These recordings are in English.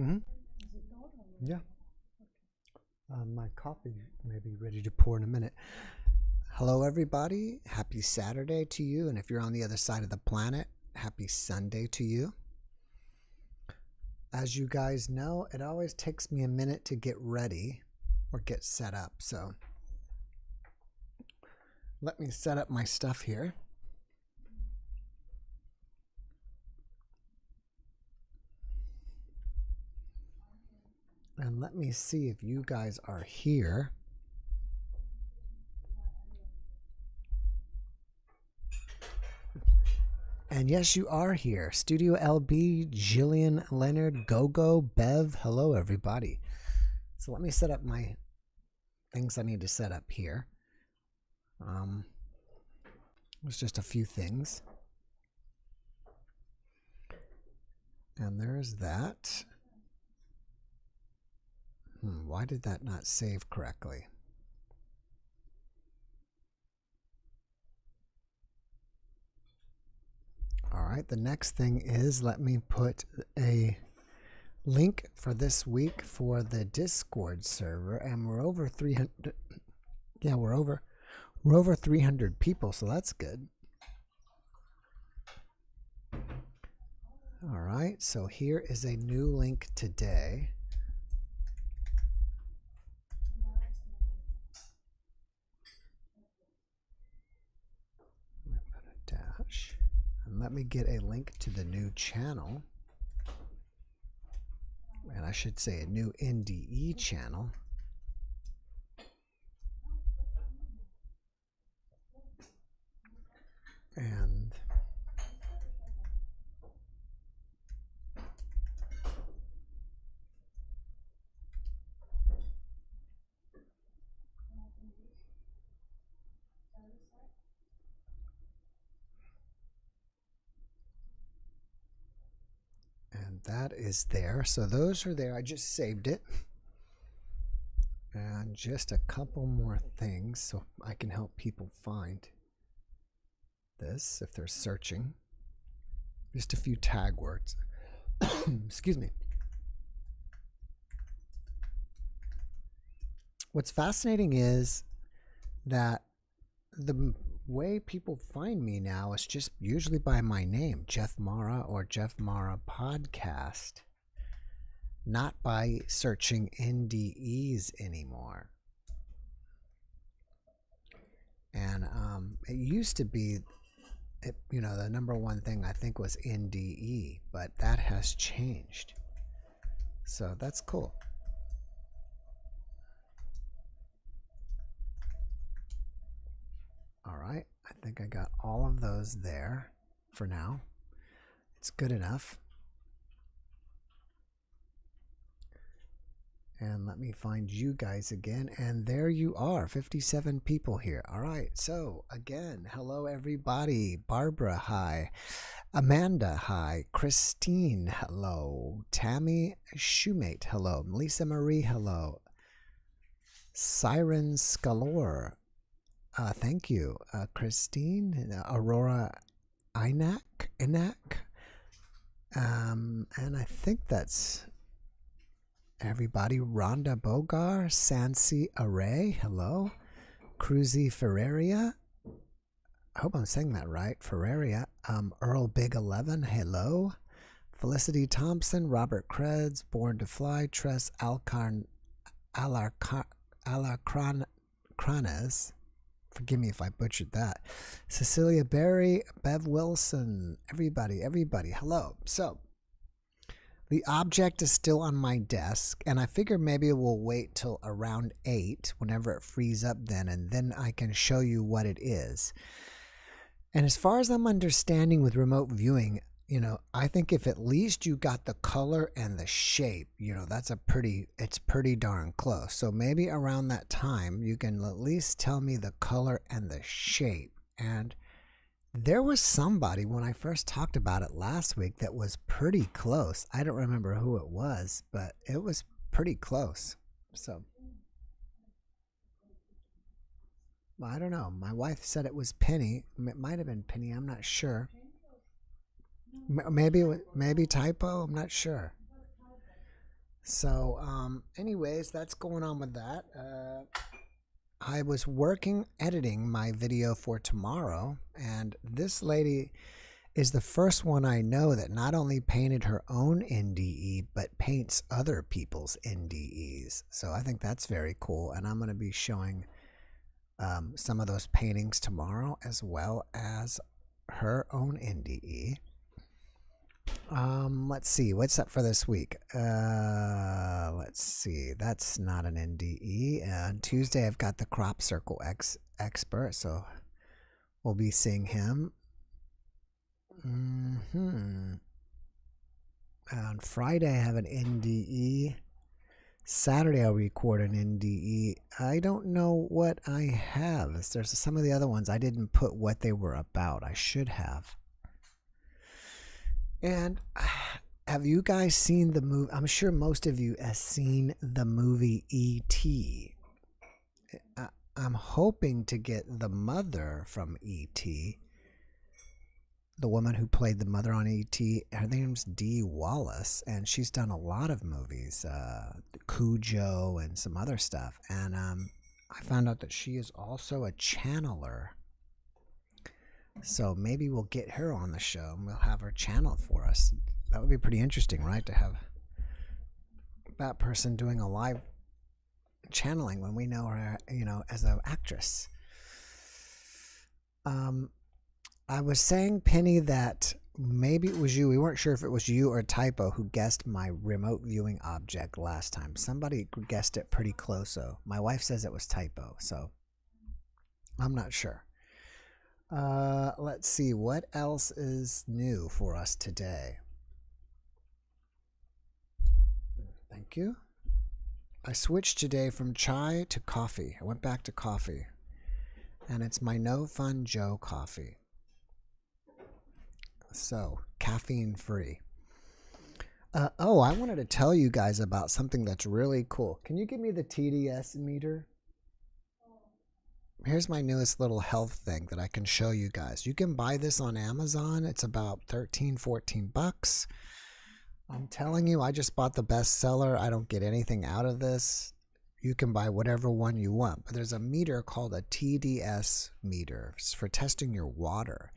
Mm-hmm. Yeah. My coffee may be ready to pour in a minute. Hello, everybody. Happy Saturday to you. And if you're on the other side of the planet, happy Sunday to you. As you guys know, it always takes me a minute to get ready or get set up. So let me set up my stuff here. And let me see if you guys are here. And yes, you are here. Studio LB, Jillian, Leonard, Gogo, Bev. Hello, everybody. So let me set up my things I need to set up here. There's just a few things. And there's that. Why did that not save correctly? All right, the next thing is, let me put a link for this week for the Discord server, and we're over 300. Yeah, we're over 300 people, so that's good. All right, so here is a new link today. Let me put a dash. And let me get a link to the new channel. And I should say a new NDE channel. And that is there. So those are there. I just saved it. And just a couple more things so I can help people find this if they're searching. Just a few tag words. Excuse me. What's fascinating is that the way people find me now is just usually by my name, JeffMara or JeffMara Podcast, not by searching NDEs anymore. And it used to be, the number one thing I think was NDE, but that has changed. So that's cool. All right, I think I got all of those there for now. It's good enough. And let me find you guys again. And there you are, 57 people here. All right, so again, hello everybody. Barbara, hi. Amanda, hi. Christine, hello. Tammy Shoemate, hello. Lisa Marie, hello. Siren Scalor, thank you. Christine, Aurora Inak. And I think that's everybody. Rhonda Bogar, Sansi Array, hello. Cruzy Ferreria, I hope I'm saying that right. Ferreria, Earl Big 11, hello. Felicity Thompson, Robert Creds, Born to Fly, Tress Alacranes. Forgive me if I butchered that. Cecilia Berry, Bev Wilson, everybody, hello. So, the object is still on my desk, and I figure maybe we'll wait till around 8, whenever it frees up then, and then I can show you what it is. And as far as I'm understanding with remote viewing, I think if at least you got the color and the shape, it's pretty darn close. So maybe around that time, you can at least tell me the color and the shape. And there was somebody, when I first talked about it last week, that was pretty close. I don't remember who it was, but it was pretty close. So I don't know. My wife said it was Penny. It might have been Penny. I'm not sure. Maybe typo. I'm not sure. So, anyways, that's going on with that. I was editing my video for tomorrow, and this lady is the first one I know that not only painted her own NDE, but paints other people's NDEs. So I think that's very cool, and I'm going to be showing some of those paintings tomorrow, as well as her own NDE. Let's see, what's up for this week? Let's see, that's not an NDE. And Tuesday I've got the crop circle expert, so we'll be seeing him. On Friday I have an NDE. Saturday I'll record an NDE. I don't know what I have. There's some of the other ones I didn't put what they were about. I should have. And have you guys seen the movie? I'm sure most of you have seen the movie E.T. I'm hoping to get the mother from E.T., the woman who played the mother on E.T. Her name's Dee Wallace, and she's done a lot of movies, Cujo and some other stuff. And I found out that she is also a channeler. So maybe we'll get her on the show and we'll have her channel for us. That would be pretty interesting, right? To have that person doing a live channeling when we know her, you know, as an actress. I was saying, Penny, that maybe it was you. We weren't sure if it was you or Typo who guessed my remote viewing object last time. Somebody guessed it pretty close. So my wife says it was Typo. So I'm not sure. Let's see, what else is new for us today? Thank you. I switched today from chai to coffee. I went back to coffee. And it's my No Fun Joe coffee. So, caffeine free. Oh, I wanted to tell you guys about something that's really cool. Can you give me the TDS meter? Here's my newest little health thing that I can show you guys. You can buy this on Amazon. It's about 13, 14 bucks. I'm telling you, I just bought the bestseller. I don't get anything out of this. You can buy whatever one you want. But there's a meter called a TDS meter. It's for testing your water.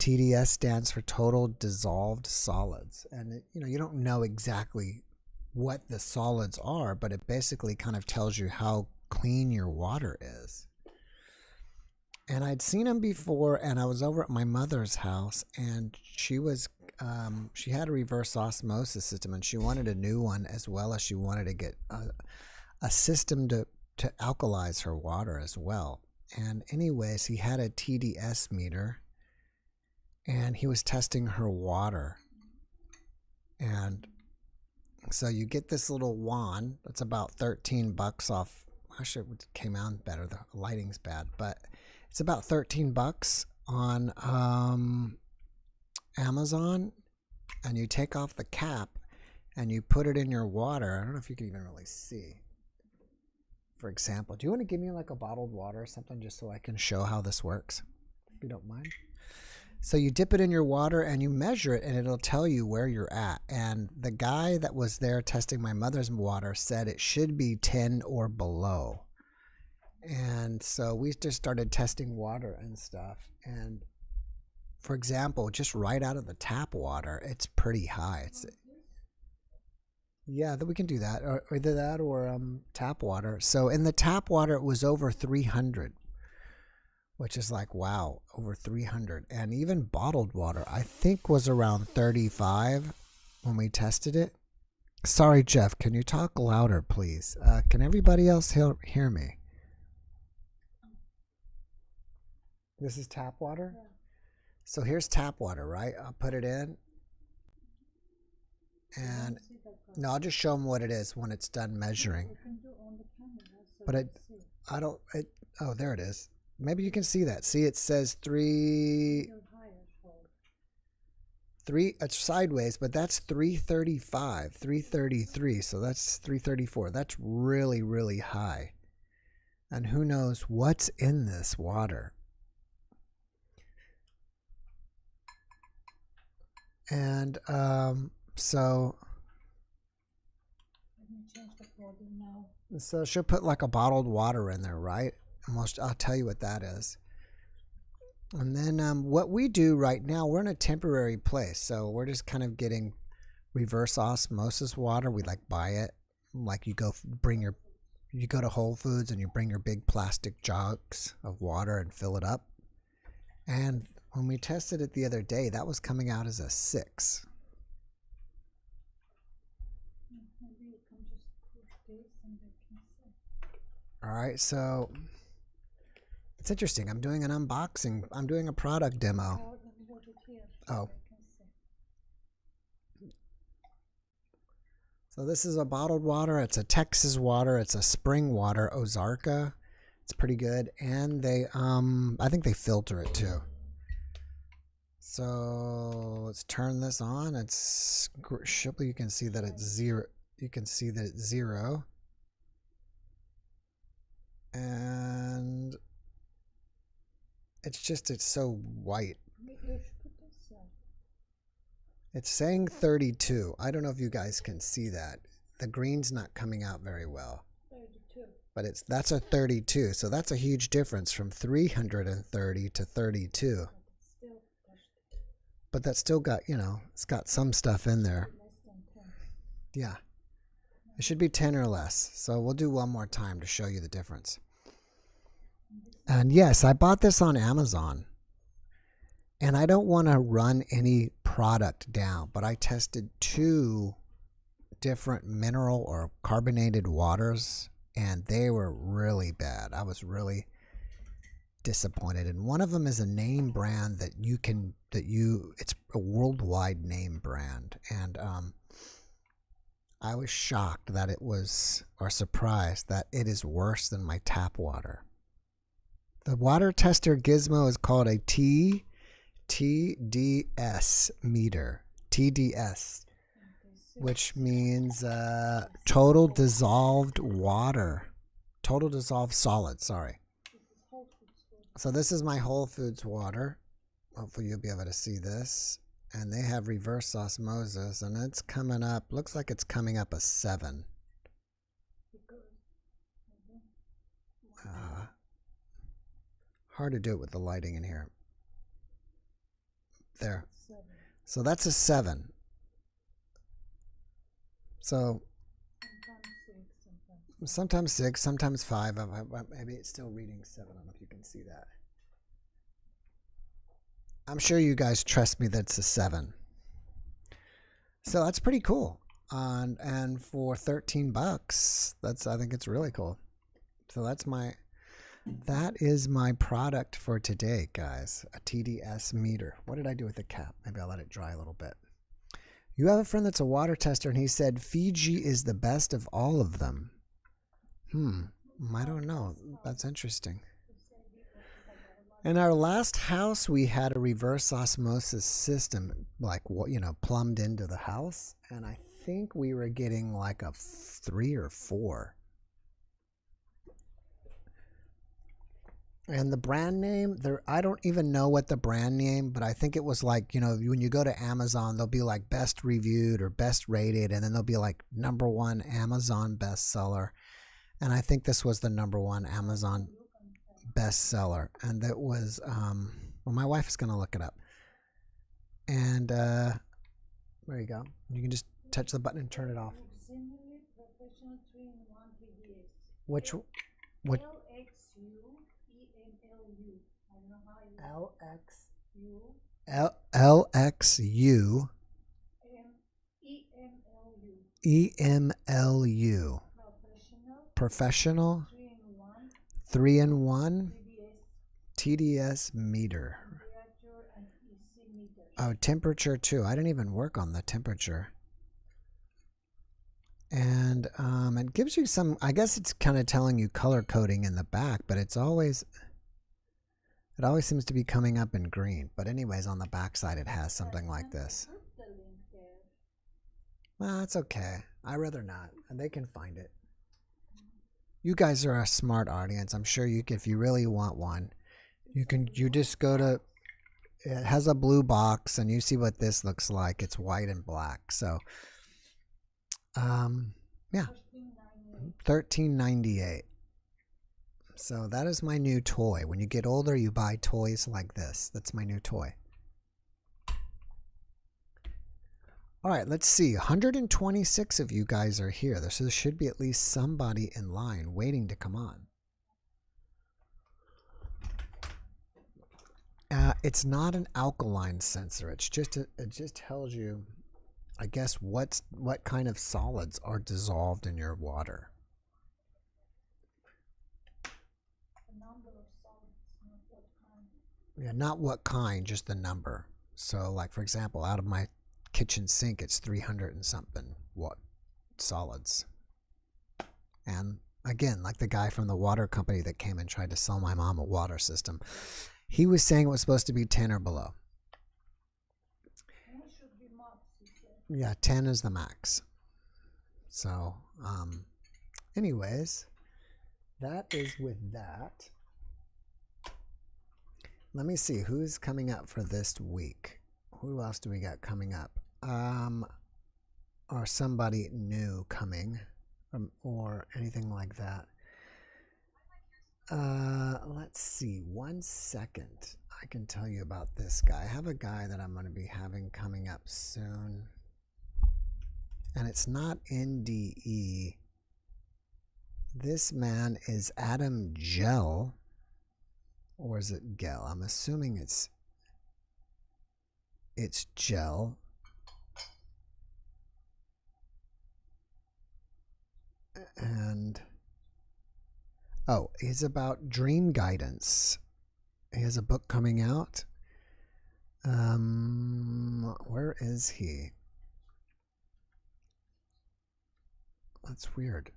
TDS stands for total dissolved solids. And you don't know exactly what the solids are, but it basically kind of tells you how clean your water is. And I'd seen them before, and I was over at my mother's house, and she had a reverse osmosis system, and she wanted a new one, as well as she wanted to get a system to alkalize her water as well. And anyways, he had a TDS meter, and he was testing her water. And so you get this little wand that's about 13 bucks off. Actually, it came out better. The lighting's bad, but it's about 13 bucks on Amazon, and you take off the cap and you put it in your water. I don't know if you can even really see. For example, do you want to give me like a bottled water or something just so I can show how this works, if you don't mind? So you dip it in your water and you measure it, and it'll tell you where you're at. And the guy that was there testing my mother's water said it should be 10 or below. And so we just started testing water and stuff. And for example, just right out of the tap water, it's pretty high. Yeah, that we can do that, or either that or tap water. So in the tap water, it was over 300, which is like, wow, over 300. And even bottled water, I think, was around 35 when we tested it. Sorry, Jeff, can you talk louder, please? Can everybody else hear me? This is tap water? Yeah. So here's tap water, right? I'll put it in. And no, I'll just show them what it is when it's done measuring. But oh, there it is. Maybe you can see that. See, it says three, it's sideways, but that's 335, 333. So that's 334. That's really, really high. And who knows what's in this water. And so So she'll put like a bottled water in there, right? I'll tell you what that is. And then what we do right now, we're in a temporary place. So we're just kind of getting reverse osmosis water. We like buy it. Like you go to Whole Foods and you bring your big plastic jugs of water and fill it up. And when we tested it the other day, that was coming out as a 6. All right, so it's interesting. I'm doing an unboxing. I'm doing a product demo. Oh. So this is a bottled water. It's a Texas water. It's a spring water, Ozarka. It's pretty good. And they, I think they filter it too. So let's turn this on. It's, you can see that it's 0. You can see that it's 0. And it's so white. It's saying 32. I don't know if you guys can see that. The green's not coming out very well. 32. But that's a 32. So that's a huge difference from 330 to 32. But that's still got, it's got some stuff in there. Yeah. It should be 10 or less. So we'll do one more time to show you the difference. And yes, I bought this on Amazon. And I don't want to run any product down, but I tested 2 different mineral or carbonated waters, and they were really bad. I was really disappointed. And one of them is a name brand it's a worldwide name brand. And I was shocked that or surprised that it is worse than my tap water. The water tester gizmo is called a TDS meter. TDS, which means total dissolved water. Total dissolved solid, sorry. So this is my Whole Foods water. Hopefully you'll be able to see this. And they have reverse osmosis, and it's coming up, looks like it's coming up a 7. Hard to do it with the lighting in here. There. So that's a 7. So sometimes 6, sometimes 5. Maybe it's still reading 7. I don't know if you can see that. I'm sure you guys trust me that it's a 7. So that's pretty cool. And for $13, I think it's really cool. So that is my product for today, guys. A TDS meter. What did I do with the cap? Maybe I'll let it dry a little bit. You have a friend that's a water tester, and he said Fiji is the best of all of them. I don't know. That's interesting. In our last house, we had a reverse osmosis system, plumbed into the house, and I think we were getting like a 3 or 4. And the brand name, I don't even know what the brand name, but I think it was like, when you go to Amazon, they'll be like best reviewed or best rated, and then they'll be like #1 Amazon bestseller. And I think this was the #1 Amazon bestseller. And that was, my wife is going to look it up. And there you go. You can just touch the button and turn it off. Which? LXU EMLU Professional 3-in-1 TDS meter. Oh, temperature too. I didn't even work on the temperature. And it gives you some, I guess it's kind of telling you color coding in the back, but it always seems to be coming up in green. But anyways, on the back side, it has something like this. Well, it's okay. I'd rather not. And they can find it. You guys are a smart audience. I'm sure if you really want one, you just go to, it has a blue box and you see what this looks like. It's white and black. So, yeah. $13.98. So that is my new toy. When you get older, you buy toys like this. That's my new toy. All right, let's see. 126 of you guys are here. There should be at least somebody in line waiting to come on. It's not an alkaline sensor. It's just it just tells you, I guess, what kind of solids are dissolved in your water. Yeah, not what kind, just the number. So, like, for example, out of my kitchen sink, it's 300 and something what solids. And again, like the guy from the water company that came and tried to sell my mom a water system, he was saying it was supposed to be 10 or below. Yeah, 10 is the max. So, anyways, that is with that. Let me see who's coming up for this week. Who else do we got coming up? Or somebody new coming, or anything like that. Let's see. 1 second. I can tell you about this guy. I have a guy that I'm going to be having coming up soon. And it's not NDE. This man is Adam Gel. Or is it Gel? I'm assuming it's Gel. And oh, he's about dream guidance. He has a book coming out. Where is he? That's weird.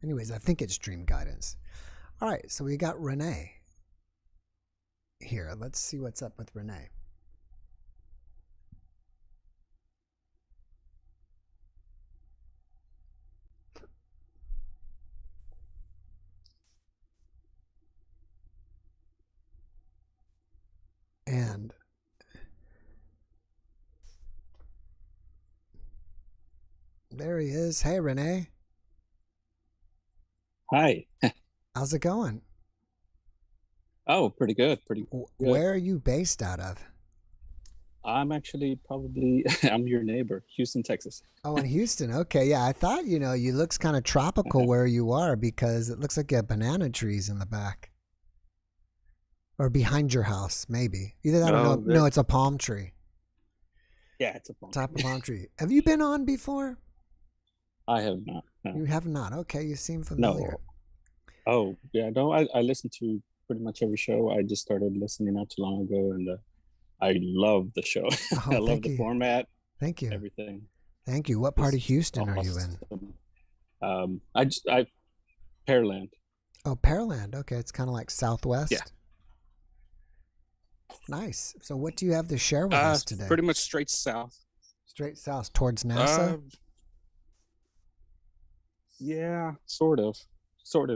Anyways, I think it's dream guidance. All right, so we got Renee here. Let's see what's up with Renee. And there he is. Hey, Renee. Hi. How's it going? Oh, pretty good. Pretty good. Where are you based out of? I'm actually probably, I'm your neighbor, Houston, Texas. Oh, in Houston. Okay. Yeah. I thought, you looks kind of tropical where you are because it looks like you have banana trees in the back. Or behind your house, maybe. Either that or no, it's a palm tree. Yeah, it's a palm tree. Top of palm tree. Have you been on before? I have not. No. You have not. Okay. You seem familiar. No. Oh, yeah. No, I listen to pretty much every show. I just started listening not too long ago, and I love the show. Oh, I love the format. Thank you. Everything. Thank you. What part of Houston are you in? I Pearland. Oh, Pearland. Okay, it's kind of like Southwest. Yeah. Nice. So, what do you have to share with us today? Pretty much straight south. Straight south towards NASA. Yeah, sort of.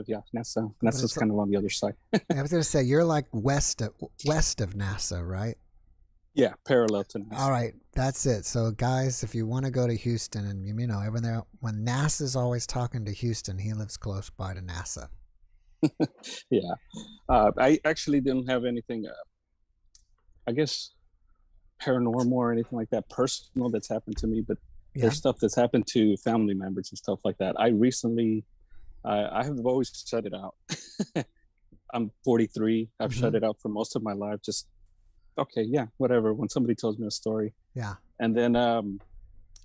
Yeah, NASA. NASA's kind of on the other side. I was going to say you're like west of NASA, right? Yeah, parallel to NASA. All right, that's it. So, guys, if you want to go to Houston, and everyone there, when NASA's always talking to Houston, he lives close by to NASA. Yeah, I actually didn't have anything, I guess, paranormal or anything like that personal that's happened to me, but there's stuff that's happened to family members and stuff like that. I recently, I have always shut it out. I'm 43. I've shut it out for most of my life. Just, okay, yeah, whatever. When somebody tells me a story. Yeah. And then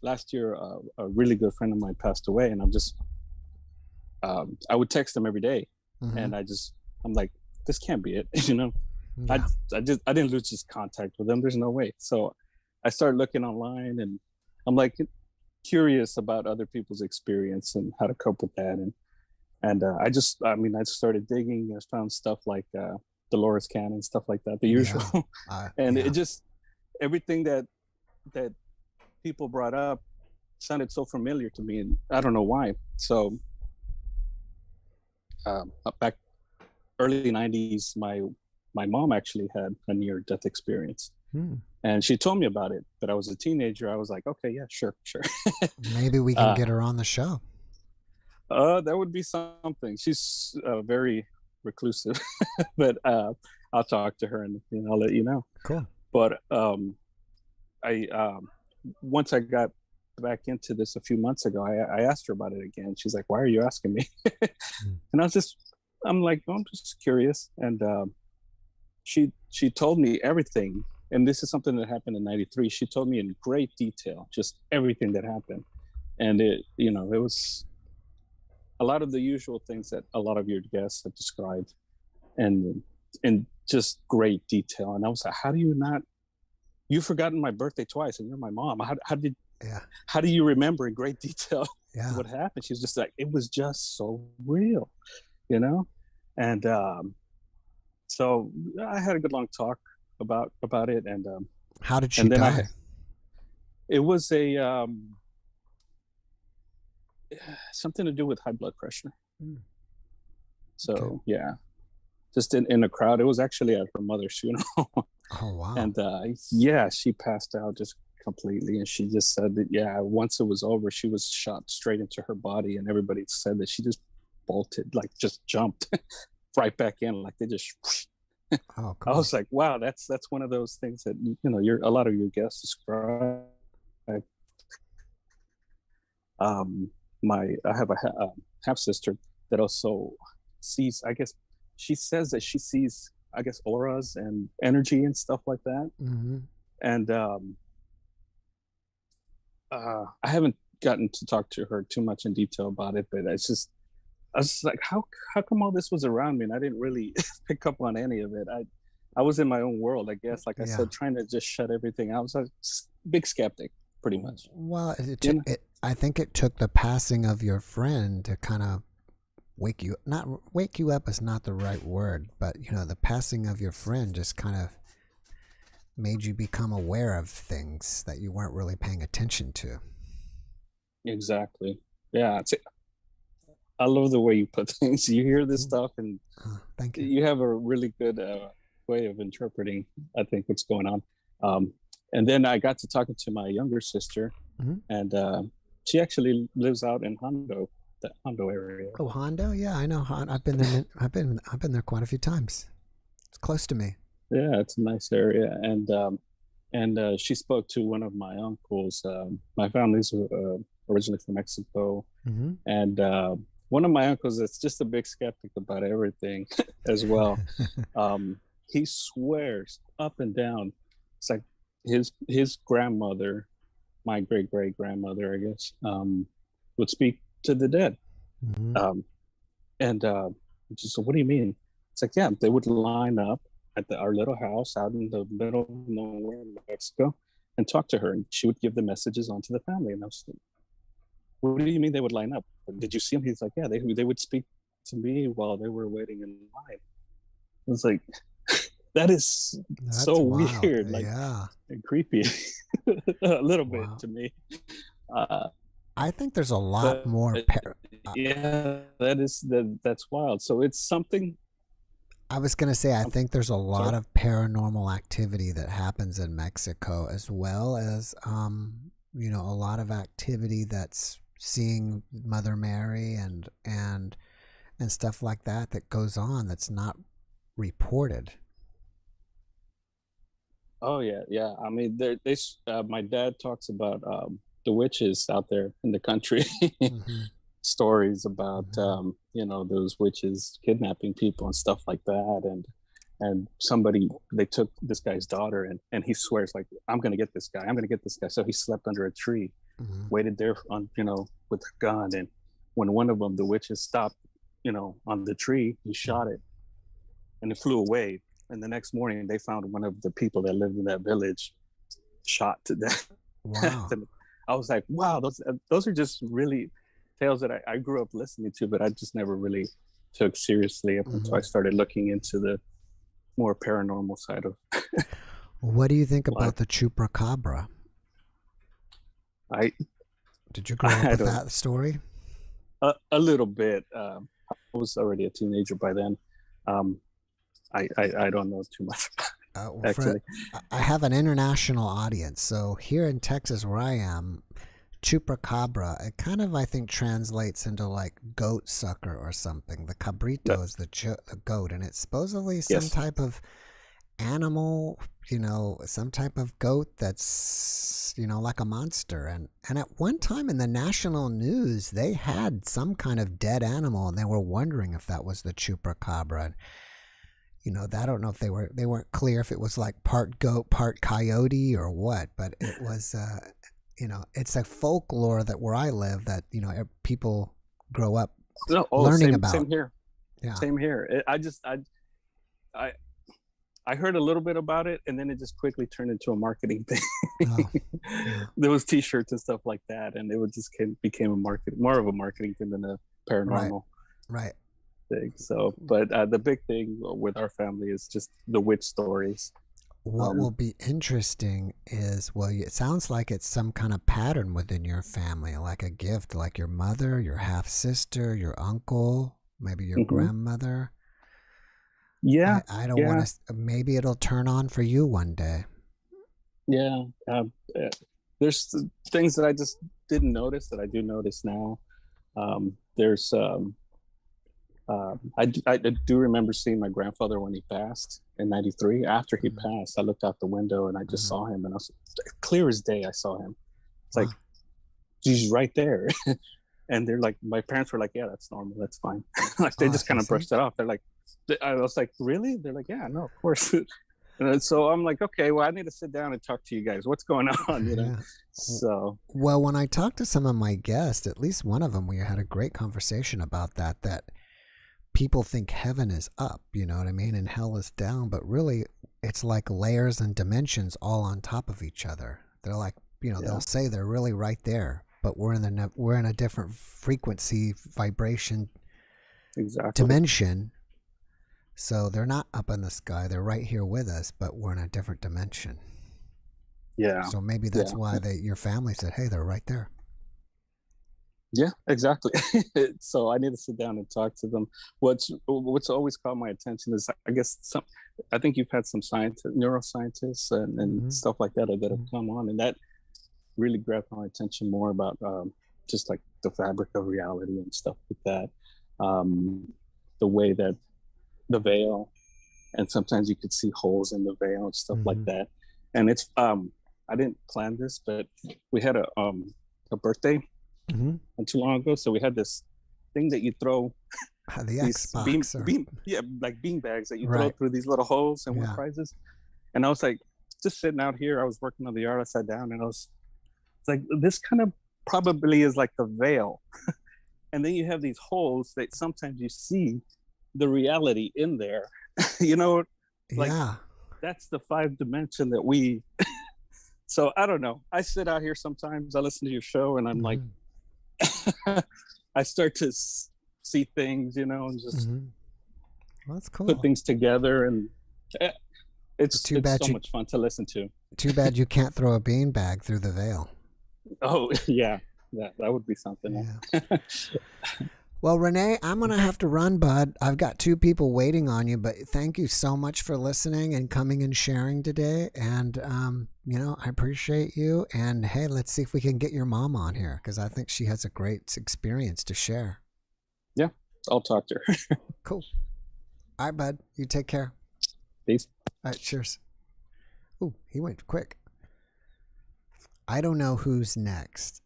last year, a really good friend of mine passed away, and I'm just, I would text him every day. And I'm like, this can't be it, Yeah. I didn't lose just contact with them. There's no way. So I started looking online, and I'm like curious about other people's experience and how to cope with that. And I just started digging. I found stuff like Dolores Cannon, stuff like that, the usual. It just, everything that people brought up sounded so familiar to me, and I don't know why. So back early 90s, my mom actually had a near-death experience. And she told me about it, but I was a teenager. I was like, okay, yeah, sure. Maybe we can get her on the show. That would be something. She's very reclusive, but I'll talk to her and I'll let you know. Cool. But I once I got back into this a few months ago, I asked her about it again. She's like, "Why are you asking me?" And I'm like, oh, I'm just curious. And she told me everything. And this is something that happened in '93. She told me in great detail, just everything that happened. And it was a lot of the usual things that a lot of your guests have described, and in just great detail. And I was like, how do you not? You've forgotten my birthday twice, and you're my mom. How do you remember in great detail what happened? She's just like, it was just so real, And so I had a good long talk about it. And how did she die? It was something to do with high blood pressure. So okay. Yeah, just in a crowd. It was actually at her mother's funeral. Oh wow! And she passed out just completely. And she just said that once it was over, she was shot straight into her body, and everybody said that she just bolted, like just jumped right back in, like they just. Oh, cool. I was like, wow, that's one of those things that a lot of your guests describe. I have a half sister that also sees. I guess she says that she sees, I guess, auras and energy and stuff like that. Mm-hmm. And I haven't gotten to talk to her too much in detail about it, but I was just like, how come all this was around me and I didn't really pick up on any of it? I was in my own world, I guess. Like I said, trying to just shut everything out. I was a big skeptic, pretty much. Well, I think it took the passing of your friend to kind of wake you up is not the right word, but the passing of your friend just kind of made you become aware of things that you weren't really paying attention to. Exactly. Yeah. I love the way you put things. You hear this stuff and thank you. You have a really good way of interpreting, I think, what's going on. And then I got to talking to my younger sister, and she actually lives out in Hondo, the Hondo area. Oh, Hondo? Yeah, I know. I've been there. I've been there quite a few times. It's close to me. Yeah, it's a nice area. And she spoke to one of my uncles. My family's originally from Mexico, and one of my uncles that's just a big skeptic about everything as well. He swears up and down. It's like his grandmother, my great grandmother, I guess, would speak to the dead. And just, what do you mean? It's like, yeah, they would line up at our little house out in the middle of nowhere in Mexico and talk to her, and she would give the messages onto the family. And I was like, what do you mean they would line up? Did you see them? He's like, yeah, they would speak to me while they were waiting in line. I was like, that's so wild. Weird, like, and creepy, a little bit to me. I think there's a lot more. That's wild. So it's something. I was going to say, I think there's a lot of paranormal activity that happens in Mexico, as well as, a lot of activity that's seeing Mother Mary and stuff like that goes on that's not reported. Oh yeah. I mean, my dad talks about the witches out there in the country. Stories about those witches kidnapping people and stuff like that, and they took this guy's daughter, and he swears, like, I'm gonna get this guy. So he slept under a tree, waited there on with a gun, and when one of them, the witches, stopped on the tree, he shot it and it flew away. And the next morning they found one of the people that lived in that village shot to death. Wow. I was like, wow, those are just really tales that I grew up listening to, but I just never really took seriously up until I started looking into the more paranormal side of. What do you think about the chupacabra? Did you grow up with that story? A little bit. I was already a teenager by then. I don't know too much about actually. I have an international audience. So here in Texas, where I am, chupacabra, it kind of, I think, translates into like goat sucker or something. The cabrito is the goat, and it's supposedly some type of animal, some type of goat that's, like a monster. And at one time in the national news, they had some kind of dead animal, and they were wondering if that was the chupacabra. And, I don't know if they weren't clear if it was like part goat, part coyote or what, but it was, it's a folklore that where I live that, people grow up learning about. Same here. Yeah. Same here. I heard a little bit about it, and then it just quickly turned into a marketing thing. Yeah. There was T-shirts and stuff like that, and it became more of a marketing thing than a paranormal right thing. So, but the big thing with our family is just the witch stories. What will be interesting is, it sounds like it's some kind of pattern within your family, like a gift, like your mother, your half sister, your uncle, maybe your grandmother. Yeah. I don't want to, maybe it'll turn on for you one day. Yeah. There's things that I just didn't notice that I do notice now. I do remember seeing my grandfather when he passed in '93. After he passed, I looked out the window and I just saw him, and I was clear as day. I saw him. It's like, he's right there. And they're like, my parents were like, yeah, that's normal. That's fine. Like they just kind of brushed it off. They're like, I was like, really? They're like, yeah, no, of course. And so I'm like, okay, well, I need to sit down and talk to you guys. What's going on? Yeah. So. Well, when I talked to some of my guests, at least one of them, we had a great conversation about that people think heaven is up, you know what I mean? And hell is down, but really it's like layers and dimensions all on top of each other. They're like, they'll say they're really right there, but we're in a different frequency, vibration, dimension. So they're not up in the sky. They're right here with us, but we're in a different dimension. Yeah. So maybe that's why your family said, hey, they're right there. Yeah, exactly. So I need to sit down and talk to them. What's always caught my attention is, I think you've had some neuroscientists and stuff like that have come on, and that really grabbed my attention more about just like the fabric of reality and stuff like that. The way that the veil, and sometimes you could see holes in the veil and stuff like that. And it's I didn't plan this, but we had a birthday not too long ago, so we had this thing that you throw the Xbox like bean bags that you throw through these little holes and win prizes. And I was like, just sitting out here, I was working on the yard, I sat down and it's like, this kind of probably is like the veil. And then you have these holes that sometimes you see the reality in there. That's the 5 dimension that we so I don't know, I sit out here sometimes, I listen to your show and I'm like I start to see things, and just well, that's cool. Put things together, and it's so much fun to listen to. Too bad you can't throw a bean bag through the veil. Oh yeah, that would be something. Yeah. Well, Renee, I'm going to have to run, bud. I've got 2 people waiting on you, but thank you so much for listening and coming and sharing today. And, I appreciate you. And hey, let's see if we can get your mom on here, because I think she has a great experience to share. Yeah, I'll talk to her. Cool. All right, bud. You take care. Peace. All right, cheers. Ooh, he went quick. I don't know who's next,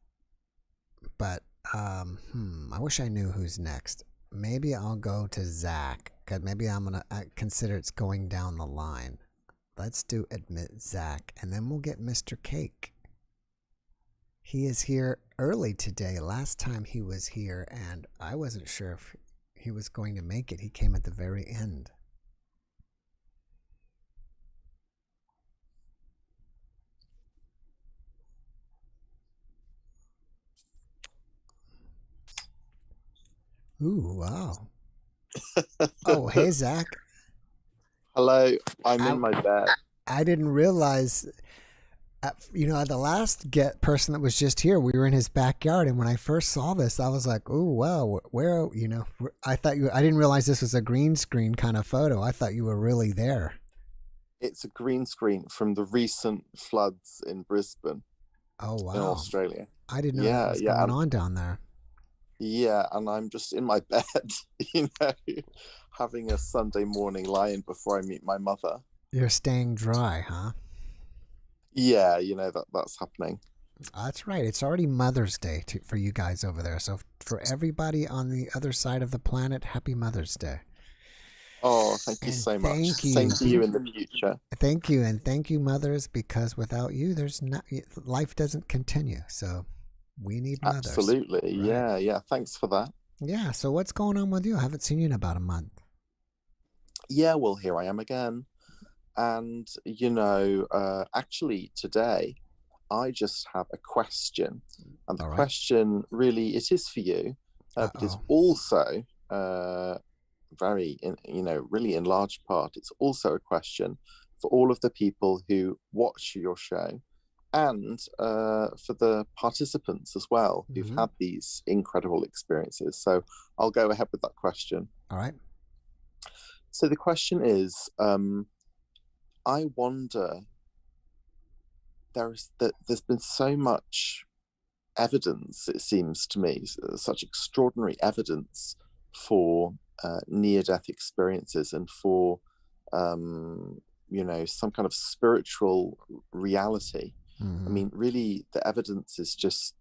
but I wish I knew who's next. Maybe I'll go to Zach, because maybe I'm going to consider it's going down the line. Let's do admit Zach, and then we'll get Mr. Cake. He is here early today. Last time he was here, and I wasn't sure if he was going to make it. He came at the very end. Ooh, wow. Oh, hey, Zach. Hello, I'm in my bed. I didn't realize, the last person that was just here, we were in his backyard. And when I first saw this, I was like, oh, wow, where, I didn't realize this was a green screen kind of photo. I thought you were really there. It's a green screen from the recent floods in Brisbane Oh, in wow. Australia. I didn't know that was going on down there. Yeah, and I'm just in my bed, having a Sunday morning lie-in before I meet my mother. You're staying dry, huh? Yeah, that's happening. That's right. It's already Mother's Day for you guys over there. So for everybody on the other side of the planet, happy Mother's Day. Oh, thank you so much. Thank you. Same to you in the future. Thank you, and thank you, mothers, because without you, life doesn't continue. So we need mothers. Absolutely. Right? Yeah. Thanks for that. Yeah. So what's going on with you? I haven't seen you in about a month. Yeah. Well, here I am again, and actually today, I just have a question, and the question really it is for you, but it's also very, really in large part, it's also a question for all of the people who watch your show and for the participants as well who've had these incredible experiences. So I'll go ahead with that question. All right. So the question is, I wonder, there's been so much evidence, it seems to me, such extraordinary evidence for near-death experiences and for some kind of spiritual reality. I mean, really, the evidence is just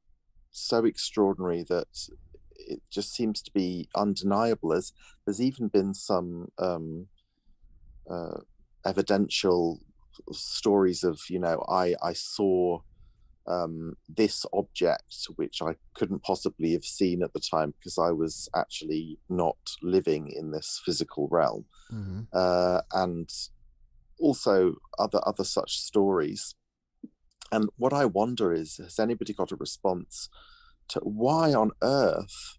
so extraordinary that it just seems to be undeniable. As there's even been some evidential stories of, I saw this object which I couldn't possibly have seen at the time because I was actually not living in this physical realm, and also other such stories. And what I wonder is, has anybody got a response to why on earth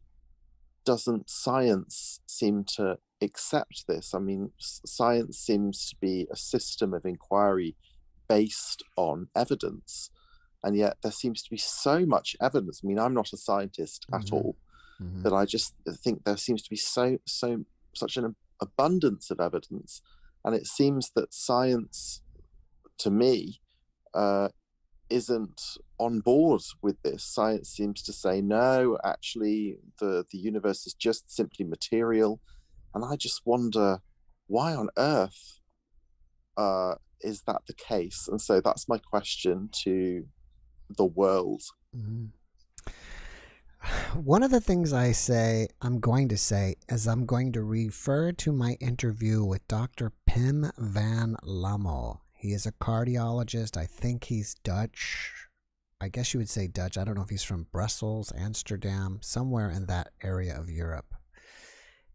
doesn't science seem to accept this? I mean, science seems to be a system of inquiry based on evidence, and yet there seems to be so much evidence. I mean, I'm not a scientist at all, but I just think there seems to be such an abundance of evidence, and it seems that science, to me, isn't on board with this. Science seems to say, no, actually, the universe is just simply material, and I just wonder why on earth is that the case? And so that's my question to the world. One of the things I'm going to say is I'm going to refer to my interview with Dr. Pim van Lommel. He is a cardiologist. I think he's Dutch. I guess you would say Dutch. I don't know if he's from Brussels, Amsterdam, somewhere in that area of Europe.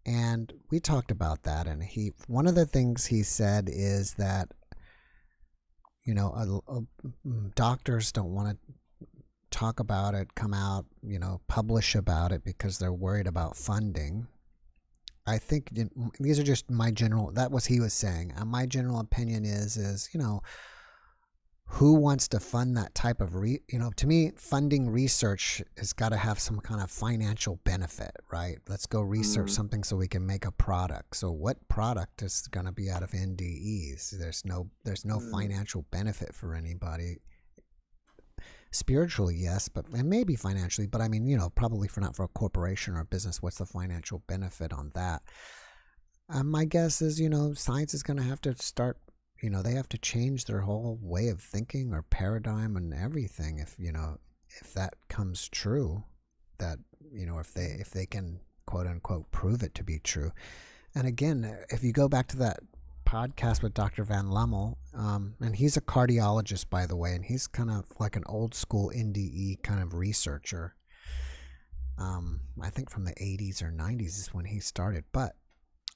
And we talked about that. And one of the things he said is that, doctors don't want to talk about it, come out, publish about it because they're worried about funding. I think these are just that was he was saying. And my general opinion is, who wants to fund that type of, to me, funding research has got to have some kind of financial benefit, right? Let's go research something so we can make a product. So what product is going to be out of NDEs? There's no financial benefit for anybody. Spiritually, yes, and maybe financially, but I mean, probably not for a corporation or a business. What's the financial benefit on that? My guess is, science is going to have to start, they have to change their whole way of thinking or paradigm and everything. If that comes true, that, if they can quote unquote prove it to be true. And again, if you go back to that podcast with Dr. Van Lommel, and he's a cardiologist, by the way, and he's kind of like an old school NDE kind of researcher. I think from the 80s or 90s is when he started. But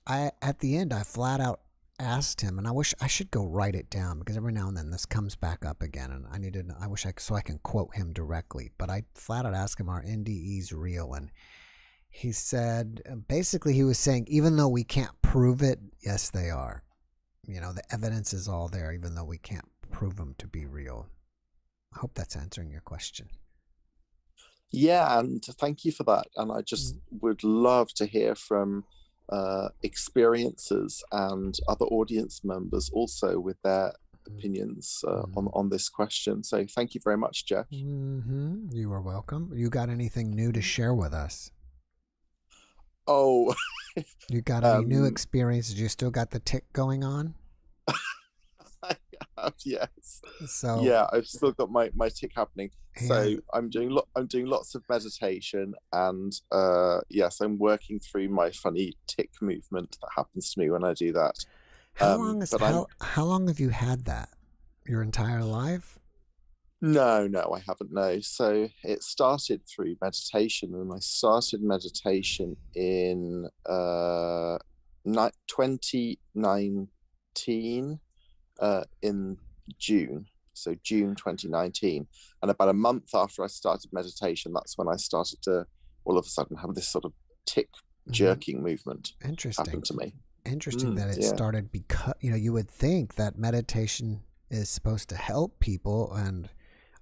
at the end, I flat out asked him, and I wish I should go write it down because every now and then this comes back up again, and so I can quote him directly. But I flat out asked him, are NDEs real? And he said, basically he was saying, even though we can't prove it, yes, they are. The evidence is all there, even though we can't prove them to be real. I hope that's answering your question. Yeah, and thank you for that. And I just would love to hear from experiences and other audience members also with their opinions on this question. So thank you very much, Jeff. You are welcome. You got anything new to share with us? Oh, you got any new experiences? You still got the tick going on? I have, yes. So yeah, I've still got my tick happening. So I'm doing lots of meditation, and yes, I'm working through my funny tick movement that happens to me when I do that. How long have you had that? Your entire life? No, I haven't. No. So it started through meditation, and I started meditation in 2019 in June. So June 2019, and about a month after I started meditation, that's when I started to all of a sudden have this sort of tick jerking movement happen to me. Interesting that it started because, you would think that meditation is supposed to help people, and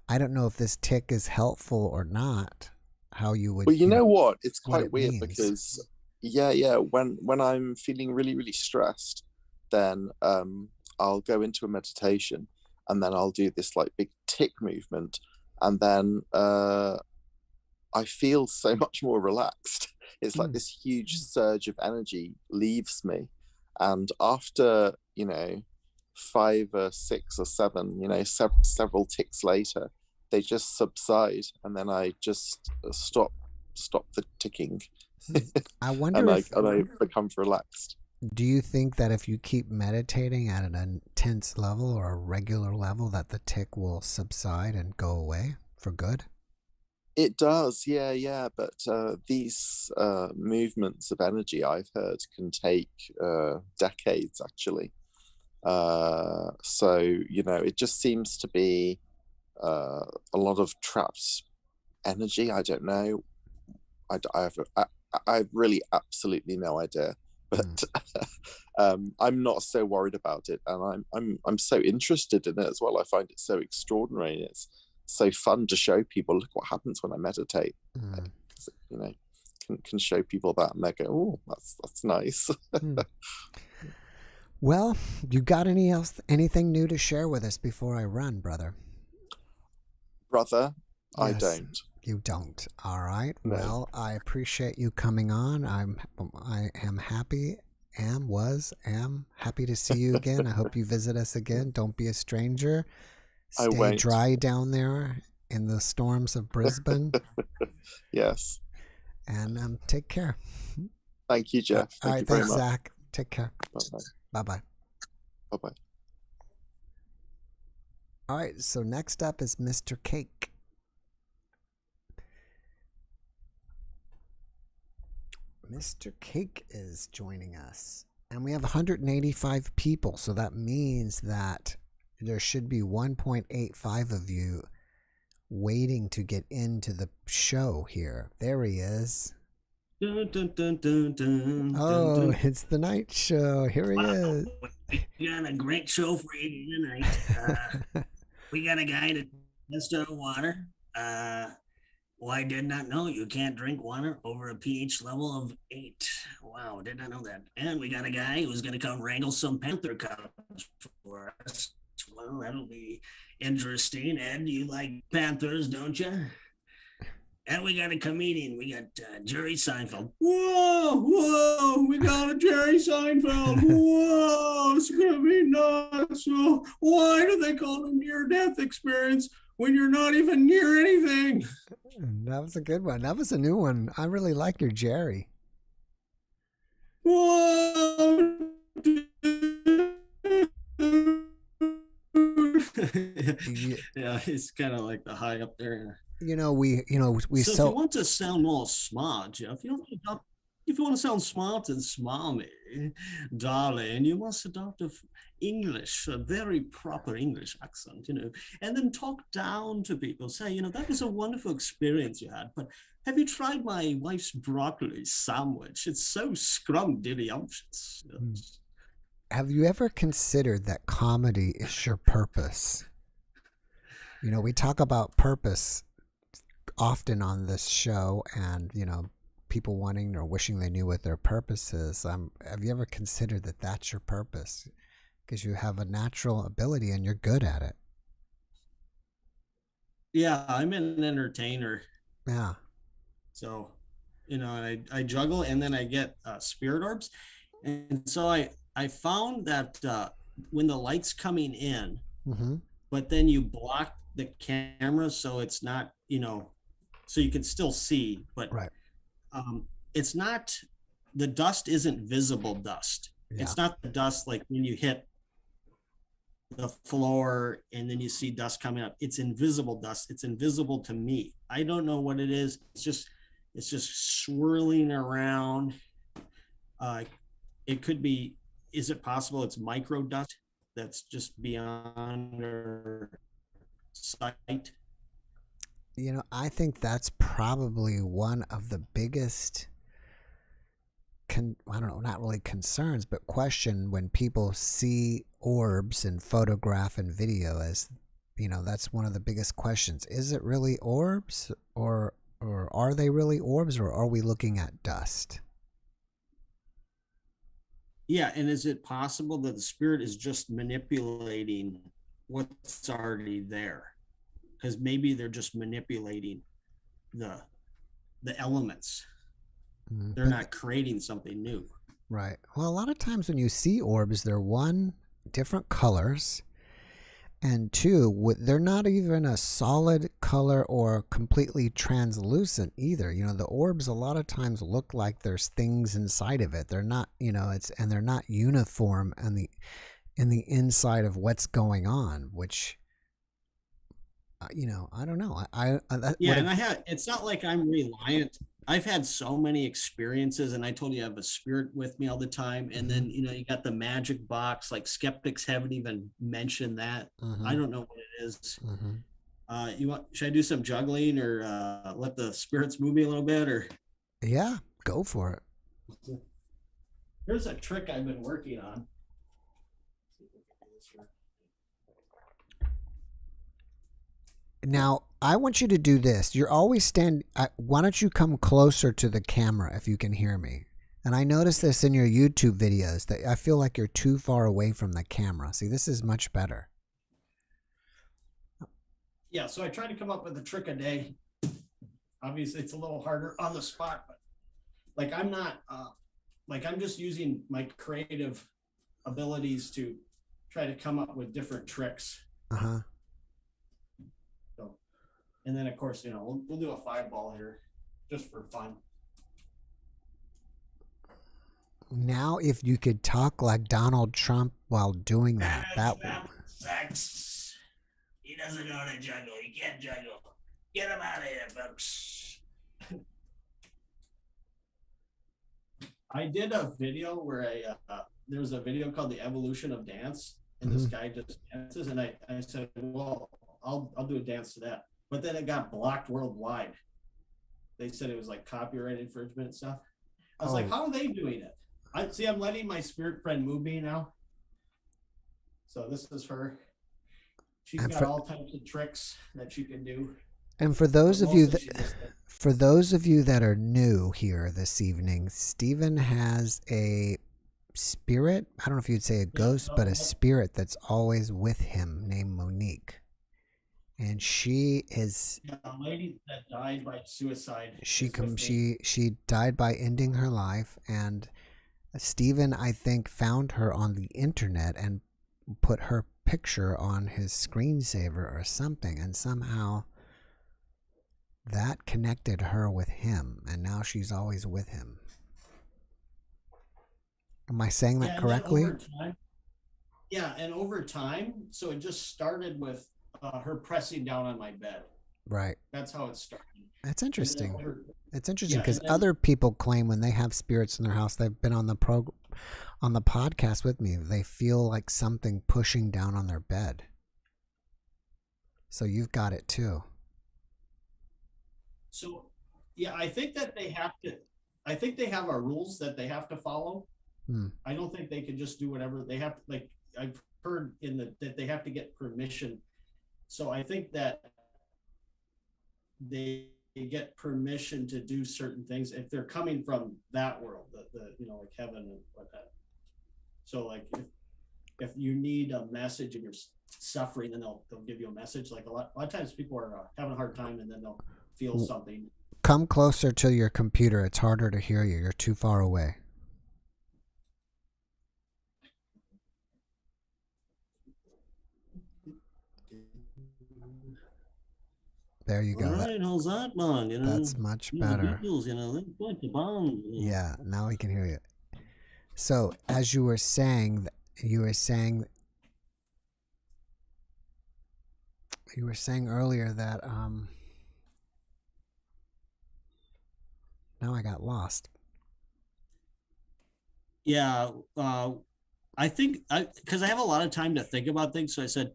I don't know if this tick is helpful or not. How you would? Well, you know what? It's quite weird because, when I'm feeling really, really stressed, then I'll go into a meditation, and then I'll do this like big tick movement, and then I feel so much more relaxed. It's like this huge surge of energy leaves me, and after 5 or 6 or 7, several ticks later, they just subside, and then I just stop the ticking. I wonder and I become relaxed. Do you think that if you keep meditating at an intense level or a regular level, that the tick will subside and go away for good? It does, yeah. But these movements of energy, I've heard, can take decades, actually. So, it just seems to be a lot of trapped energy. I don't know. I really absolutely no idea. But I'm not so worried about it, and I'm so interested in it as well. I find it so extraordinary, and it's so fun to show people, look what happens when I meditate. Can show people that, and they go, oh, that's nice. Well, you got anything new to share with us before I run, brother? Yes, I don't. You don't. All right. No. Well, I appreciate you coming on. I am happy. Am happy to see you again. I hope you visit us again. Don't be a stranger. Stay dry down there in the storms of Brisbane. Yes. And take care. Thank you, Jeff. All right. Thanks, Zach. Take care. Bye-bye. Bye-bye. Bye-bye. All right. So next up is Mr. Cake. Mr. Cake is joining us, and we have 185 people, so that means that there should be 1.85 of you waiting to get into the show here. There he is. Dun, dun, dun, dun, dun, oh, it's the night show. Here he is. We got a great show for you tonight. We got a guy that tests water. I did not know you can't drink water over a pH level of 8. Wow, did not know that. And we got a guy who's going to come wrangle some panther cubs for us. Well, that'll be interesting. Ed, you like panthers, don't you? And we got a comedian. We got Jerry Seinfeld. Whoa, we got a Jerry Seinfeld. Whoa, it's going to be nuts. Whoa, why do they call it a near-death experience when you're not even near anything? That was a good one. That was a new one. I really like your Jerry. Whoa. Yeah, he's kind of like the high up there. We so if you want to sound more smart, Jeff, if you want to sound smart and smarmy, darling, you must adopt a very proper English accent, and then talk down to people. Say, that was a wonderful experience you had, but have you tried my wife's broccoli sandwich? It's so scrumdiddlyumptious. Have you ever considered that comedy is your purpose? We talk about purpose often on this show, and people wanting or wishing they knew what their purpose is. Have you ever considered that that's your purpose? Because you have a natural ability and you're good at it. Yeah, I'm an entertainer. Yeah. So, and I juggle, and then I get spirit orbs. And so I found that when the light's coming in, Mm-hmm. but then you block the camera so it's not, so you can still see, but right. It's not, the dust isn't visible dust. Yeah. It's not the dust like when you hit the floor and then you see dust coming up. It's invisible dust. It's invisible to me. I don't know what it is. It's just swirling around. It could be, is it possible it's micro dust that's just beyond our sight? I think that's probably one of the biggest, I don't know, not really concerns, but question when people see orbs and photograph and video as, that's one of the biggest questions. Is it really orbs, or are they really orbs, or are we looking at dust? Yeah, and is it possible that the spirit is just manipulating what's already there? Because maybe they're just manipulating the elements. They're not creating something new. Right. Well, a lot of times when you see orbs, they're one, different colors, and two, they're not even a solid color or completely translucent either. The orbs a lot of times look like there's things inside of it. They're not, and they're not uniform in the inside of what's going on, which, I don't know. It's not like I'm reliant. I've had so many experiences, and I told you I have a spirit with me all the time. And then, you got the magic box, like skeptics haven't even mentioned that. I don't know what it is. Should I do some juggling or let the spirits move me a little bit, or? Yeah, go for it. Here's a trick I've been working on. Now, I want you to do this. You're always why don't you come closer to the camera if you can hear me? And I noticed this in your YouTube videos that I feel like you're too far away from the camera. See, this is much better. Yeah, so I try to come up with a trick a day. Obviously, it's a little harder on the spot, but like I'm not, I'm just using my creative abilities to try to come up with different tricks. Uh-huh. And then, of course, we'll do a 5-ball here just for fun. Now, if you could talk like Donald Trump while doing that, sex. He doesn't know how to juggle. He can't juggle. Get him out of here, folks. I did a video where there was a video called The Evolution of Dance, and this guy just dances, and I said, well, I'll do a dance to that. But then it got blocked worldwide. They said it was like copyright infringement and stuff. I was like, how are they doing it? I'm letting my spirit friend move me now. So this is her. She's got all types of tricks that she can do. And for those of you that are new here this evening, Stephen has a spirit. I don't know if you'd say a ghost, but a spirit that's always with him named Monique. And she is a lady that died by suicide. She died by ending her life, and Stephen, I think, found her on the internet and put her picture on his screensaver or something, and somehow that connected her with him, and now she's always with him. Am I saying that correctly? And over time, so it just started with her pressing down on my bed. Right. That's how it started. That's interesting. It's interesting because other people claim when they have spirits in their house, they've been on the podcast with me, they feel like something pushing down on their bed. So you've got it too. So, yeah, I think that they have our rules that they have to follow. I don't think they can just do whatever they have. Like I've heard that they have to get permission. So I think that they get permission to do certain things if they're coming from that world, the you know, like heaven and whatnot. So like if you need a message and you're suffering, then they'll give you a message. Like a lot of times people are having a hard time, and then they'll feel something. Come closer to your computer. It's harder to hear you. You're too far away. There you go. All right, how's that, man? You know, that's much better. Beatles, you know, they're quite the band. You know. Yeah, now we can hear you. So, as you were saying earlier that now I got lost. Yeah, I think because I have a lot of time to think about things, so I said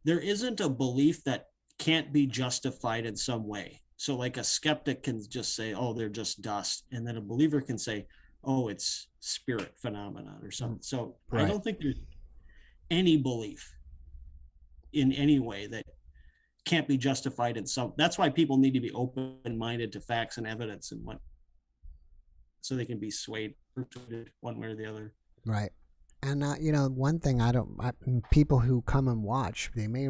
there isn't a belief that can't be justified in some way. So like a skeptic can just say, oh, they're just dust, and then a believer can say, oh, it's spirit phenomenon or something. So right. I don't think there's any belief in any way that can't be justified in some. That's why people need to be open-minded to facts and evidence and what, so they can be swayed one way or the other. Right. And you know, one thing people who come and watch, they may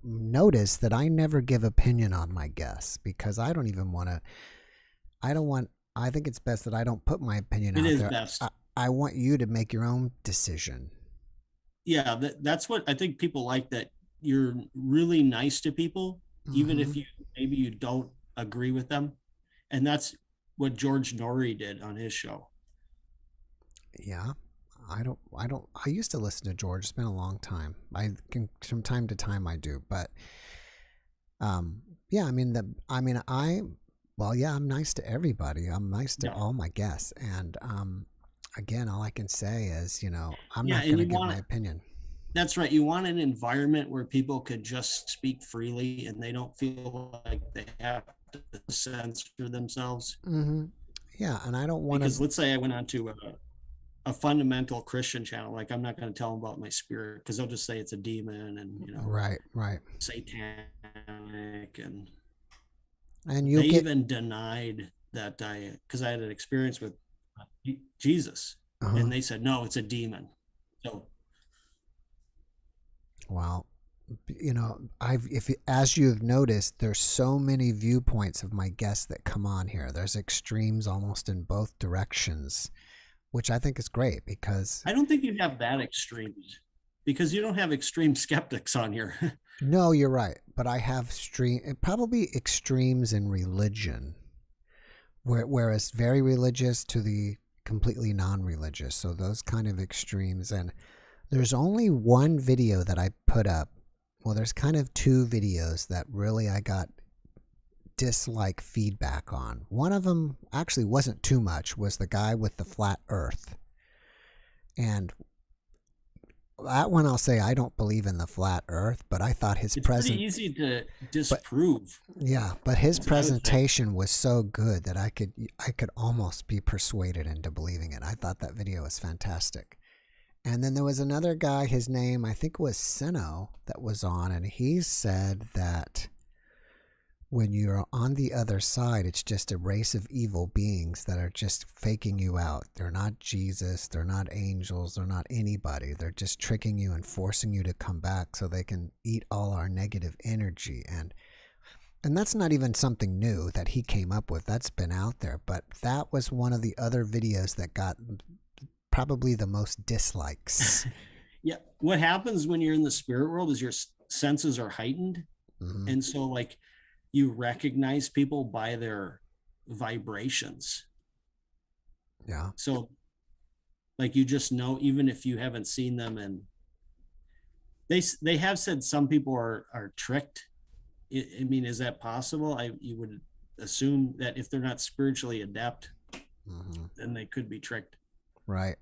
notice that I never give opinion on my guests, because I don't even want to. I think it's best that I don't put my opinion out there. It is best. I want you to make your own decision. Yeah, that's what I think people like, that you're really nice to people, even if maybe you don't agree with them. And that's what George Norrie did on his show. Yeah. I used to listen to George. It's been a long time. From time to time I do, but yeah, I'm nice to everybody. I'm nice to all my guests. And again, all I can say is, you know, I'm not going to give my opinion. That's right. You want an environment where people could just speak freely and they don't feel like they have to censor themselves. Mm-hmm. Yeah, and I don't want to. Because let's say I went on to a fundamental Christian channel, like I'm not going to tell them about my spirit, because they'll just say it's a demon and, you know, right, satanic, and you even denied that because I had an experience with Jesus, and they said no, it's a demon. So, well, you know, as you've noticed, there's so many viewpoints of my guests that come on here. There's extremes almost in both directions, which I think is great, because I don't think you have that extremes, because you don't have extreme skeptics on here. No, you're right. But I have probably extremes in religion, whereas very religious to the completely non-religious. So those kind of extremes. And there's only one video that I put up. Well, there's kind of two videos that really I got dislike feedback on. One of them actually wasn't too much, was the guy with the flat earth. And that one, I'll say I don't believe in the flat earth, but I thought his it's pretty easy to disprove. But his presentation was so good that I could almost be persuaded into believing it. I thought that video was fantastic. And then there was another guy, his name I think was Sino, that was on, and he said that when you're on the other side, it's just a race of evil beings that are just faking you out. They're not Jesus, they're not angels, they're not anybody. They're just tricking you and forcing you to come back so they can eat all our negative energy. And that's not even something new that he came up with. That's been out there. But that was one of the other videos that got probably the most dislikes. Yeah. What happens when you're in the spirit world is your senses are heightened. And so like, you recognize people by their vibrations. Yeah. So like, you just know, even if you haven't seen them, and they have said some people are tricked. I mean, is that possible? You would assume that if they're not spiritually adept, then they could be tricked. Right.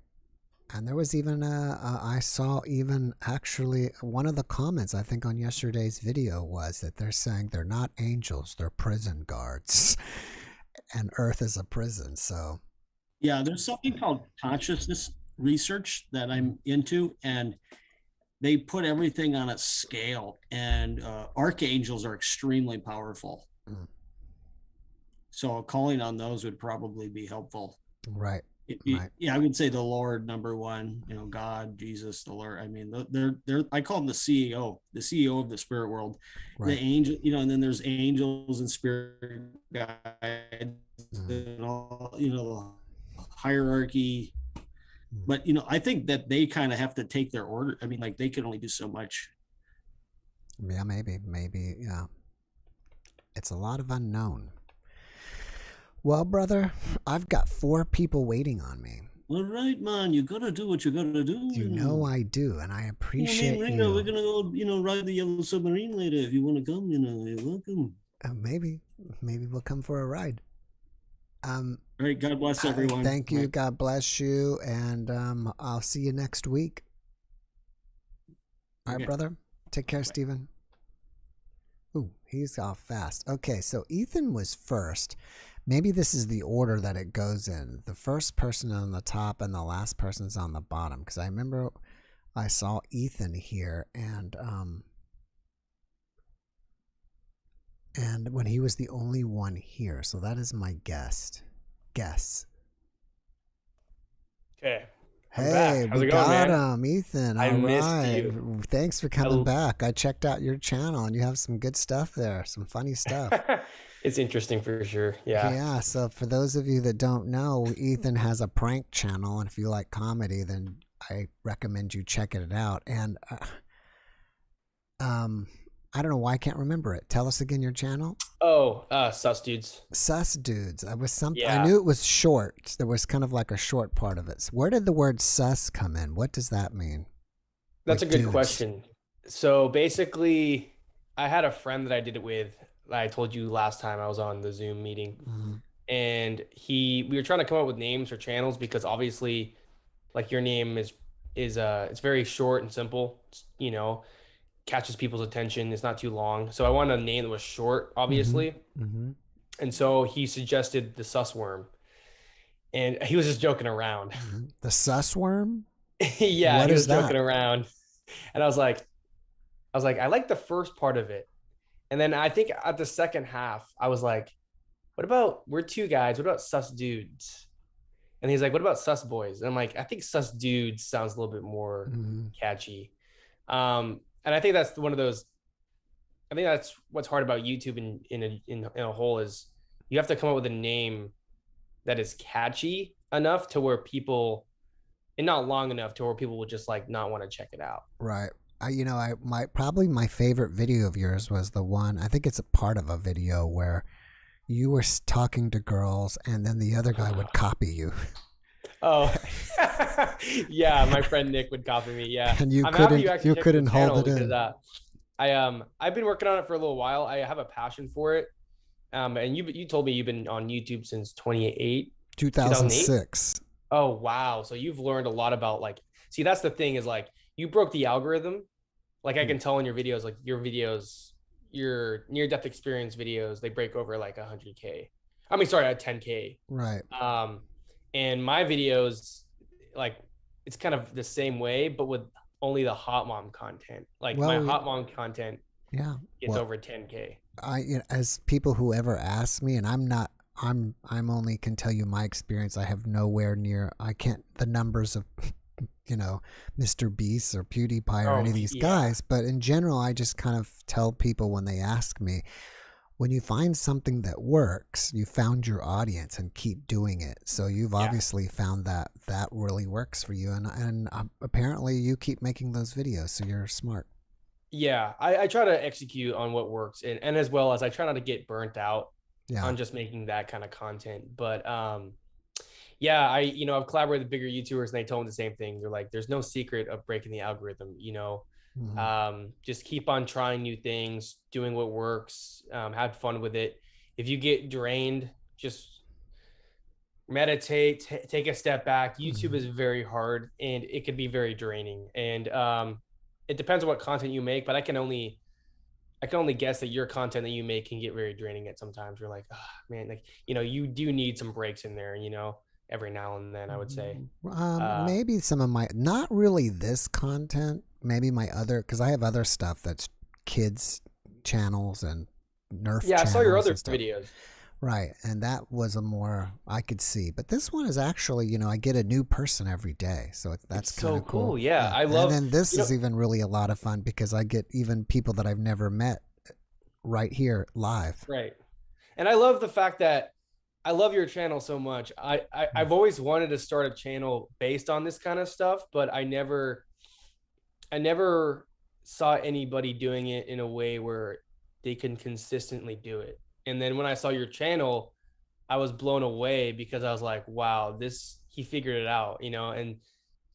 And there was even I saw even actually one of the comments, I think on yesterday's video, was that they're saying they're not angels, they're prison guards, and Earth is a prison. So yeah, there's something called consciousness research that I'm into, and they put everything on a scale, and archangels are extremely powerful. So calling on those would probably be helpful. Right. Yeah, I would say the Lord, number one, God, Jesus, the Lord. I mean, they're I call them the CEO of the spirit world, Right. the angel, and then there's angels and spirit guides and all, the hierarchy. But, I think that they kind of have to take their order. I mean, like they can only do so much. Yeah, maybe, yeah. It's a lot of unknown. Well, brother, I've got 4 people waiting on me. All right, man, you gotta do what you gotta do. You know I do, and I appreciate you. We're gonna go, ride the yellow submarine later. If you want to come, you're welcome. Maybe we'll come for a ride. All right, God bless everyone. Thank you. Right. God bless you, and I'll see you next week. All right, brother. Take care, Stephen. Ooh, he's off fast. Okay, so Ethan was first. Maybe this is the order that it goes in. The first person on the top and the last person's on the bottom. Because I remember I saw Ethan here, and when he was the only one here. So that is my guess. Okay. Hey, we got him, Ethan. I missed you. Thanks for coming back. I checked out your channel, and you have some good stuff there, some funny stuff. It's interesting for sure. Yeah. Yeah. So for those of you that don't know, Ethan has a prank channel, and if you like comedy, then I recommend you checking it out. And I don't know why I can't remember it. Tell us again your channel. Oh, Sus Dudes. Sus Dudes. I was something. Yeah. I knew it was short. There was kind of like a short part of it. So where did the word sus come in? What does that mean? That's a good question. So basically, I had a friend that I did it with. I told you last time I was on the Zoom meeting, and we were trying to come up with names for channels because obviously, like your name is it's very short and simple. Catches people's attention. It's not too long. So I wanted a name that was short, obviously. And so he suggested the Sus Worm. And he was just joking around. The Sus Worm? Yeah, what he was joking around. And I was like, I like the first part of it. And then I think at the second half, I was like, what about, we're 2 guys. What about Sus Dudes? And he's like, what about Sus Boys? And I'm like, I think Sus Dudes sounds a little bit more catchy. And I think that's one of those. I think that's what's hard about YouTube in a whole is you have to come up with a name that is catchy enough to where people, and not long enough to where people will just like not want to check it out. Right. Probably my favorite video of yours was the one. I think it's a part of a video where you were talking to girls, and then the other guy would copy you. Oh, yeah. My friend Nick would copy me. Yeah. And you couldn't hold it in. Because, I've been working on it for a little while. I have a passion for it. And you told me you've been on YouTube since 2006. Oh, wow. So you've learned a lot about see, that's the thing is you broke the algorithm. I can tell in your videos, your near-death experience videos, they break over 100K. I mean, sorry, 10K. Right. And my videos, it's kind of the same way, but with only the hot mom content. My hot mom content gets over 10K. As people who ever ask me, and I'm only can tell you my experience. I have nowhere near, I can't, the numbers of, Mr. Beast or PewDiePie or any of these guys. But in general, I just kind of tell people when they ask me, when you find something that works, you found your audience and keep doing it. So you've obviously found that really works for you. And apparently you keep making those videos. So you're smart. Yeah. I try to execute on what works. And as well as I try not to get burnt out on just making that kind of content. But I've collaborated with bigger YouTubers and they told me the same thing. They're like, there's no secret of breaking the algorithm, just keep on trying new things, doing what works, have fun with it. If you get drained, just meditate, take a step back. YouTube is very hard and it can be very draining. And it depends on what content you make, but I can only guess that your content that you make can get very draining at sometimes. You're like, oh, man, you do need some breaks in there, every now and then, I would say. Maybe some of my, not really this content, maybe my other, because I have other stuff that's kids channels and Nerf channels. Yeah, I saw your other videos. Right. And that was a more I could see. But this one is actually, you know, I get a new person every day. So that's kind so of cool. Yeah, I love. And then this you is know, even really a lot of fun because I get even people that I've never met right here live. right. And I love the fact that I love your channel so much. I've always wanted to start a channel based on this kind of stuff, but I never saw anybody doing it in a way where they can consistently do it. And then when I saw your channel, I was blown away because I was like, wow, he figured it out, you know, and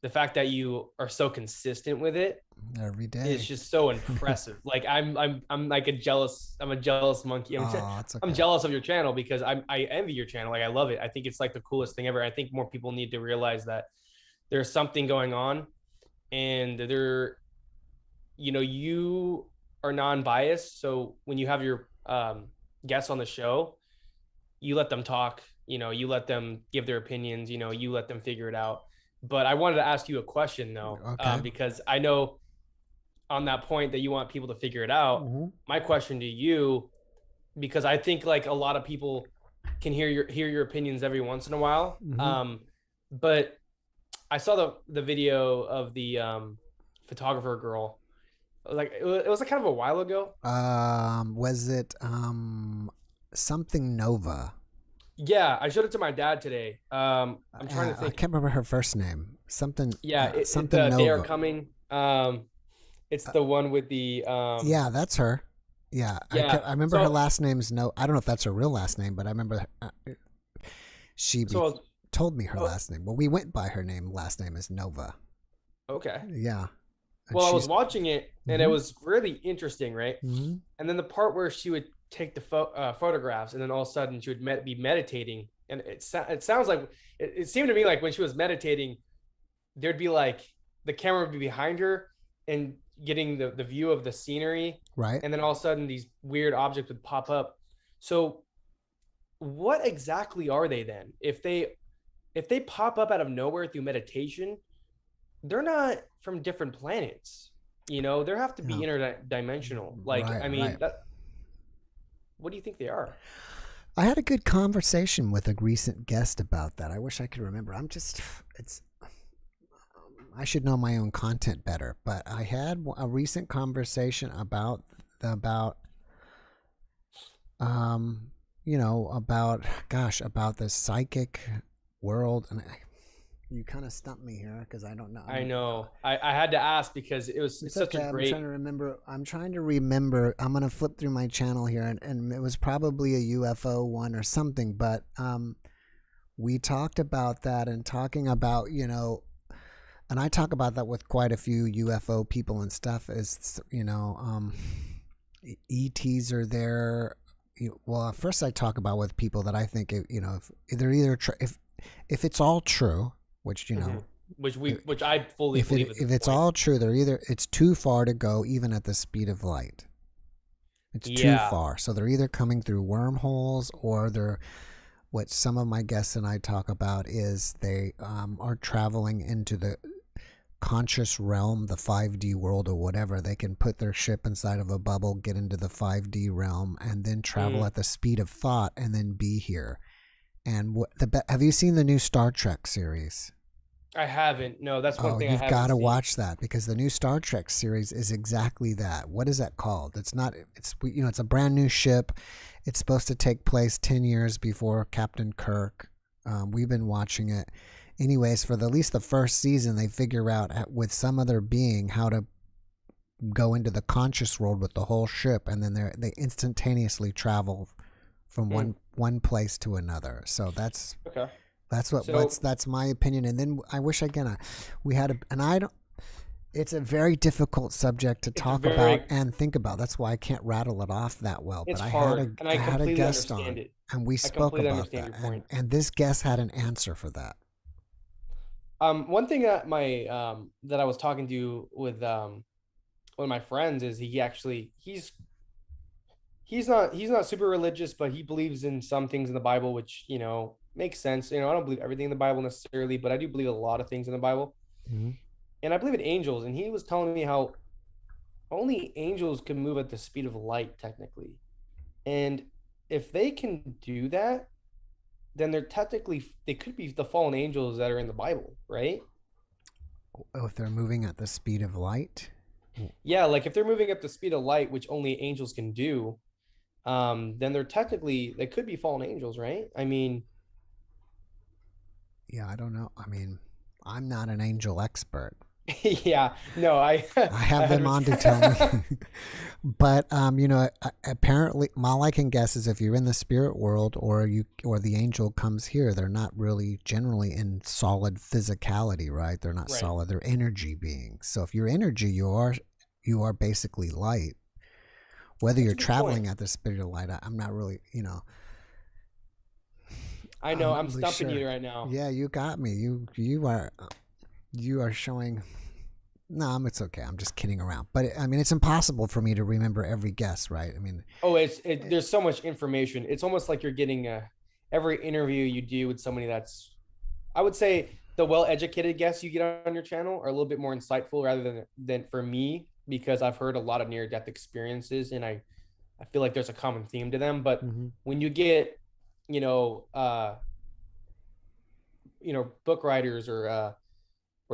the fact that you are so consistent with it Every day. is just so impressive. Like I'm like a jealous monkey. I'm jealous of your channel because I envy your channel. Like I love it. I think it's like the coolest thing ever. I think more people need to realize that there's something going on, and you are non-biased. So when you have your guests on the show, you let them talk, you let them give their opinions, you let them figure it out. But I wanted to ask you a question though, because I know on that point that you want people to figure it out. Mm-hmm. My question to you, because I think like a lot of people can hear your opinions every once in a while. Mm-hmm. But I saw the video of the photographer girl. Like it was like kind of a while ago. Was it something Nova? Yeah, I showed it to my dad today. I'm trying to think. I can't remember her first name. Something. Yeah, something Nova. They Are Coming. It's the one with the. Yeah, that's her. Yeah, yeah. I remember her last name's No. I don't know if that's her real last name, but I remember she told me her last name. Well, we went by her last name is Nova. Okay. Yeah. And I was watching it, and it was really interesting, right? Mm-hmm. And then the part where she would take the photographs, and then all of a sudden she would be meditating, and it sounds like it seemed to me like when she was meditating, there'd be like the camera would be behind her and getting the view of the scenery, right? And then all of a sudden these weird objects would pop up. So what exactly are they then? If they pop up out of nowhere through meditation, they're not from different planets, there have to be interdimensional. Like, right, I mean, what do you think they are? I had a good conversation with a recent guest about that. I wish I could remember. I should know my own content better, but I had a recent conversation about the psychic world, and you kind of stumped me here because I don't know. I know. I had to ask because it's such okay. a great. I'm trying to remember. I'm gonna flip through my channel here, and it was probably a UFO one or something. But we talked about that and talking about and I talk about that with quite a few UFO people and stuff. Is ETs are there. Well, first I talk about with people that I think if it's all true. Which which I fully believe. If it's all true, it's too far to go, even at the speed of light. It's too far, so they're either coming through wormholes or they're. What some of my guests and I talk about is they are traveling into the conscious realm, the 5D world or whatever. They can put their ship inside of a bubble, get into the 5D realm, and then travel at the speed of thought, and then be here. And have you seen the new Star Trek series? I haven't. No, that's one thing I haven't. You've got to seen. watch that because the new Star Trek series is exactly that. What is that called? It's a brand new ship. It's supposed to take place 10 years before Captain Kirk. We've been watching it. Anyways, for at least the first season, they figure out with some other being how to go into the conscious world with the whole ship, and then they instantaneously travel from one place to another. So that's okay. That's my opinion. And then I wish it's a very difficult subject to talk about and think about. That's why I can't rattle it off that well. It's but hard. I had a guest on and we spoke about that. And this guest had an answer for that. One thing that that I was talking to with one of my friends is he's not super religious, but he believes in some things in the Bible, which, makes sense. I don't believe everything in the Bible necessarily, but I do believe a lot of things in the Bible. Mm-hmm. And I believe in angels. And he was telling me how only angels can move at the speed of light, technically. And if they can do that, then they could be the fallen angels that are in the Bible, right? Oh, if they're moving at the speed of light? Yeah, like if they're moving at the speed of light, which only angels can do, then they could be fallen angels, right? I mean, yeah, I don't know. I mean, I'm not an angel expert. Yeah, no, I have them on to tell me. But apparently, all I can guess is if you're in the spirit world or the angel comes here, they're not really generally in solid physicality, right? They're not solid. They're energy beings. So if you're energy, you are basically light. Whether you're traveling at the speed of light, I'm not really, I know I'm really stumping you right now. Yeah, you got me. You are showing. No, it's okay. I'm just kidding around. But I mean, it's impossible for me to remember every guess, right? I mean, there's so much information. It's almost like you're getting every interview you do with somebody that's, I would say, the well-educated guests you get on your channel are a little bit more insightful rather than for me, because I've heard a lot of near-death experiences and I feel like there's a common theme to them. But when you get, book writers or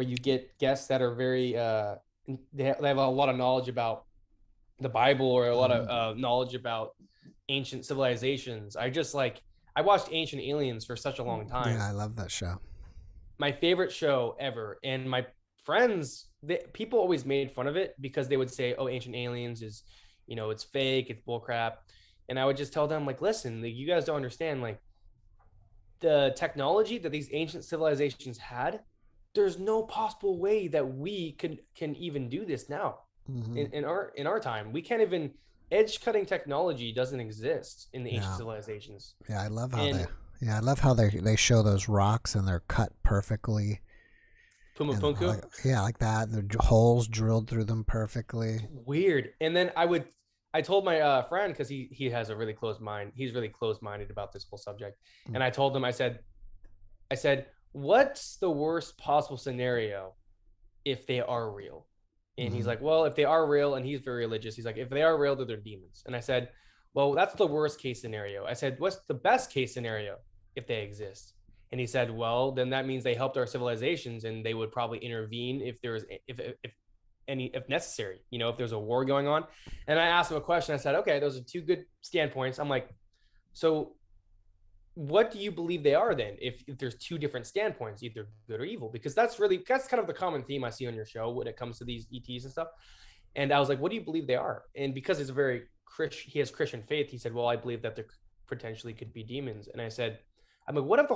you get guests that are very they have a lot of knowledge about the Bible or a lot of knowledge about ancient civilizations. I watched Ancient Aliens for such a long time. Yeah, I love that show. My favorite show ever. And my friends, people always made fun of it because they would say, oh, Ancient Aliens is, it's fake, it's bullcrap. And I would just tell them, like, listen, you guys don't understand, like, the technology that these ancient civilizations had, there's no possible way that we can even do this now. In our time. We can't even, edge cutting technology doesn't exist in the ancient civilizations. Yeah, I love how they show those rocks and they're cut perfectly. Puma Punku? Like that. The holes drilled through them perfectly. Weird. And then I told my friend, because he has a really closed mind. He's really closed-minded about this whole subject. And I told him, I said, what's the worst possible scenario if they are real? And he's like, well, if they are real, and he's very religious, he's like, if they are real, they're demons. And I said, well, that's the worst case scenario. I said, what's the best case scenario if they exist? And he said, well, then that means they helped our civilizations and they would probably intervene if necessary, if there's a war going on. And I asked him a question. I said, okay, those are two good standpoints. I'm like, so what do you believe they are then? If there's two different standpoints, either good or evil, because that's kind of the common theme I see on your show when it comes to these ETs and stuff. And I was like, what do you believe they are? And because it's he has Christian faith, he said, well, I believe that there potentially could be demons. And I said, I'm like, what if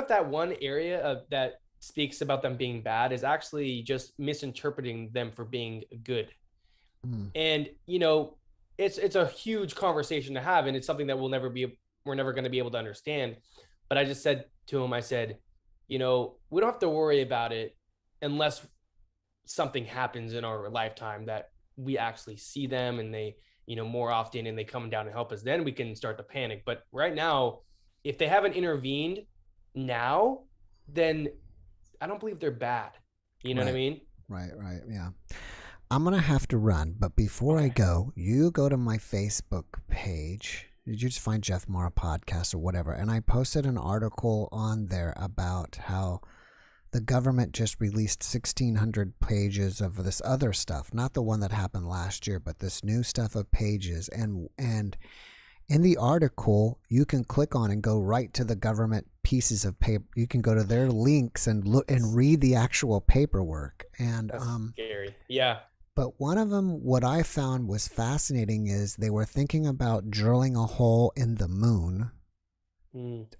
that one area that speaks about them being bad is actually just misinterpreting them for being good? And it's a huge conversation to have, and it's something that we're never going to be able to understand. But I just said to him, I said, we don't have to worry about it unless something happens in our lifetime that we actually see them and they, more often, and they come down and help us. Then we can start to panic. But right now, if they haven't intervened now, then I don't believe they're bad. You know what I mean? Right. Yeah. I'm going to have to run, but before I go, you go to my Facebook page. Did you just find JeffMara podcast or whatever? And I posted an article on there about how the government just released 1,600 pages of this other stuff, not the one that happened last year, but this new stuff of pages. And in the article, you can click on and go right to the government pieces of paper. You can go to their links and look and read the actual paperwork. And that's scary. Yeah. But one of them, what I found was fascinating, is they were thinking about drilling a hole in the moon,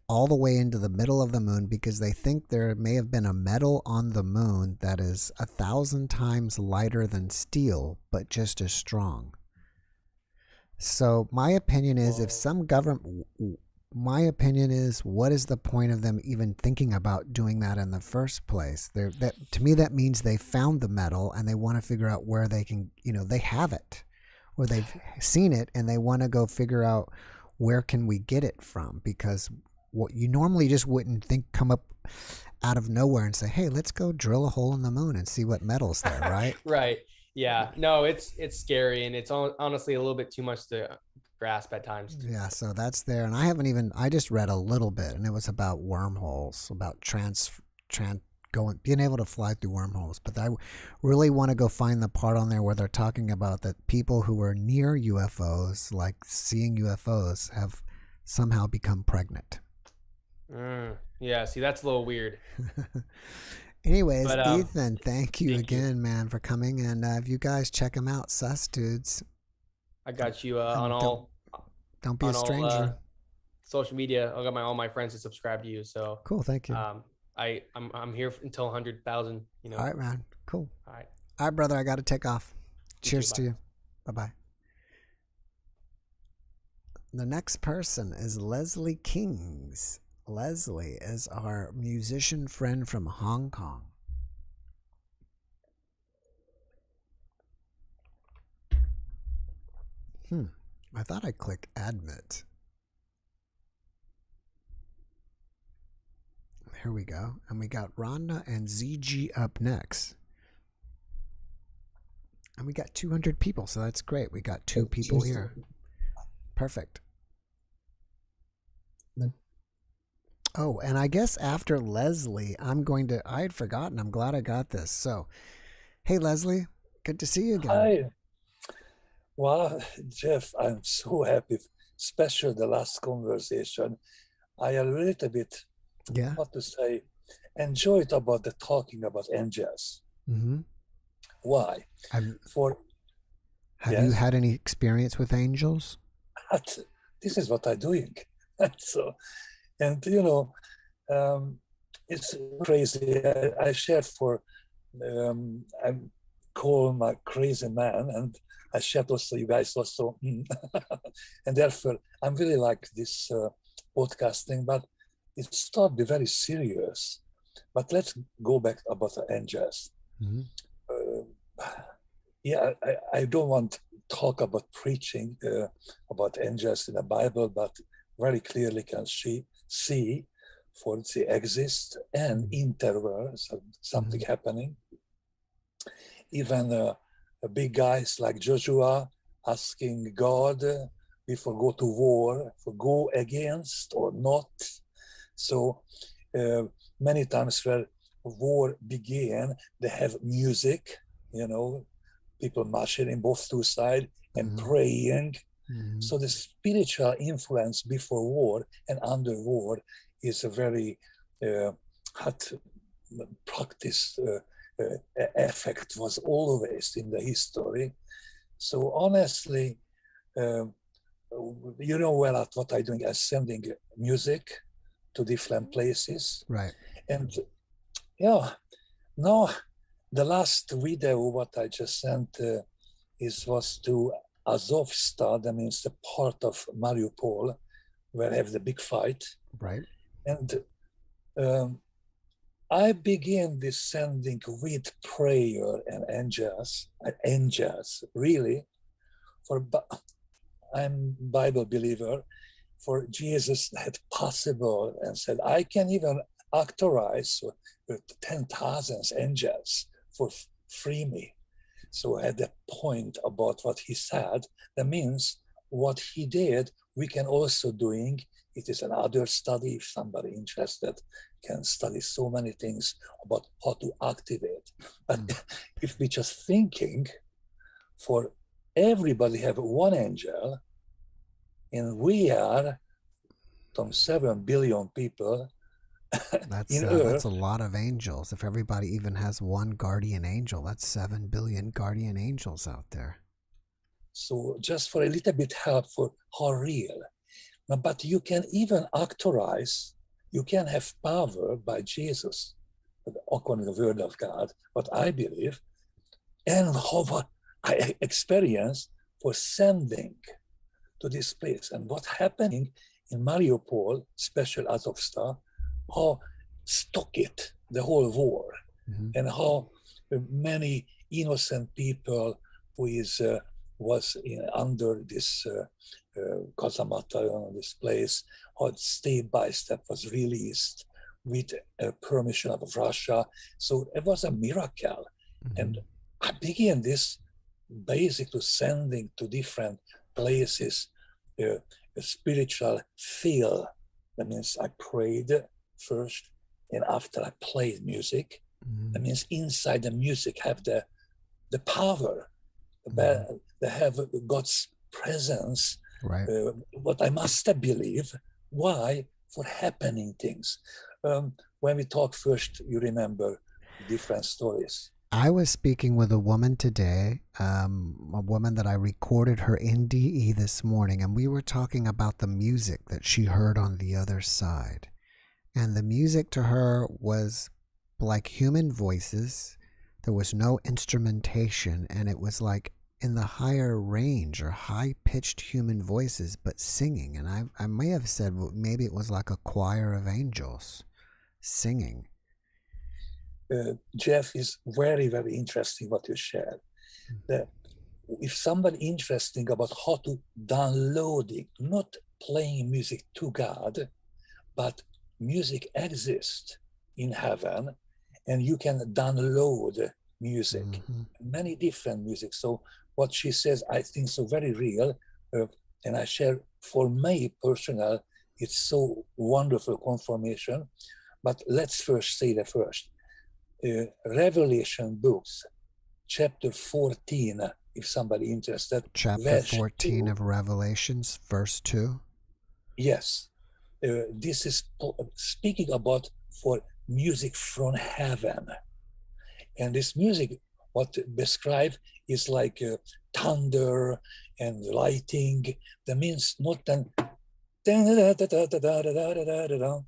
all the way into the middle of the moon, because they think there may have been a metal on the moon that is 1,000 times lighter than steel, but just as strong. So my opinion is, what is the point of them even thinking about doing that in the first place? To me, that means they found the metal and they want to figure out where they can, they have it, or they've seen it and they want to go figure out where can we get it from? Because what you normally just wouldn't come up out of nowhere and say, hey, let's go drill a hole in the moon and see what metal's there, right? Right. Yeah, no, it's scary, and it's honestly a little bit too much to grasp at times. Yeah, so that's there, and I just read a little bit, and it was about wormholes, about being able to fly through wormholes. But I really want to go find the part on there where they're talking about that people who are near UFOs, like seeing UFOs, have somehow become pregnant. Yeah, see, that's a little weird. Anyways, but, Ethan, thank you again, man, for coming. And if you guys check them out, Sus Dudes. I got you on all. Don't be a stranger. Social media. I got all my friends to subscribe to you. So cool. Thank you. I'm here until 100,000. You know. All right, man. Cool. All right, brother. I got to take off. Cheers to you. Bye. The next person is Leslie Kings. Leslie is our musician friend from Hong Kong. I thought I clicked admit. Here we go. And we got Rhonda and ZG up next. And we got 200 people, so that's great. We got 2 people here. Perfect. Oh, and I guess after Leslie, I had forgotten. I'm glad I got this. So, hey, Leslie, good to see you again. Hi. Wow, Jeff, I'm so happy, especially the last conversation. I a little bit, what to say, enjoyed about the talking about angels. Mm-hmm. Why? Have you had any experience with angels? This is what I'm doing. So, and it's crazy. I shared for, I'm called my crazy man, and I shared also you guys also, and therefore I'm really like this podcasting, but it started to be very serious. But let's go back about the angels. Mm-hmm. I don't want to talk about preaching about angels in the Bible, but very clearly can see for they exist and interverse, something happening. Even big guys like Joshua asking God before go to war, for go against or not. So many times where war began, they have music, people marching in both two sides and praying. Mm-hmm. So the spiritual influence before war and under war is a very hot practice effect was always in the history. So honestly, well what I'm doing, I'm sending music to different places. Right. And no, the last video what I just sent was to Azovstal, that means the part of Mariupol where I have the big fight. Right. And I begin this sending with prayer and angels, really. I'm Bible believer. For Jesus had possible and said, I can even authorize 10,000 angels for free me. So at the point about what he said, that means what he did, we can also doing. It is another study. If somebody interested can study so many things about how to activate. But if we just thinking for everybody have one angel, and we are some 7 billion people. That's a lot of angels. If everybody even has one guardian angel, that's 7 billion guardian angels out there. So just for a little bit help for how real. Now, but you can even authorize, you can have power by Jesus, according to the word of God, what I believe, and what I experience for sending to this place. And what happening in Mariupol, special Azovstal, how stuck it, the whole war, and how many innocent people who was under this Kazamata, this place, how step by step was released with permission of Russia. So it was a miracle. And I began this basically sending to different places a spiritual feel. That means I prayed first, and after I played music. That means inside the music have the power, they have God's presence. Right. What I must believe. Why? For happening things. When we talk first, you remember different stories. I was speaking with a woman today, a woman that I recorded her NDE this morning, and we were talking about the music that she heard on the other side. And the music to her was like human voices. There was no instrumentation, and it was like in the higher range or high-pitched human voices, but singing. And I may have said, well, maybe it was like a choir of angels singing. Jeff, is very, very interesting what you shared. That if somebody interesting about how to downloading, not playing music to God, but music exists in heaven, and you can download music, many different music. So what she says, I think so very real, and I share for me personal, it's so wonderful confirmation. But let's first say the first. Revelation books, chapter 14, if somebody interested. Chapter 14 of Revelations, verse 2. Yes. This is speaking about for music from heaven. And this music, what described is like thunder and lighting. That means not an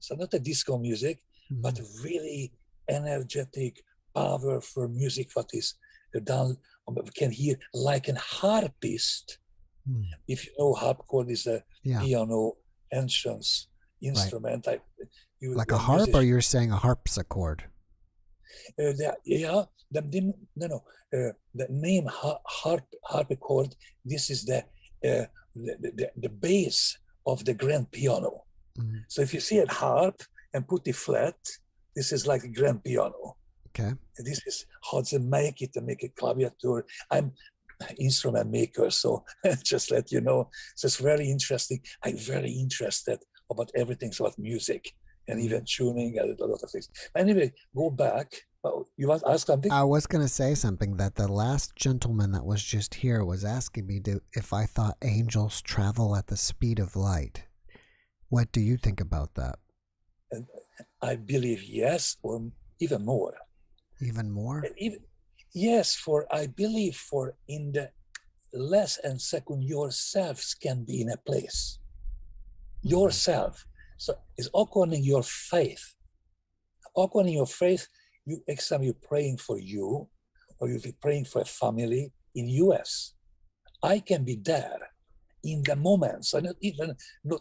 so not a disco music, but really energetic, powerful music. What is done, we can hear like an harpist. If you know, harpchord is a piano ancient instrument. Right. Like a harp, or you're saying a harpsichord? The name harpsichord. This is the bass of the grand piano. So if you see a harp and put it flat, this is like a grand piano. Okay. And this is how to make it a claviature. I'm an instrument maker, so just let you know. So it's very interesting. I'm very interested about everything about music and even tuning and a lot of things. Anyway, go back. You want to ask something? I was going to say something, that the last gentleman that was just here was asking me if I thought angels travel at the speed of light. What do you think about that? And I believe yes, or even more. Even more? Yes, for I believe for in the less and second yourselves can be in a place. Yourself. So it's according your faith. According your faith, you examine you're praying for you, or you'll be praying for a family in US. I can be there in the moment. So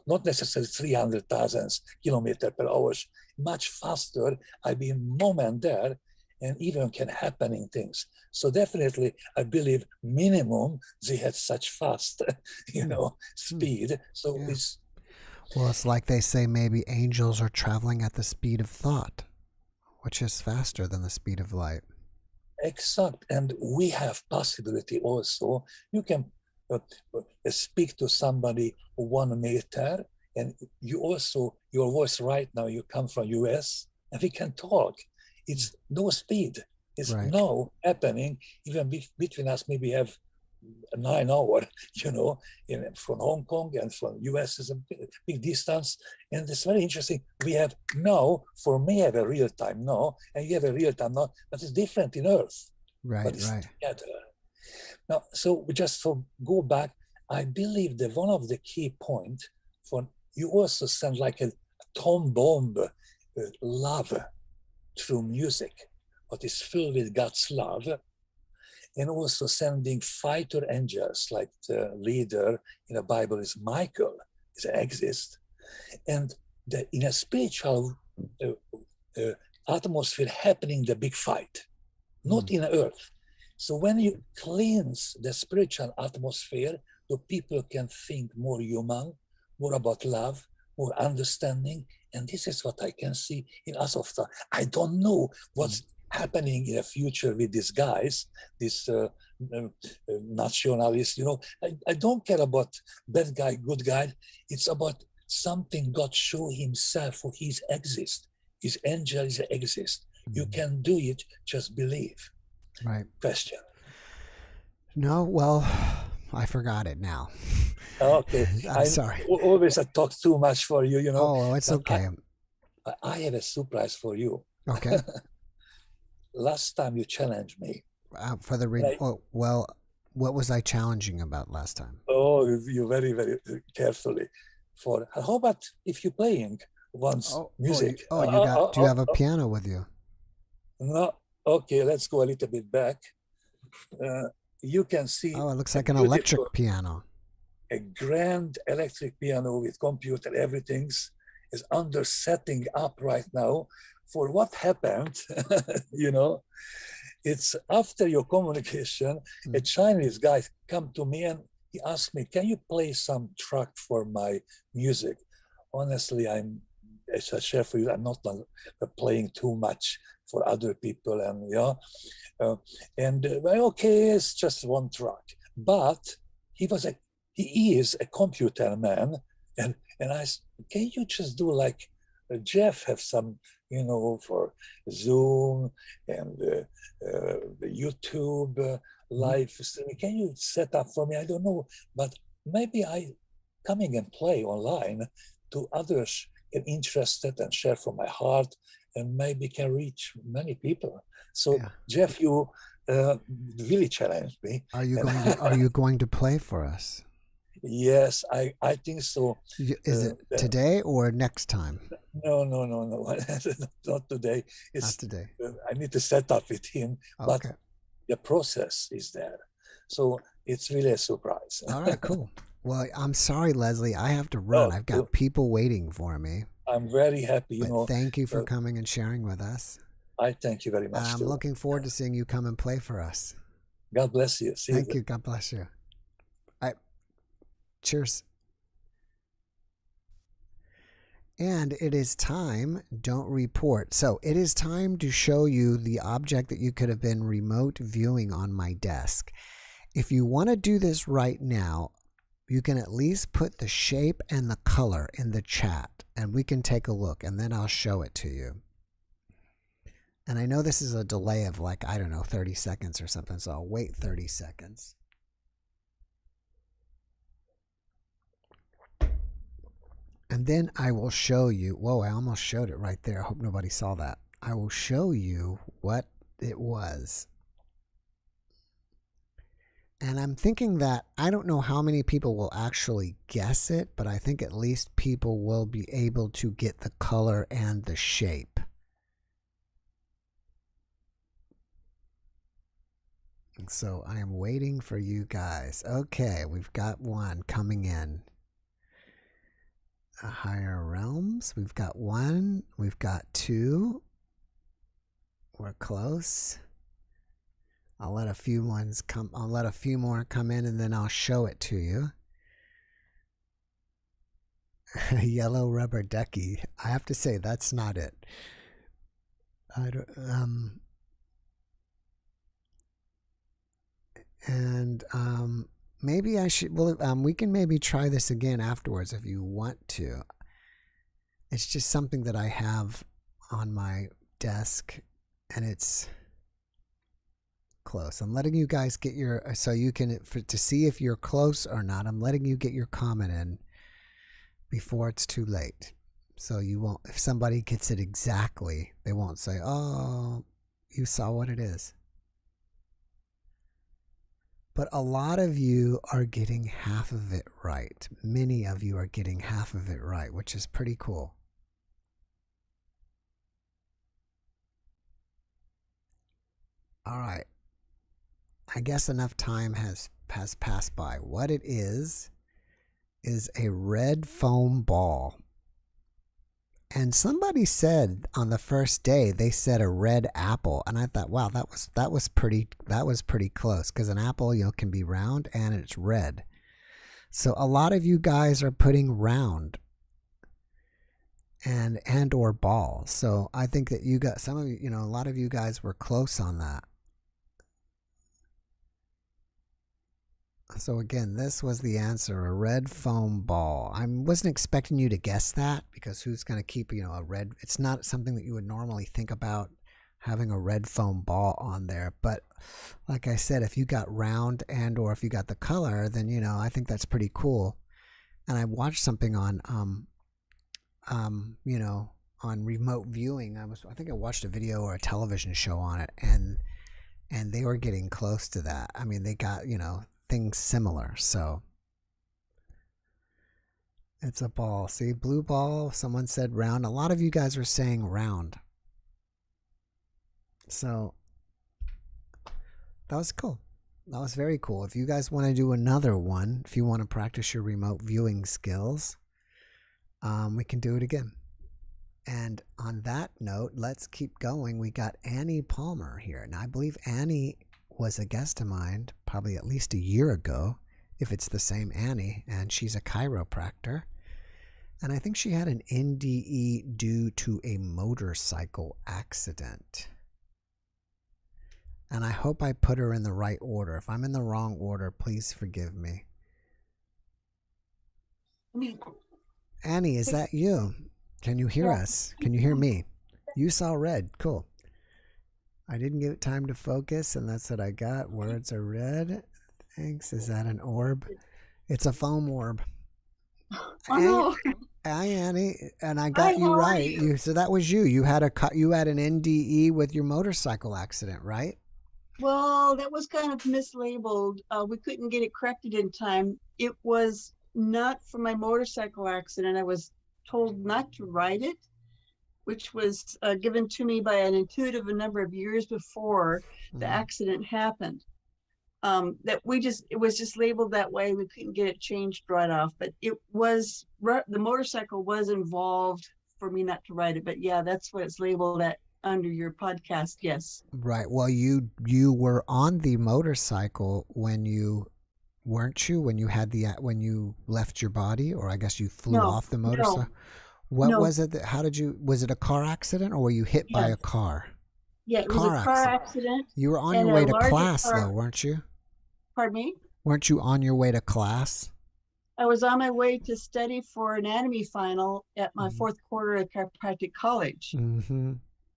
not necessarily 300,000 kilometers per hour, much faster. I be in moment there, and even can happen in things. So definitely, I believe minimum they had such fast, speed. So it's. Well, it's like they say maybe angels are traveling at the speed of thought, which is faster than the speed of light. Exact. And we have possibility also. You can speak to somebody 1 meter, and you also, your voice right now, you come from US, and we can talk. It's no speed. It's no happening. Even between us, maybe have 9 hours, from Hong Kong and from US is a big distance. And it's very interesting. We have now, for me, I have a real time now, and you have a real time now, but it's different in Earth. Right, but it's right. together. Now, so just to go back, I believe that one of the key points for you also sound like a tom bomb love through music, what is filled with God's love, and also sending fighter angels, like the leader in the Bible is Michael, exists, and in a spiritual atmosphere happening the big fight, not in Earth. So when you cleanse the spiritual atmosphere, the people can think more human, more about love, more understanding. And this is what I can see in Azovstal. I don't know what's happening in the future with these guys, this nationalists. I don't care about bad guy, good guy. It's about something God show himself for his exist. His angels exist. You can do it, just believe. Right. Question. No, well, I forgot it now. Okay. I'm sorry. Always I talk too much for you, Oh, it's okay. I have a surprise for you. Okay. Last time you challenged me. For the well, what was I challenging about last time? Oh, you very, very carefully. For how about if you're playing once music? Do you have a piano with you? No. Okay, let's go a little bit back. You can see. Oh, it looks like an electric piano. A grand electric piano with computer, everything's is under setting up right now for what happened. It's after your communication, a Chinese guy come to me and he asked me, can you play some track for my music? Honestly, as a chef, I'm not playing too much for other people. And okay, it's just one track. But he is a computer man. And I said, can you just do like Jeff have some, for Zoom and YouTube live streaming. Can you set up for me? I don't know, but maybe I coming and play online to others get interested and share from my heart, and maybe can reach many people. So Jeff, you really challenged me. Are you going to play for us? Yes, I think so. Is it today or next time? No. Not today. Not today. I need to set up with him, but the process is there. So it's really a surprise. All right, cool. Well, I'm sorry, Leslie. I have to run. I've got people waiting for me. I'm very happy. Thank you for coming and sharing with us. I thank you very much. I'm looking forward to seeing you come and play for us. God bless you. Thank you. God bless you. Cheers. And it is time, don't report. So it is time to show you the object that you could have been remote viewing on my desk. If you want to do this right now, you can at least put the shape and the color in the chat and we can take a look and then I'll show it to you. And I know this is a delay of 30 seconds or something, so I'll wait 30 seconds. And then I will show you, whoa, I almost showed it right there. I hope nobody saw that. I will show you what it was. And I'm thinking that I don't know how many people will actually guess it, but I think at least people will be able to get the color and the shape. And so I am waiting for you guys. Okay, we've got one coming in. Higher realms. We've got one. We've got two. We're close. I'll let a few ones come. I'll let a few more come in, and then I'll show it to you. Yellow rubber ducky. I have to say that's not it. I don't. Maybe I should, we can maybe try this again afterwards if you want to. It's just something that I have on my desk and it's close. I'm letting you guys get your, so you can, to see if you're close or not, I'm letting you get your comment in before it's too late. So you won't, if somebody gets it exactly, they won't say, oh, you saw what it is. But a lot of you are getting half of it right. Many of you are getting half of it right, which is pretty cool. All right. I guess enough time has passed by. What it is a red foam ball. And somebody said on the first day, they said a red apple. And I thought, wow, that was pretty close, because an apple, can be round and it's red. So a lot of you guys are putting round. and or ball. So I think that you got some of you, a lot of you guys were close on that. So again, this was the answer, a red foam ball. I wasn't expecting you to guess that, because who's going to keep, a red, it's not something that you would normally think about, having a red foam ball on there. But like I said, if you got round and or if you got the color, then I think that's pretty cool. And I watched something on on remote viewing. I think I watched a video or a television show on it, and they were getting close to that. I mean, they got, things similar. So it's a ball. See, blue ball, someone said round. A lot of you guys were saying round. So that was cool. That was very cool. If you guys want to do another one, if you want to practice your remote viewing skills, we can do it again. And on that note, let's keep going. We got Annie Palmer here. Now, I believe Annie was a guest of mine probably at least a year ago, if it's the same Annie, and she's a chiropractor. And I think she had an NDE due to a motorcycle accident. And I hope I put her in the right order. If I'm in the wrong order, please forgive me. Annie, is that you? Can you hear us? Can you hear me? You saw red. Cool. I didn't give it time to focus, and that's what I got. Words are red. Thanks. Is that an orb? It's a foam orb. Oh, no. Hi, Annie, and I got you right. So that was you. You had an NDE with your motorcycle accident, right? Well, that was kind of mislabeled. We couldn't get it corrected in time. It was not for my motorcycle accident. I was told not to ride it, which was given to me by an intuitive a number of years before the accident happened. It was just labeled that way. We couldn't get it changed right off, but the motorcycle was involved for me not to ride it. But yeah, that's what it's labeled at under your podcast. Yes. Right. Well, you were on the motorcycle when weren't you, when you left your body, or I guess you flew off the motorcycle? No. What was it? Was it a car accident, or were you hit by a car? Yeah, it was a car accident. You were on your way to class, though, weren't you? Pardon me? Weren't you on your way to class? I was on my way to study for anatomy final at my fourth quarter at chiropractic college. Mm-hmm.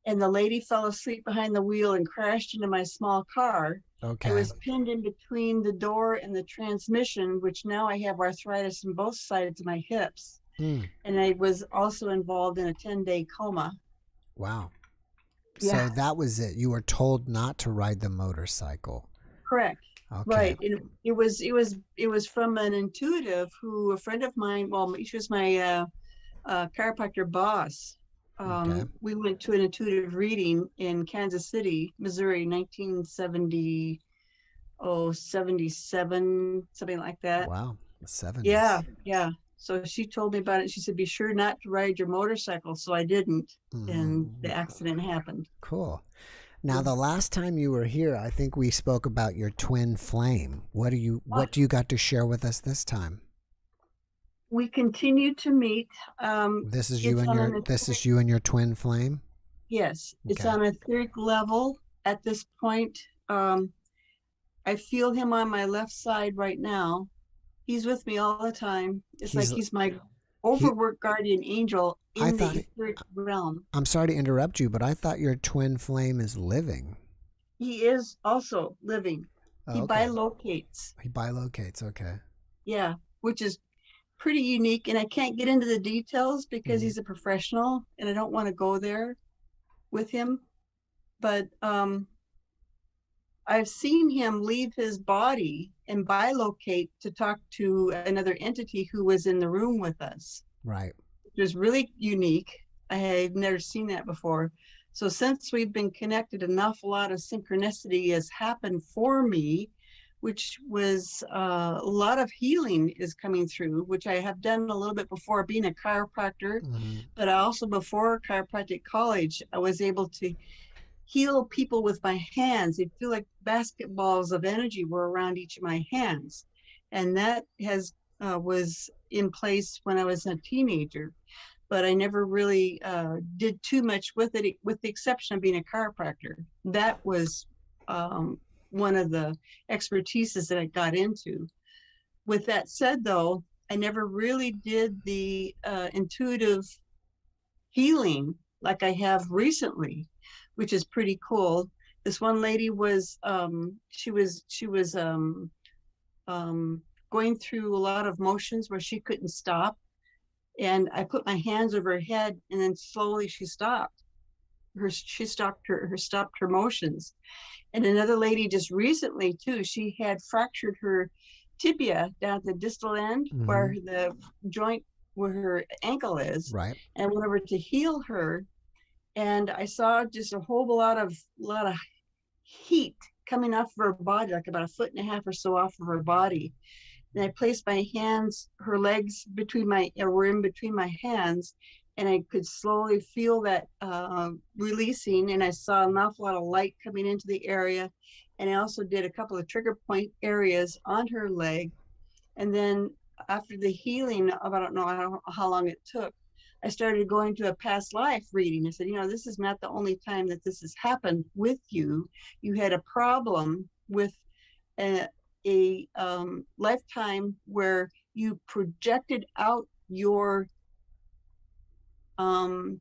And the lady fell asleep behind the wheel and crashed into my small car. Okay. I was pinned in between the door and the transmission, which now I have arthritis in both sides of my hips. And I was also involved in a 10-day coma. Wow. Yeah. So that was it. You were told not to ride the motorcycle. Correct. Okay. Right. It was from an intuitive a friend of mine, well, she was my chiropractor boss. Okay. We went to an intuitive reading in Kansas City, Missouri, 1977, something like that. Wow. The 70s. Yeah. Yeah. So she told me about it. She said, be sure not to ride your motorcycle. So I didn't. And the accident happened. Cool. Now, the last time you were here, I think we spoke about your twin flame. What do you got to share with us this time? We continue to meet. This is you and your twin flame? Yes. Okay. It's on a etheric level at this point. I feel him on my left side right now. He's with me all the time. It's like he's my overworked guardian angel in the etheric realm. I'm sorry to interrupt you, but I thought your twin flame is living. He is also living. He bilocates. He bilocates, okay. Yeah, which is pretty unique. And I can't get into the details because he's a professional and I don't want to go there with him. But I've seen him leave his body and bilocate to talk to another entity who was in the room with us. Right. It was really unique. I had never seen that before. So since we've been connected, an awful lot of synchronicity has happened for me, which was a lot of healing is coming through, which I have done a little bit before being a chiropractor, but also before chiropractic college, I was able to heal people with my hands. It feel like basketballs of energy were around each of my hands. And that was in place when I was a teenager. but I never really did too much with it, with the exception of being a chiropractor. That was one of the expertises that I got into. With that said, though, I never really did the intuitive healing like I have recently, which is pretty cool. This one lady was going through a lot of motions where she couldn't stop, and I put my hands over her head, and then slowly she stopped. She stopped her motions. And another lady just recently too, she had fractured her tibia down at the distal end, where the joint where her ankle is. Right. And I went over to heal her, and I saw just a whole lot of heat coming off of her body, like about 1.5 feet or so off of her body. And I placed my hands, her legs were in between my hands, and I could slowly feel that releasing, and I saw an awful lot of light coming into the area. And I also did a couple of trigger point areas on her leg. And then after the healing, I don't know how long it took, I started going to a past life reading. I said, this is not the only time that this has happened with you. You had a problem with a lifetime where you projected out your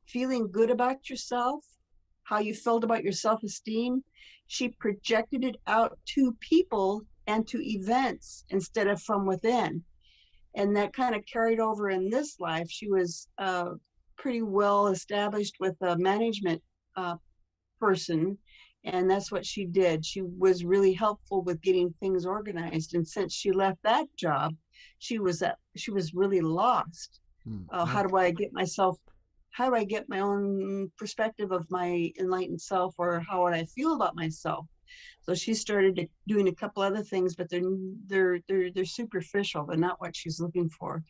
feeling good about yourself, how you felt about your self-esteem. She projected it out to people and to events instead of from within. And that kind of carried over in this life. She was pretty well established with a management person, and that's what she did. She was really helpful with getting things organized. And since she left that job, she was really lost. How do I get my own perspective of my enlightened self, or how would I feel about myself? So she started doing a couple other things, but they're superficial. They're not what she's looking for.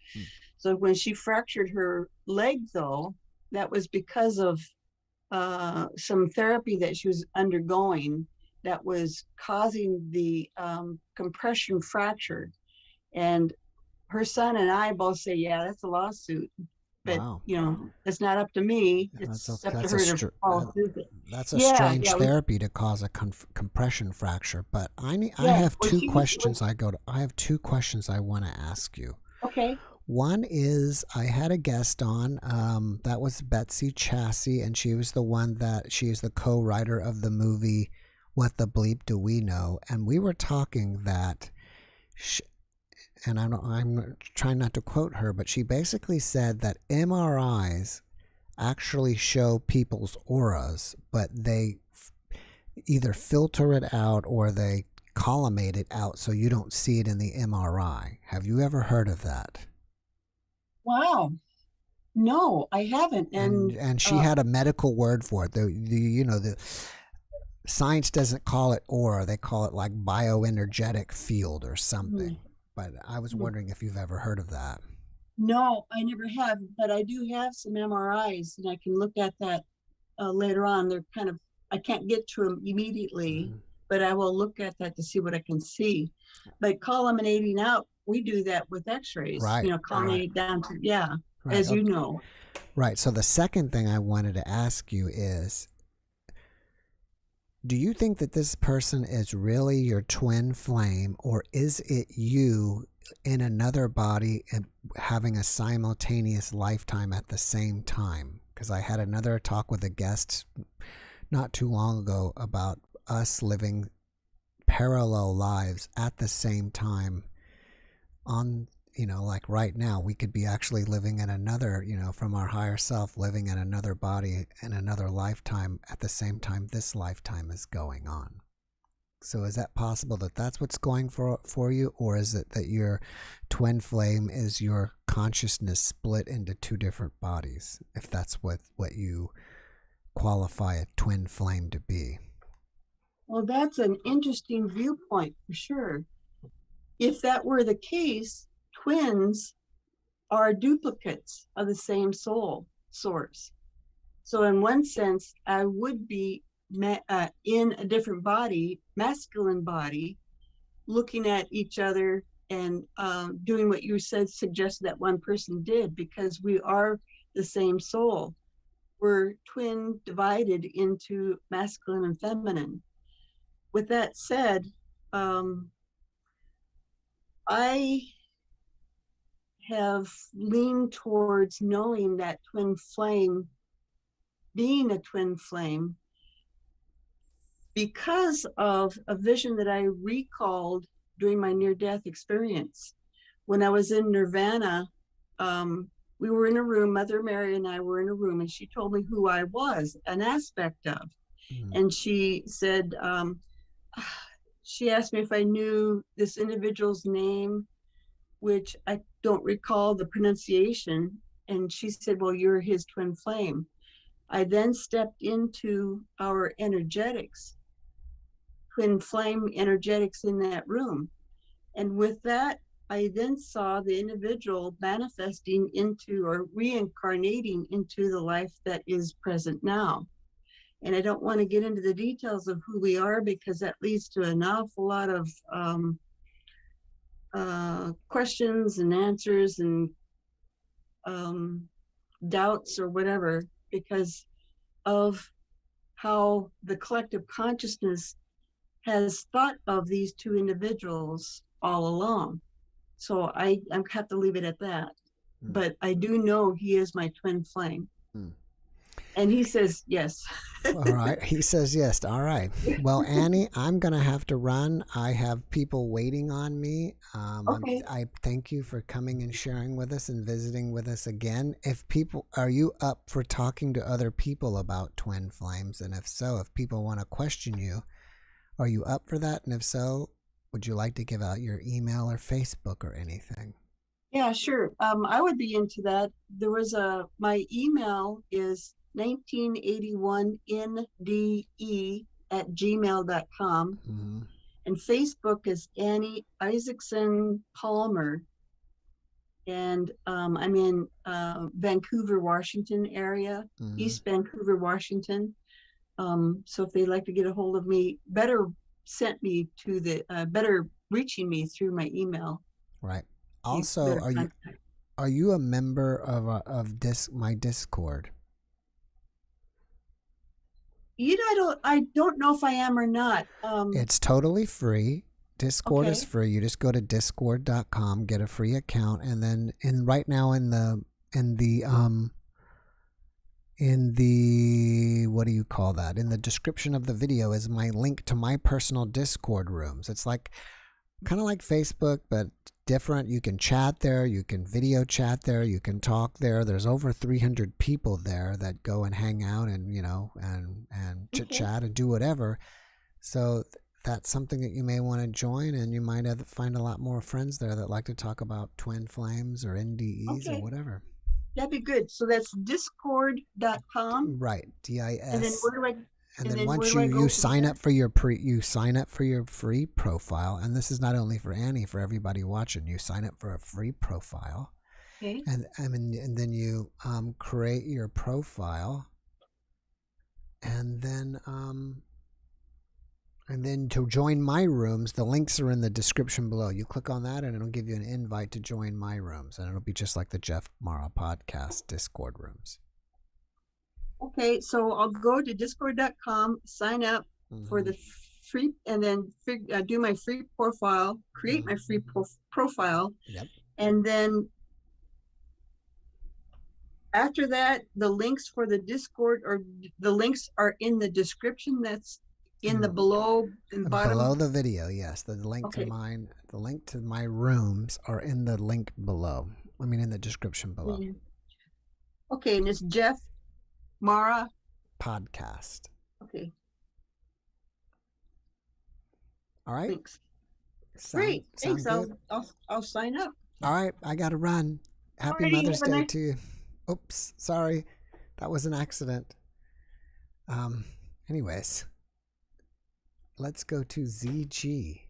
So when she fractured her leg, though, that was because of some therapy that she was undergoing that was causing the compression fracture. And her son and I both say, yeah, that's a lawsuit. But wow. It's not up to me. It's up to her to follow through. That's a strange therapy to cause a compression fracture. But I have two questions. I have two questions I want to ask you. Okay. One is, I had a guest on, that was Betsy Chassie, and she is the co-writer of the movie What the Bleep Do We Know? And we were talking that, and I'm trying not to quote her, but she basically said that MRIs actually show people's auras, but they either filter it out or they collimate it out so you don't see it in the MRI. Have you ever heard of that? Wow. No, I haven't. And she had a medical word for it. The science doesn't call it aura; they call it like bioenergetic field or something. But I was wondering if you've ever heard of that. No, I never have. But I do have some MRIs, and I can look at that later on. They're I can't get to them immediately, but I will look at that to see what I can see. But culminating out, we do that with X-rays. Right. Culminate down to right. as you know. Right. So the second thing I wanted to ask you is, do you think that this person is really your twin flame, or is it you in another body and having a simultaneous lifetime at the same time? Because I had another talk with a guest not too long ago about us living parallel lives at the same time on, like right now, we could be actually living in another, from our higher self, living in another body in another lifetime at the same time this lifetime is going on. So is that possible that that's what's going for you? Or is it that your twin flame is your consciousness split into two different bodies, if that's what you qualify a twin flame to be? Well, that's an interesting viewpoint for sure. If that were the case, twins are duplicates of the same soul source. So in one sense, I would be in a different body, masculine body, looking at each other and doing what you suggested that one person did, because we are the same soul. We're twin divided into masculine and feminine. With that said, I have leaned towards knowing that twin flame, being a twin flame, because of a vision that I recalled during my near-death experience. When I was in Nirvana, we were in a room, Mother Mary and I were in a room, and she told me who I was, an aspect of. And she said, she asked me if I knew this individual's name, which I don't recall the pronunciation. And she said, well, you're his twin flame. I then stepped into our energetics, twin flame energetics in that room. And with that, I then saw the individual manifesting into or reincarnating into the life that is present now. And I don't want to get into the details of who we are because that leads to an awful lot of questions and answers and doubts or whatever, because of how the collective consciousness has thought of these two individuals all along. So I have to leave it at that. But I do know he is my twin flame. And he says yes. All right. He says yes. All right. Well, Annie, I'm going to have to run. I have people waiting on me. Okay. I thank you for coming and sharing with us and visiting with us again. Are you up for talking to other people about twin flames? And if so, if people want to question you, are you up for that? And if so, would you like to give out your email or Facebook or anything? Yeah, sure. I would be into that. My email is 1981nde@gmail.com. And Facebook is Annie Isaacson Palmer. And I'm in Vancouver, Washington area, East Vancouver, Washington. So if they'd like to get a hold of me, better reaching me through my email. Right. Also, are you a member of my Discord? I don't know if I am or not. It's totally free. Discord is free. You just go to discord.com, get a free account, and then right now in the what do you call that? In the description of the video is my link to my personal Discord rooms. It's like kind of like Facebook, but different. You can chat there, you can video chat there, you can talk there. There's over 300 people there that go and hang out and and chit chat and do whatever. So that's something that you may want to join, and you might find a lot more friends there that like to talk about twin flames or NDEs or whatever. That'd be good. So that's discord.com. Right. DIS. And then where do I And then once you sign up for your free profile, and this is not only for Annie, for everybody watching, you sign up for a free profile. Okay. And then you create your profile, and then to join my rooms, the links are in the description below. You click on that and it'll give you an invite to join my rooms, and it'll be just like the JeffMara podcast Discord rooms. Okay, so I'll go to discord.com, sign up for the free, and then do my free profile, create my free profile. Yep. And then after that, the links for the Discord or the links are in the description. That's in the below and bottom. Below the video, yes. The link to my rooms are in the link below. I mean, in the description below. Okay, and it's JeffMara podcast. Okay. All right. Thanks. Great. Thanks. I'll sign up. All right. I got to run. Happy Mother's Day to you. Oops. Sorry. That was an accident. Anyways, let's go to ZG.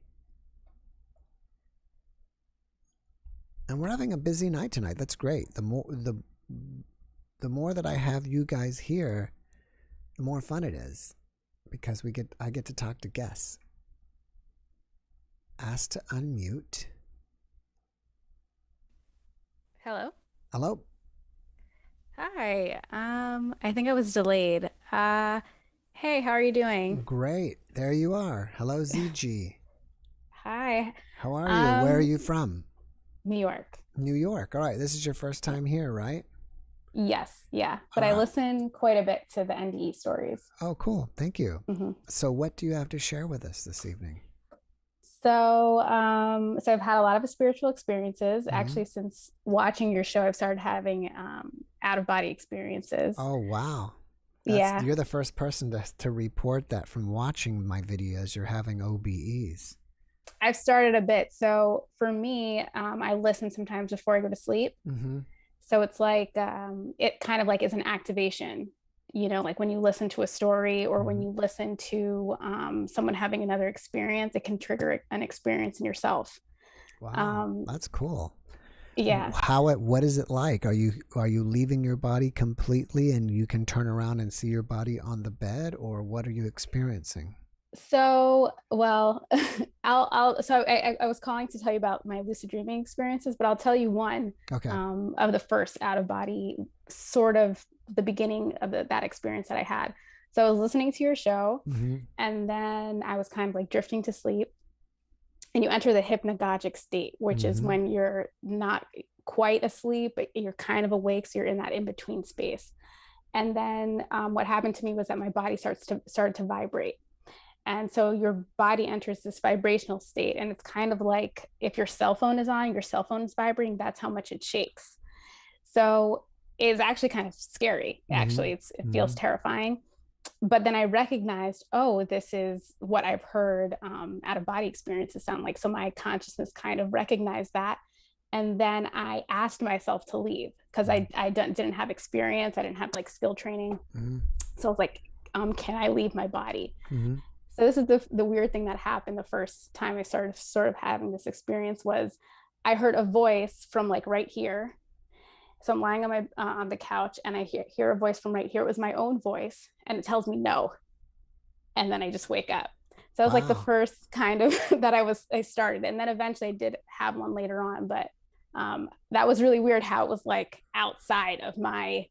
And we're having a busy night tonight. That's great. The more that I have you guys here, the more fun it is, because I get to talk to guests. Ask to unmute. Hello. Hello. Hi. I think I was delayed. Hey, how are you doing? Great. There you are. Hello, ZG. Hi. How are you? Where are Um, you from? New York. New York. All right. This is your first time here, right? Yes, yeah. But All I right. listen quite a bit to the NDE stories. Oh, cool. Thank you. hmm So, what do you have to share with us this evening? So I've had a lot of spiritual experiences. Mhm. Actually, since watching your show, I've started having out of body experiences. Oh, wow. Yeah, You're the first person to report that from watching my videos. You're having OBEs. I've started a bit. So for me, I listen sometimes before I go to sleep. Mm-hmm. So it's like it kind of like is an activation, like when you listen to a story or when you listen to someone having another experience, it can trigger an experience in yourself. Wow, that's cool. Yeah. What is it like? Are you leaving your body completely and you can turn around and see your body on the bed, or what are you experiencing? So, well, I was calling to tell you about my lucid dreaming experiences, but I'll tell you one Okay. of the first out of body, sort of the beginning of that experience that I had. So I was listening to your show, and then I was kind of like drifting to sleep, and you enter the hypnagogic state, which is when you're not quite asleep, but you're kind of awake, so you're in that in between space. And then what happened to me was that my body started to vibrate. And so your body enters this vibrational state. And it's kind of like if your cell phone is on, your cell phone is vibrating, that's how much it shakes. So it's actually kind of scary. Actually, it feels terrifying. But then I recognized, oh, this is what I've heard out of body experiences sound like. So my consciousness kind of recognized that. And then I asked myself to leave because I didn't have experience. I didn't have like skill training. So I was like, can I leave my body? So this is the weird thing that happened the first time I started sort of having this experience was I heard a voice from like right here. So I'm lying on my on the couch and I hear a voice from right here. It was my own voice and it tells me no. And then I just wake up. So that was like the first kind of that I started. And then eventually I did have one later on, but that was really weird how it was like outside of my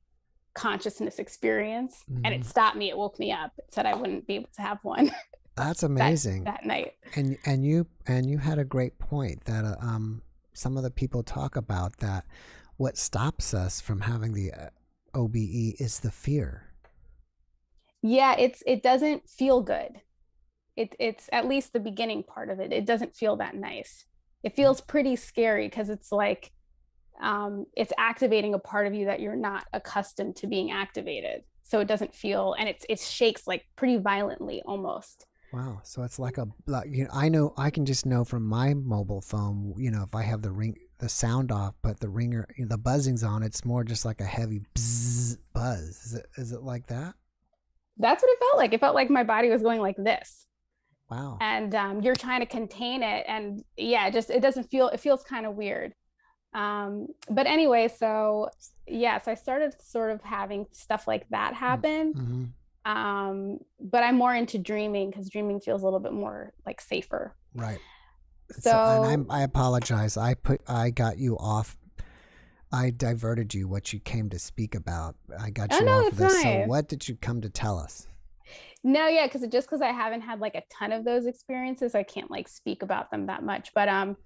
consciousness experience and it stopped me. It woke me up. It said I wouldn't be able to have one. That's amazing. that night. And you had a great point that some of the people talk about that what stops us from having the OBE is the fear. Yeah, it doesn't feel good. It's at least the beginning part of it. It doesn't feel that nice. It feels pretty scary because it's like it's activating a part of you that you're not accustomed to being activated. So it doesn't feel, and it shakes like pretty violently almost. Wow. So it's like I can just know from my mobile phone, if I have the sound off, but the ringer, the buzzing's on, it's more just like a heavy buzz. Is it like that? That's what it felt like. It felt like my body was going like this. Wow. And you're trying to contain it. And yeah, it feels kind of weird. But anyway, so I started sort of having stuff like that happen. But I'm more into dreaming because dreaming feels a little bit more like safer. Right. So and I apologize. I got you off. I diverted you what you came to speak about. I got you off of this. Fine. So what did you come to tell us? No, yeah, because I haven't had like a ton of those experiences, I can't like speak about them that much. But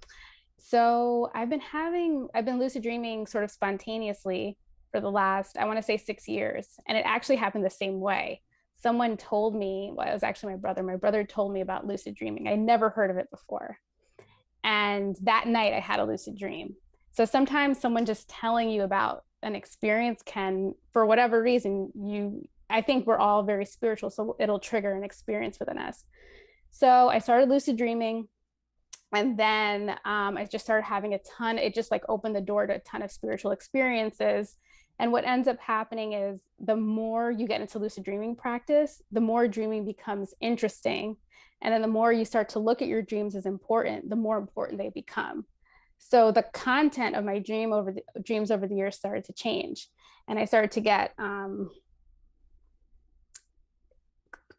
so I've been lucid dreaming sort of spontaneously for the last, I want to say 6 years. And it actually happened the same way. Someone told me, well, it was actually my brother. My brother told me about lucid dreaming. I never heard of it before. And that night I had a lucid dream. So sometimes someone just telling you about an experience can, for whatever reason, I think we're all very spiritual, so it'll trigger an experience within us. So I started lucid dreaming. And then I just started having it just like opened the door to a ton of spiritual experiences. And what ends up happening is the more you get into lucid dreaming practice, the more dreaming becomes interesting. And then the more you start to look at your dreams as important, the more important they become. So the content of my dreams over the years started to change. And I started to get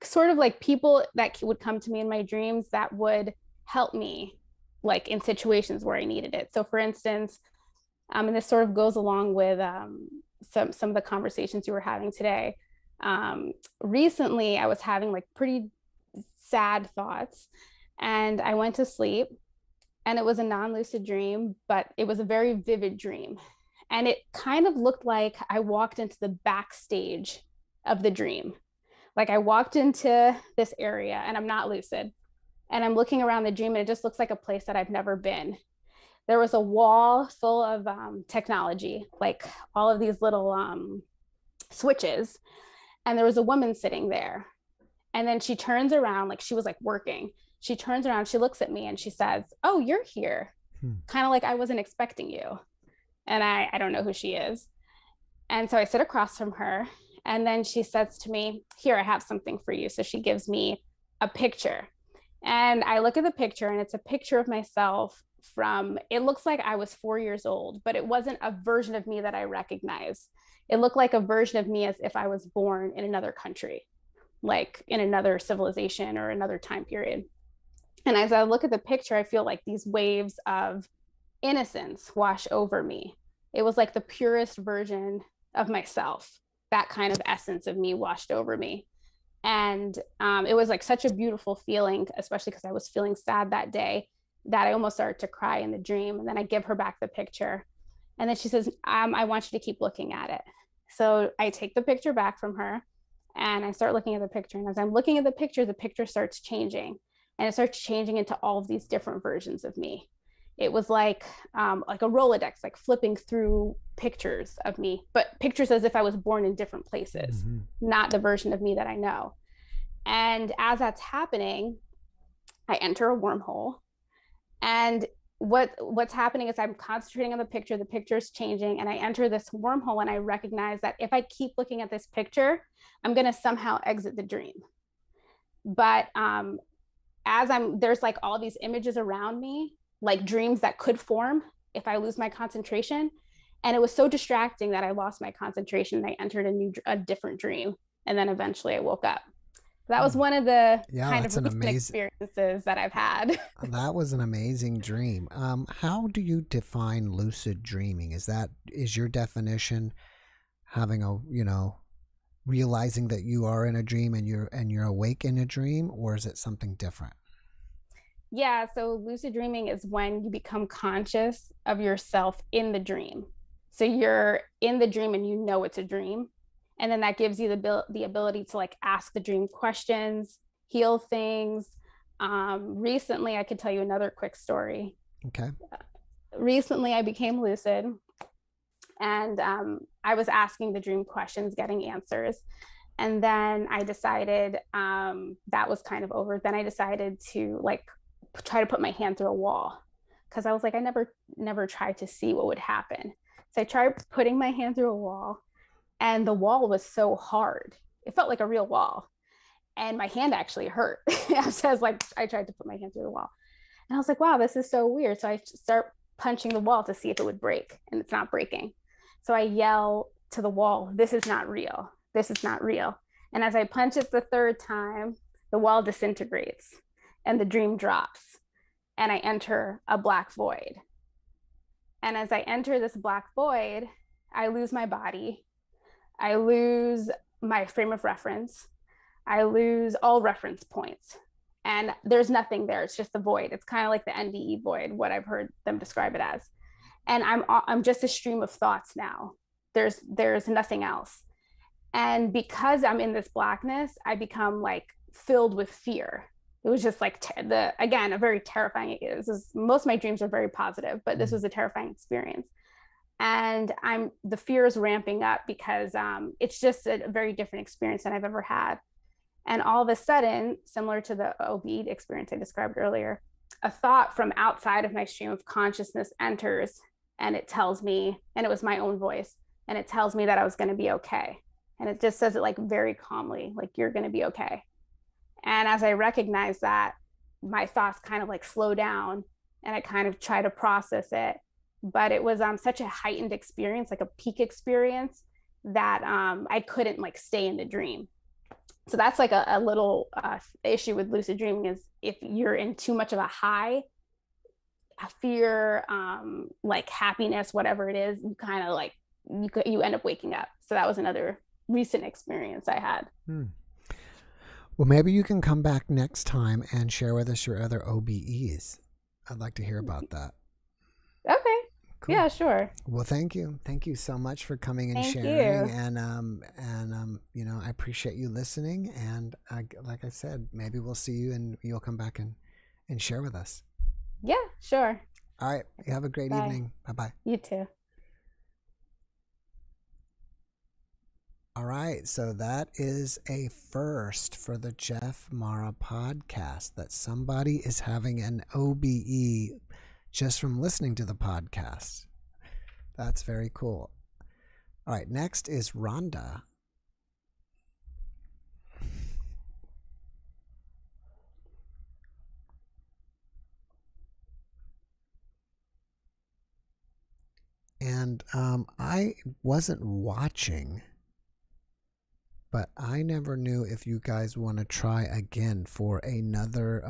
sort of like people that would come to me in my dreams that would help me like in situations where I needed it. So for instance, and this sort of goes along with some of the conversations you were having today. Recently, I was having like pretty sad thoughts, and I went to sleep, and it was a non-lucid dream, but it was a very vivid dream. And it kind of looked like I walked into the backstage of the dream. Like I walked into this area, and I'm not lucid, and I'm looking around the dream, and it just looks like a place that I've never been. There was a wall full of technology, like all of these little switches. And there was a woman sitting there. And then she turns around, like she was like working. She turns around, she looks at me, and she says, "Oh, you're here." Kind of like I wasn't expecting you. And I don't know who she is. And so I sit across from her. And then she says to me, "Here, I have something for you." So she gives me a picture. And I look at the picture, and it's a picture of myself from, it looks like I was 4 years old, but it wasn't a version of me that I recognize. It looked like a version of me as if I was born in another country, like in another civilization or another time period. And as I look at the picture, I feel like these waves of innocence wash over me. It was like the purest version of myself. That kind of essence of me washed over me. And it was like such a beautiful feeling, especially because I was feeling sad that day, that I almost started to cry in the dream. And then I give her back the picture. And then she says, "I want you to keep looking at it." So I take the picture back from her, and I start looking at the picture. And as I'm looking at the picture starts changing, and it starts changing into all of these different versions of me. It was like a Rolodex, like flipping through pictures of me, but pictures as if I was born in different places, not the version of me that I know. And as that's happening, I enter a wormhole. And what's happening is I'm concentrating on the picture is changing, and I enter this wormhole, and I recognize that if I keep looking at this picture, I'm going to somehow exit the dream. But there's like all these images around me, like dreams that could form if I lose my concentration. And it was so distracting that I lost my concentration. I entered a different dream, and then eventually I woke up. That was one of the kind of recent experiences that I've had. That was an amazing dream. How do you define lucid dreaming? Is your definition having realizing that you are in a dream and you're awake in a dream, or is it something different? Yeah, so lucid dreaming is when you become conscious of yourself in the dream. So you're in the dream and you know it's a dream. And then that gives you the ability to like ask the dream questions, heal things. Recently, I could tell you another quick story. Okay. Recently, I became lucid, and I was asking the dream questions, getting answers. And then I decided that was kind of over. Then I decided to like try to put my hand through a wall, because I was like, I never tried to see what would happen. So I tried putting my hand through a wall. And the wall was so hard. It felt like a real wall. And my hand actually hurt. I tried to put my hand through the wall. And I was like, wow, this is so weird. So I start punching the wall to see if it would break, and it's not breaking. So I yell to the wall, "This is not real. This is not real." And as I punch it the third time, the wall disintegrates and the dream drops. And I enter a black void. And as I enter this black void, I lose my body. I lose my frame of reference. I lose all reference points, and there's nothing there. It's just the void. It's kind of like the NDE void, what I've heard them describe it as. And I'm just a stream of thoughts now. There's nothing else. And because I'm in this blackness, I become like filled with fear. It was just like a very terrifying. Most of my dreams are very positive, but this was a terrifying experience. And the fear is ramping up because it's just a very different experience than I've ever had. And all of a sudden, similar to the OB experience I described earlier, a thought from outside of my stream of consciousness enters, and it tells me, and it was my own voice, and it tells me that I was going to be okay. And it just says it like very calmly, like, "You're going to be okay." And as I recognize that, my thoughts kind of like slow down, and I kind of try to process it. But it was such a heightened experience, like a peak experience, that I couldn't like stay in the dream. So that's like a little issue with lucid dreaming, is if you're in too much of a high, fear, like happiness, whatever it is, you kind of like you end up waking up. So that was another recent experience I had. Well, maybe you can come back next time and share with us your other OBEs. I'd like to hear about that. Okay. Cool. Yeah, sure. Well, thank you. Thank you so much for coming and Thank sharing. you. And you know, I appreciate you listening. And like I said, maybe we'll see you and you'll come back and share with us. Yeah, sure. All right. You have a great evening. Bye-bye. You too. All right, so that is a first for the JeffMara podcast, that somebody is having an OBE just from listening to the podcast. That's very cool. All right, next is Rhonda. And I wasn't watching, but I never knew if you guys want to try again for another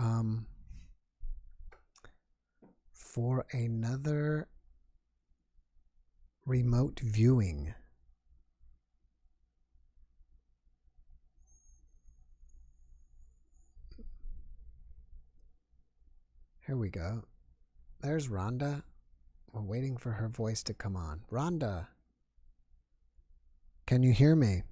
remote viewing. Here we go. There's Rhonda. We're waiting for her voice to come on. Rhonda, can you hear me?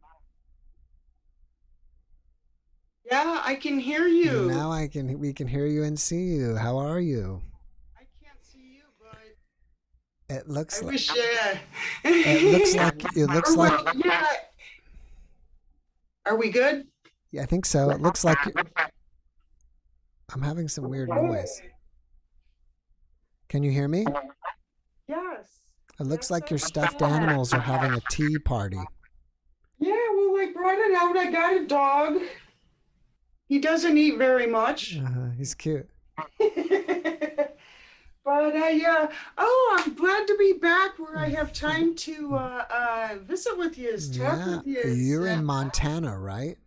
Yeah, I can hear you. Now we can hear you and see you. How are you? I can't see you, but it looks I like wish it looks like yeah. Are we good? Yeah, I think so. It looks like I'm having some weird noise. Can you hear me? Yes. It looks like your stuffed animals are having a tea party. Yeah, well, I brought it out. I got a dog. He doesn't eat very much. He's cute. But I'm glad to be back where I have time to visit with you, talk with you. You're in Montana, right?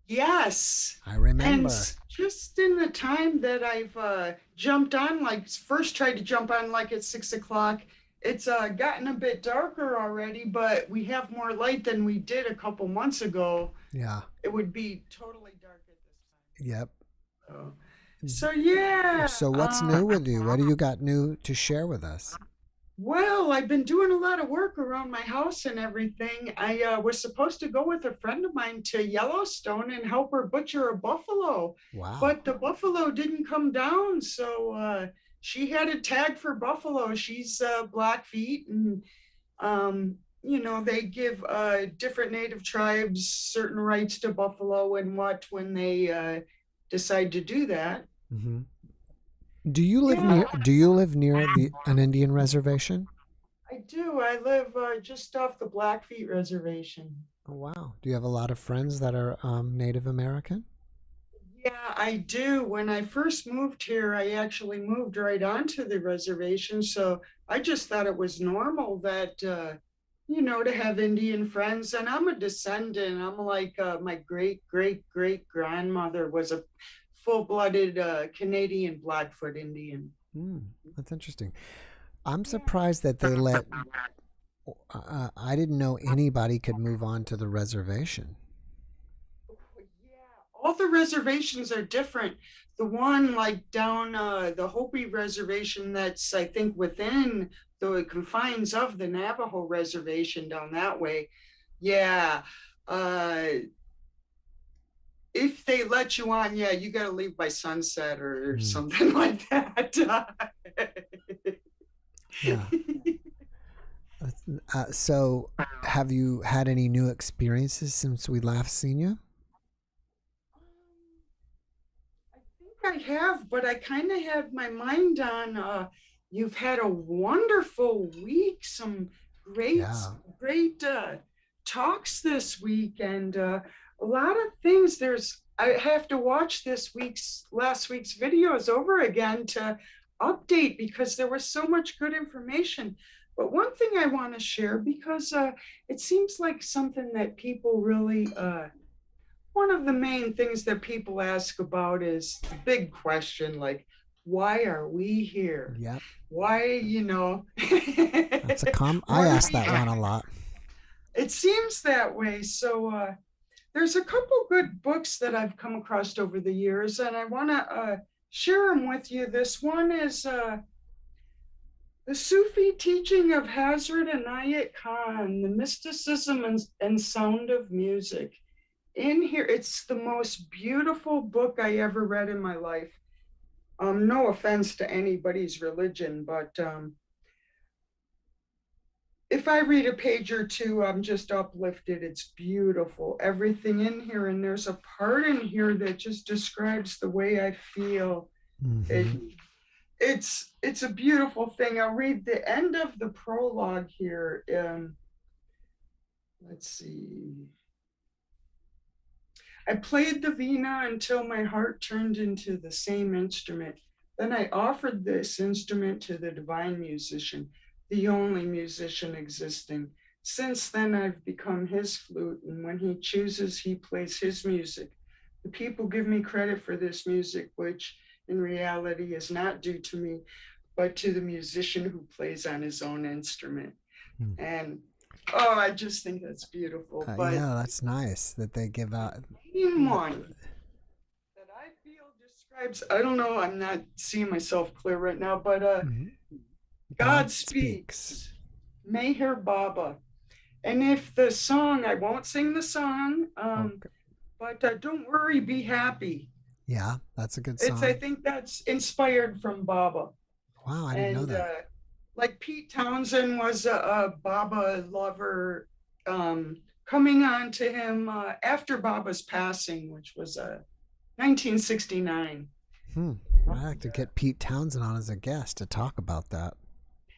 Yes. I remember. And just in the time that I've jumped on, like first tried to jump on like at 6 o'clock, it's gotten a bit darker already, but we have more light than we did a couple months ago. Yeah. It would be totally dark at this time. Yep. So yeah. So what's new with you? What do you got new to share with us? Well, I've been doing a lot of work around my house and everything. I was supposed to go with a friend of mine to Yellowstone and help her butcher a buffalo. Wow. But the buffalo didn't come down, so she had a tag for buffalo. She's Blackfeet, and you know, they give different native tribes certain rights to buffalo and what when they decide to do that. Mm-hmm. Do you live near an Indian reservation? I do. I live just off the Blackfeet reservation. Oh, wow. Do you have a lot of friends that are Native American? Yeah, I do. When I first moved here, I actually moved right onto the reservation. So I just thought it was normal that, you know, to have Indian friends. And I'm a descendant. I'm like my great grandmother was a full-blooded Canadian Blackfoot Indian. That's interesting. I'm surprised that they let. I didn't know anybody could move on to the reservation. Yeah, all the reservations are different. The one like down the Hopi reservation that's I think within the confines of the Navajo reservation down that way. Yeah. If they let you on, yeah, you got to leave by sunset or something like that. Yeah. So have you had any new experiences since we last seen you? I think I have, but I kind of had my mind on you've had a wonderful week, some great talks this week, and a lot of things. I have to watch last week's videos over again to update because there was so much good information. But one thing I want to share, because it seems like something that people really, one of the main things that people ask about is the big question, like, why are we here? Yep. Why, you know? That's I ask that one a lot. It seems that way. So there's a couple good books that I've come across over the years, and I want to share them with you. This one is The Sufi Teaching of Hazrat Inayat Khan, The Mysticism and Sound of Music. In here, it's the most beautiful book I ever read in my life. No offense to anybody's religion, but if I read a page or two, I'm just uplifted. It's beautiful. Everything in here. And there's a part in here that just describes the way I feel. Mm-hmm. It's a beautiful thing. I'll read the end of the prologue here. Let's see. I played the vina until my heart turned into the same instrument. Then I offered this instrument to the divine musician, the only musician existing. Since then, I've become his flute, and when he chooses, he plays his music. The people give me credit for this music, which in reality is not due to me, but to the musician who plays on his own instrument. And I just think that's beautiful. But yeah, that's nice that they give out. One that I feel describes, I don't know, I'm not seeing myself clear right now, but God speaks. Meher Baba. And if the song, I won't sing the song, but don't worry, be happy. Yeah, that's a good song. I think that's inspired from Baba. Wow, I didn't know that. Like Pete Townsend was a Baba lover, coming on to him after Baba's passing, which was 1969. I'd like to get Pete Townsend on as a guest to talk about that.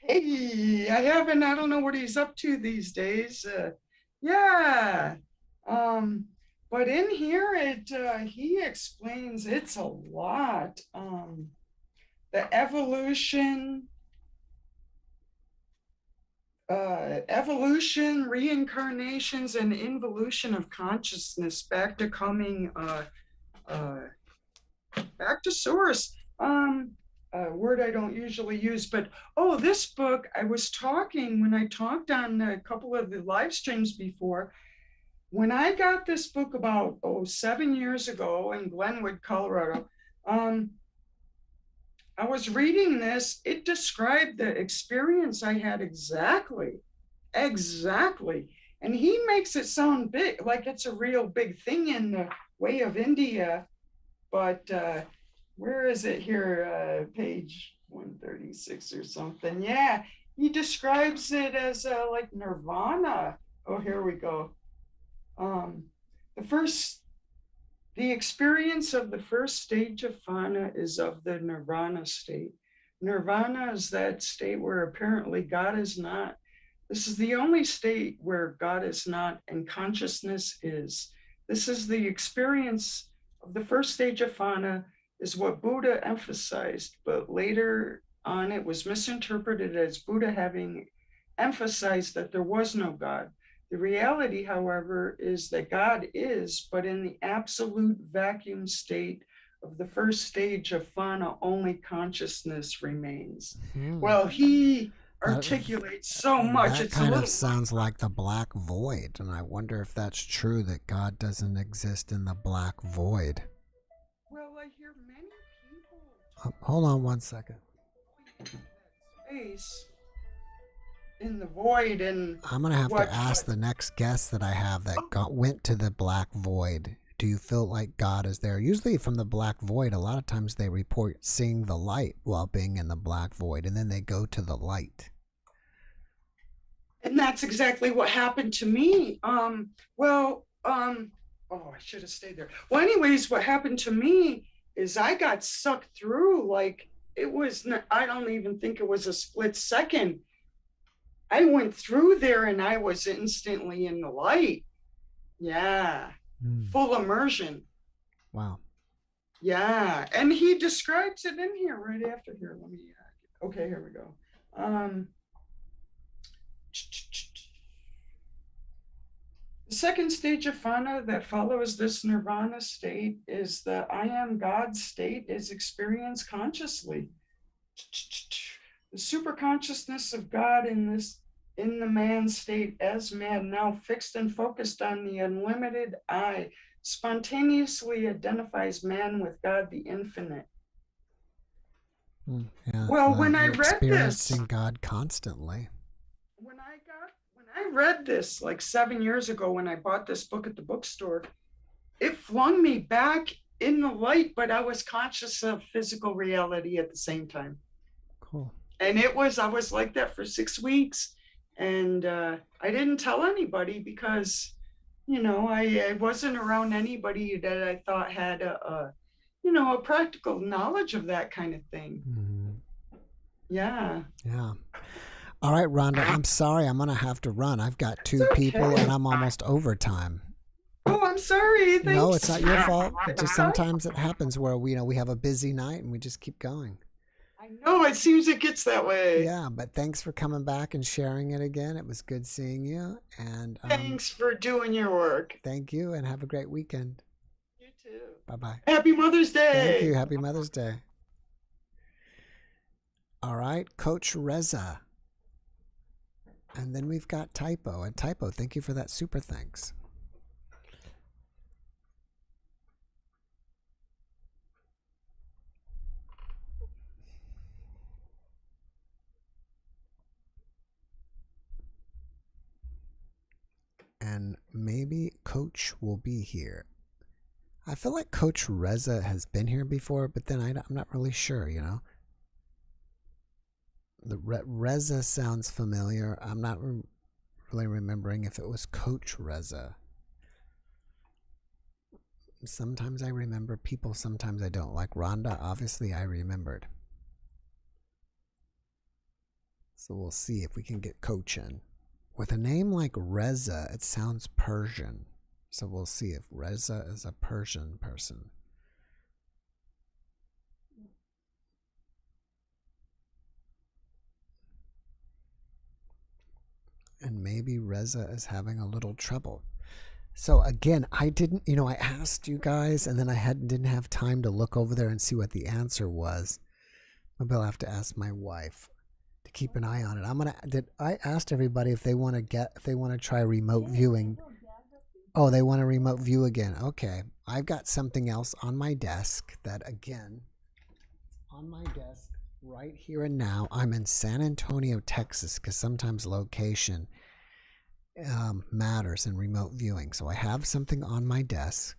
Hey, I haven't. I don't know what he's up to these days. Yeah. But in here, he explains it's a lot. The evolution, reincarnations, and involution of consciousness back to coming, back to source. A word I don't usually use, but this book, I was talking when I talked on a couple of the live streams before. When I got this book about 7 years ago in Glenwood, Colorado, I was reading this. It described the experience I had exactly. And he makes it sound big, like it's a real big thing in the way of India. But where is it here? Page 136 or something. Yeah, he describes it as like nirvana. Oh, here we go. The experience of the first stage of Fana is of the nirvana state. Nirvana is that state where apparently God is not. This is the only state where God is not and consciousness is. This is the experience of the first stage of Fana, is what Buddha emphasized, but later on it was misinterpreted as Buddha having emphasized that there was no God. The reality, however, is that God is, but in the absolute vacuum state of the first stage of Fana, only consciousness remains. Well, he articulates so much. That kind of sounds like the black void, and I wonder if that's true, that God doesn't exist in the black void. Well, I hear many people. Hold on one second. Space in the void, and I'm gonna have to ask the next guest that I have that went to the black void. Do you feel like God is there? Usually from the black void, a lot of times they report seeing the light while being in the black void, and then they go to the light. And that's exactly what happened to me. I should have stayed there. Well, anyways, what happened to me is I got sucked through, like it was, I don't even think it was a split second. I went through there and I was instantly in the light. Yeah. Full immersion. Wow. Yeah. And he describes it in here right after here. Let me, okay, here we go. The second stage of phenomena that follows this nirvana state is the I am God state is experienced consciously. The super consciousness of God in the man state as man, now fixed and focused on the unlimited I, spontaneously identifies man with God, the infinite. Yeah, well, when I you're read experiencing this, God constantly. when I read this like 7 years ago, when I bought this book at the bookstore, it flung me back in the light, but I was conscious of physical reality at the same time. Cool. And I was like that for 6 weeks. And I didn't tell anybody because, I wasn't around anybody that I thought had a practical knowledge of that kind of thing. Mm-hmm. Yeah. Yeah. All right, Rhonda, I'm sorry. I'm going to have to run. I've got two people and I'm almost overtime. Oh, I'm sorry. Thanks. No, it's not your fault. It just sometimes it happens where we have a busy night and we just keep going. I know, it seems it gets that way. Yeah, but thanks for coming back and sharing it again. It was good seeing you. And thanks for doing your work. Thank you, and have a great weekend. You too. Bye-bye. Happy Mother's Day. Thank you. Happy Mother's Day. All right, Coach Reza. And then we've got Typo. And Typo, thank you for that super thanks. And maybe Coach will be here. I feel like Coach Reza has been here before, but then I'm not really sure, The Reza sounds familiar. I'm not really remembering if it was Coach Reza. Sometimes I remember people, sometimes I don't. Like Rhonda, obviously I remembered. So we'll see if we can get Coach in. With a name like Reza, it sounds Persian. So we'll see if Reza is a Persian person. And maybe Reza is having a little trouble. So again, I didn't, I asked you guys and then I didn't have time to look over there and see what the answer was. Maybe I'll have to ask my wife to keep an eye on it. I asked everybody if they want to try remote viewing. Oh, they want to remote view again. Okay. I've got something else on my desk that, again, on my desk right here and now, I'm in San Antonio, Texas, because sometimes location matters in remote viewing. So I have something on my desk.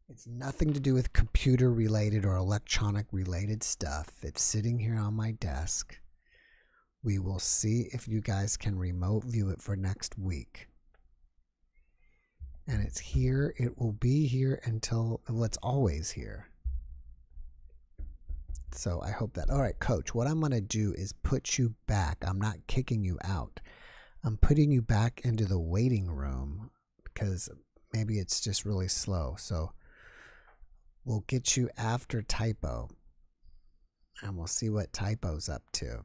It's nothing to do with computer related or electronic related stuff. It's sitting here on my desk. We will see if you guys can remote view it for next week. And it's here. It will be here until, it's always here. So I hope that, all right, Coach, what I'm going to do is put you back. I'm not kicking you out. I'm putting you back into the waiting room because maybe it's just really slow. So we'll get you after Typo and we'll see what Typo's up to.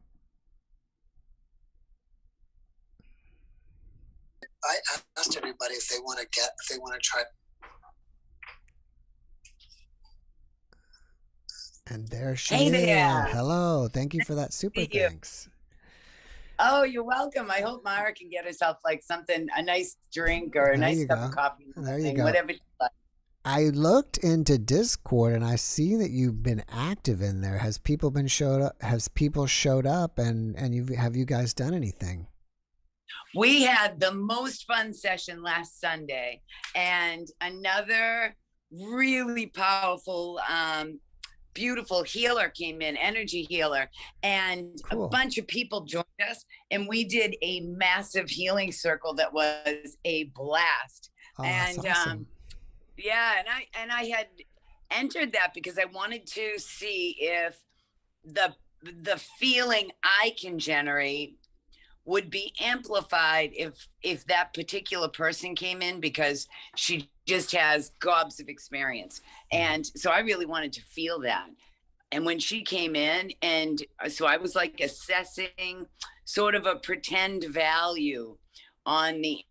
I asked everybody if they want to try. And there she is. Hey there. Hello. Thank you for that super thanks. Oh, you're welcome. I hope Mara can get herself like something, a nice drink or a nice cup of coffee. There you go. Whatever you like. I looked into Discord and I see that you've been active in there. Has people showed up and have you guys done anything? We had the most fun session last Sunday and another really powerful, beautiful healer came in, energy healer, and cool. A bunch of people joined us and we did a massive healing circle that was a blast. Oh, and that's awesome. Yeah, and I had entered that because I wanted to see if the feeling I can generate would be amplified if that particular person came in, because she just has gobs of experience. And so I really wanted to feel that. And when she came in, and so I was like assessing sort of a pretend value on the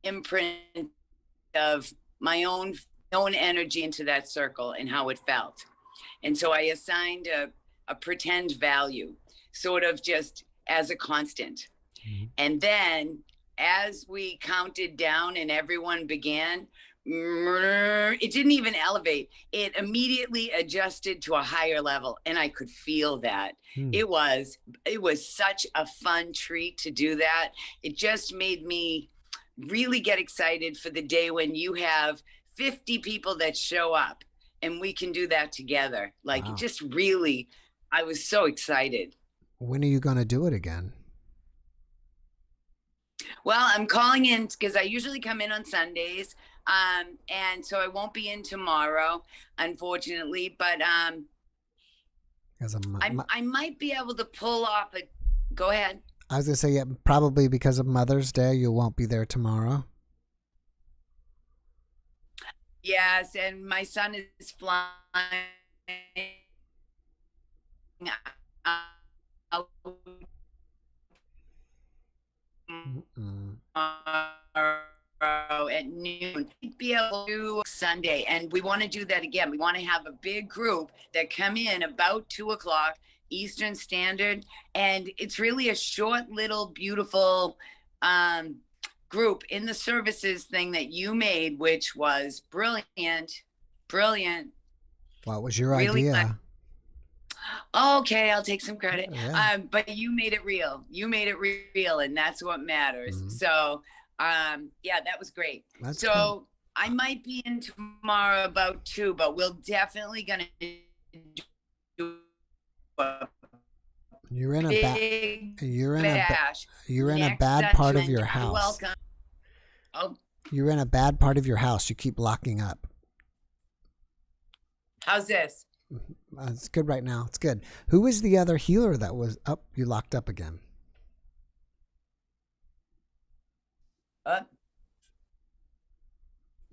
imprint of my own energy into that circle and how it felt. And so I assigned a pretend value, sort of just as a constant. Mm-hmm. And then as we counted down and everyone began, it didn't even elevate. It immediately adjusted to a higher level, and I could feel that. It was such a fun treat to do that. It just made me really get excited for the day when you have 50 people that show up and we can do that together. Like, wow. Just really, I was so excited. When are you going to do it again? Well, I'm calling in because I usually come in on Sundays. And so I won't be in tomorrow, unfortunately, but I might be able to pull off a, go ahead. I was going to say, yeah, probably because of Mother's Day, you won't be there tomorrow. Yes, and my son is flying out at noon. Be able to do Sunday, and we want to do that again. We want to have a big group that come in about 2:00 Eastern Standard, and it's really a short, little, beautiful group in the services thing that you made, which was brilliant. What was your idea? Fun. Okay, I'll take some credit. Yeah. But you made it real. And that's what matters. Mm-hmm. So yeah, that was great. That's so cool. I might be in tomorrow about 2, but we're definitely gonna do You're in a bad part of your house. Welcome. Oh. You're in a bad part of your house. You keep locking up. How's this? It's good right now. It's good. Who is the other healer that was up? You locked up again.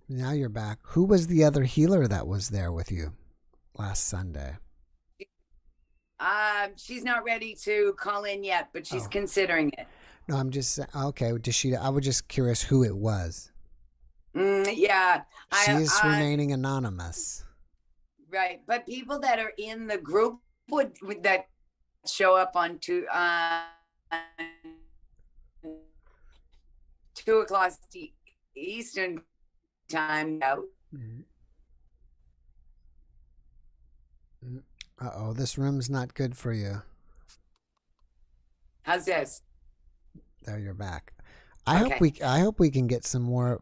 Now you're back. Who was the other healer that was there with you last Sunday? She's not ready to call in yet, but she's considering it. No, I'm just okay. I was just curious who it was. Yeah, she's remaining anonymous. Right, but people that are in the group would that show up on 2:00 Eastern time now. Uh-oh, this room's not good for you. How's this? There, you're back. I hope we can get some more,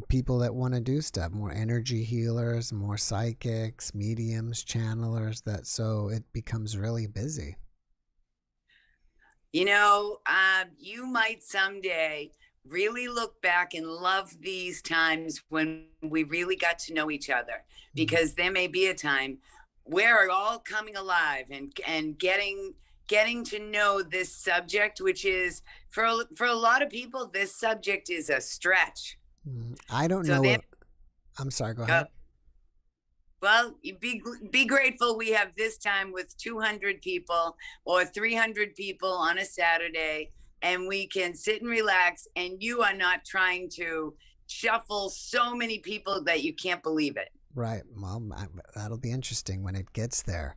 people that want to do stuff, more energy healers, more psychics, mediums, channelers, so it becomes really busy. You might someday really look back and love these times when we really got to know each other, because there may be a time we're all coming alive and getting to know this subject, which is for a lot of people, this subject is a stretch. I don't know. I'm sorry, go ahead. Well, you be grateful we have this time with 200 people or 300 people on a Saturday, and we can sit and relax, and you are not trying to shuffle so many people that you can't believe it. Right. Well, that'll be interesting when it gets there.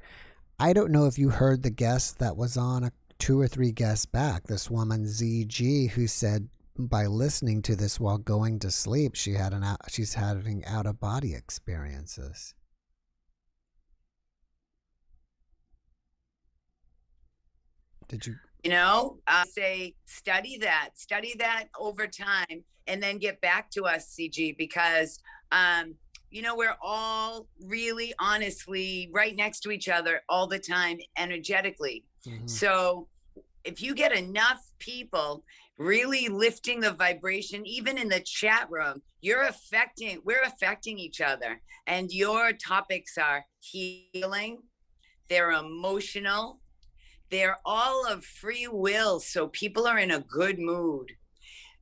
I don't know if you heard the guest that was on 2 or 3 guests back, this woman ZG, who said by listening to this while going to sleep, she's having out-of-body experiences. Did you? I say study that over time, and then get back to us, CG, because we're all really honestly right next to each other all the time energetically. Mm-hmm. So if you get enough people really lifting the vibration, even in the chat room, we're affecting each other. And your topics are healing, they're emotional, they're all of free will. So people are in a good mood.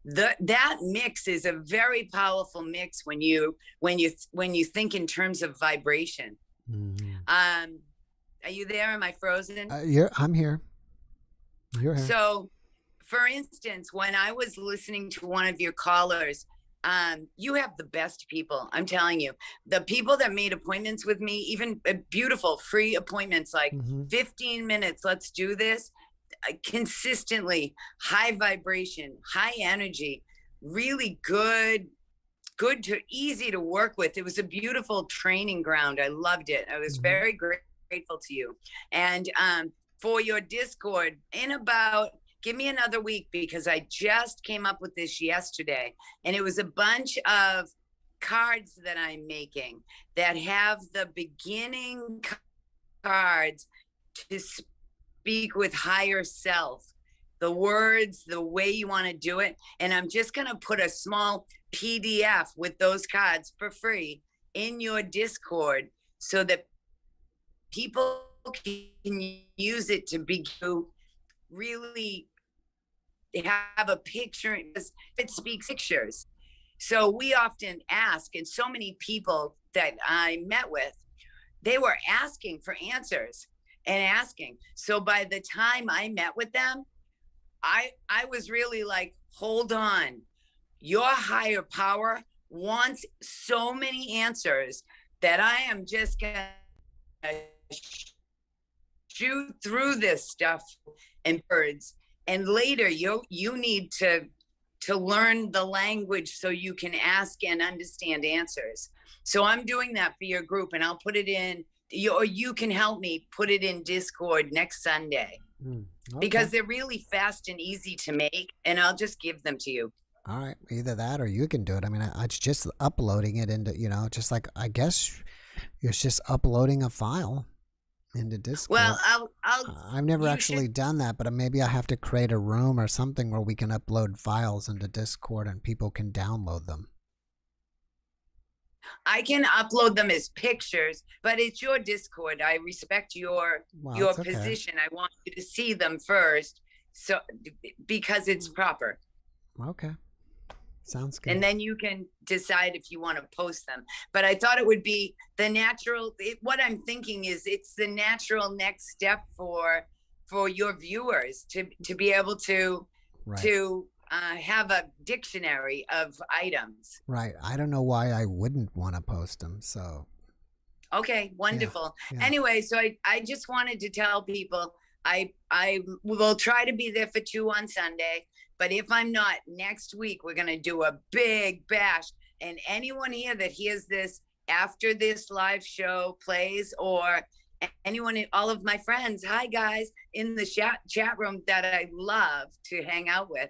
That mix is a very powerful mix when you think in terms of vibration. Mm-hmm. Are you there? Am I frozen? I'm here. You're here. So for instance, when I was listening to one of your callers, you have the best people. I'm telling you, the people that made appointments with me, even beautiful free appointments, like 15 minutes, let's do this, consistently high vibration, high energy, really good to easy to work with. It was a beautiful training ground. I loved it. I was very grateful to you. And for your Discord, give me another week, because I just came up with this yesterday, and it was a bunch of cards that I'm making that have the beginning cards to speak with higher self, the words, the way you want to do it. And I'm just going to put a small PDF with those cards for free in your Discord, so that people can use it to really have a picture. It speaks pictures. So we often ask, and so many people that I met with, they were asking for answers and asking. So by the time I met with them, I was really like, hold on, your higher power wants so many answers that I am just gonna shoot through this stuff and birds. And later you need to learn the language so you can ask and understand answers. So I'm doing that for your group, and I'll put it in, or you can help me put it in Discord next Sunday. Okay. Because they're really fast and easy to make, and I'll just give them to you. All right, either that or you can do it. I mean, it's just uploading it into, just like, I guess it's just uploading a file into Discord. Well, I've never actually done that, but maybe I have to create a room or something where we can upload files into Discord and people can download them. I can upload them as pictures, but it's your Discord. I respect your position. I want you to see them first, so because it's proper. Okay. Sounds good. And then you can decide if you want to post them. But I thought it would be the natural, what I'm thinking is it's the natural next step for your viewers to be able to have a dictionary of items. Right. I don't know why I wouldn't want to post them. So. Okay, wonderful. Yeah. Anyway, so I just wanted to tell people I will try to be there for 2 on Sunday. But if I'm not, next week, we're going to do a big bash. And anyone here that hears this after this live show plays, or anyone, all of my friends, hi guys, in the chat room that I love to hang out with.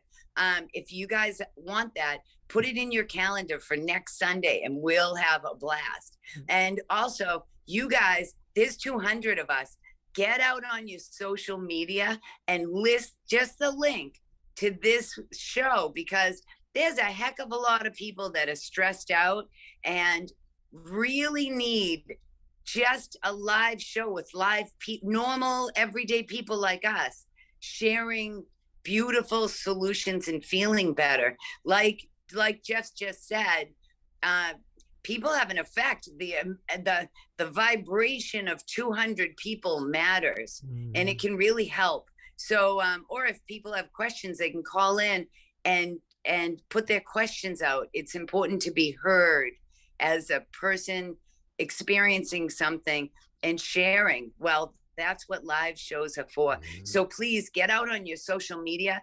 If you guys want that, put it in your calendar for next Sunday and we'll have a blast. And also, you guys, there's 200 of us. Get out on your social media and list just the link to this show, because there's a heck of a lot of people that are stressed out and really need just a live show with normal everyday people like us sharing beautiful solutions and feeling better. Like Jeff just said, people have an effect. The vibration of 200 people matters, and it can really help. So, or if people have questions, they can call in and put their questions out. It's important to be heard as a person experiencing something and sharing. Well, that's what live shows are for. So please get out on your social media.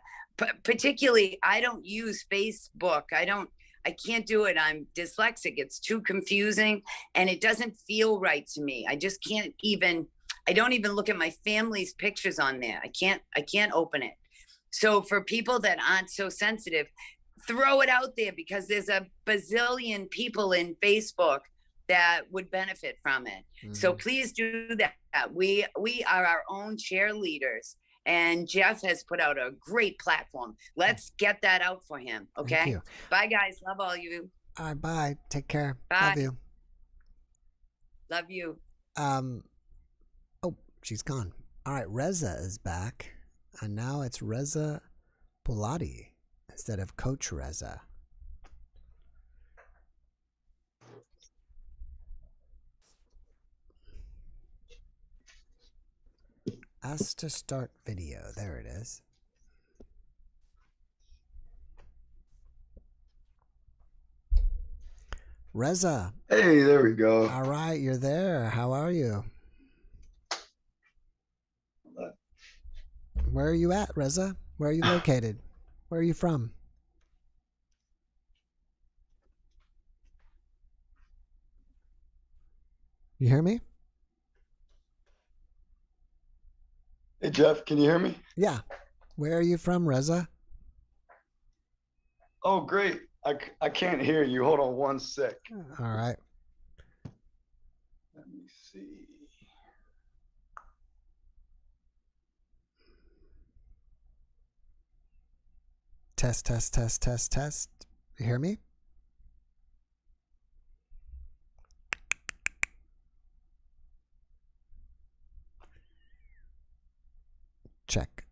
Particularly, I don't use Facebook. I can't do it. I'm dyslexic. It's too confusing and it doesn't feel right to me. I just can't even, I don't even look at my family's pictures on there. I can't open it. So for people that aren't so sensitive, throw it out there, because there's a bazillion people in Facebook that would benefit from it. So please do that. We are our own cheerleaders, and Jeff has put out a great platform. Let's get that out for him. Okay. Bye guys. Love all you. All right. Bye. Take care. Bye. Love you. Love you. Oh, she's gone. All right. Reza is back. And now it's Reza Pulati instead of Coach Reza. Ask to start video. There it is. Reza. Hey, there we go. All right, you're there. How are you? Where are you at, Reza? Where are you located? Where are you from? You hear me? Hey, Jeff, can you hear me? Yeah. Where are you from, Reza? Oh, great. I can't hear you. Hold on one sec. All right. Let me see. Test, test, test, test, test. You hear me? Check.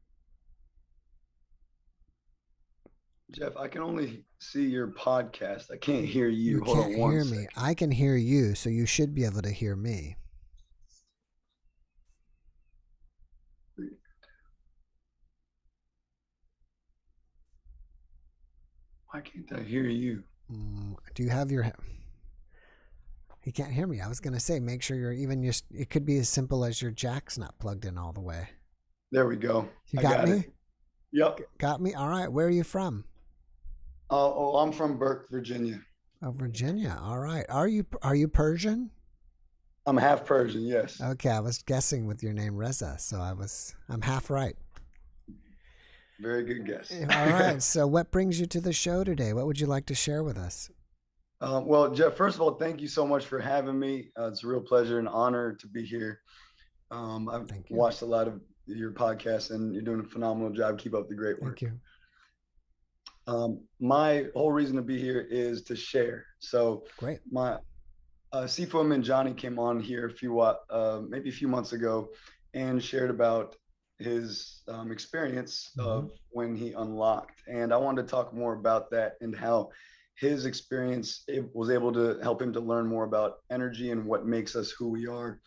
Jeff, I can only see your podcast. I can't hear you. You Hold can't on one hear sec. me. I can hear you, so you should be able to hear me. Why can't I hear you? Do you have your... He can't hear me. I was going to say, make sure you're even just... It could be as simple as your jack's not plugged in all the way. There we go. You got me? It. Yep. Got me? All right. Where are you from? I'm from Burke, Virginia. Oh, Virginia. All right. Are you Persian? I'm half Persian, yes. Okay, I was guessing with your name Reza, so I'm half right. Very good guess. All right. So what brings you to the show today? What would you like to share with us? Well, Jeff, first of all, thank you so much for having me. It's a real pleasure and honor to be here. I've watched a lot of your podcasts, and you're doing a phenomenal job. Keep up the great work. Thank you. My whole reason to be here is to share. So great. My Seafoam and Johnny came on here maybe a few months ago and shared about his experience of when he unlocked. And I wanted to talk more about that and how his experience was able to help him to learn more about energy and what makes us who we are,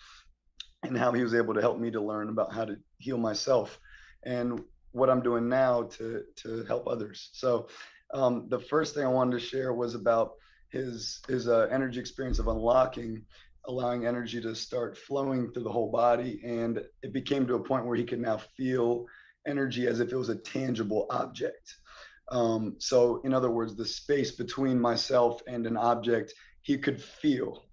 and how he was able to help me to learn about how to heal myself and what I'm doing now to help others. So the first thing I wanted to share was about his energy experience of unlocking, allowing energy to start flowing through the whole body. And it became to a point where he could now feel energy as if it was a tangible object. So in other words, the space between myself and an object, he could feel.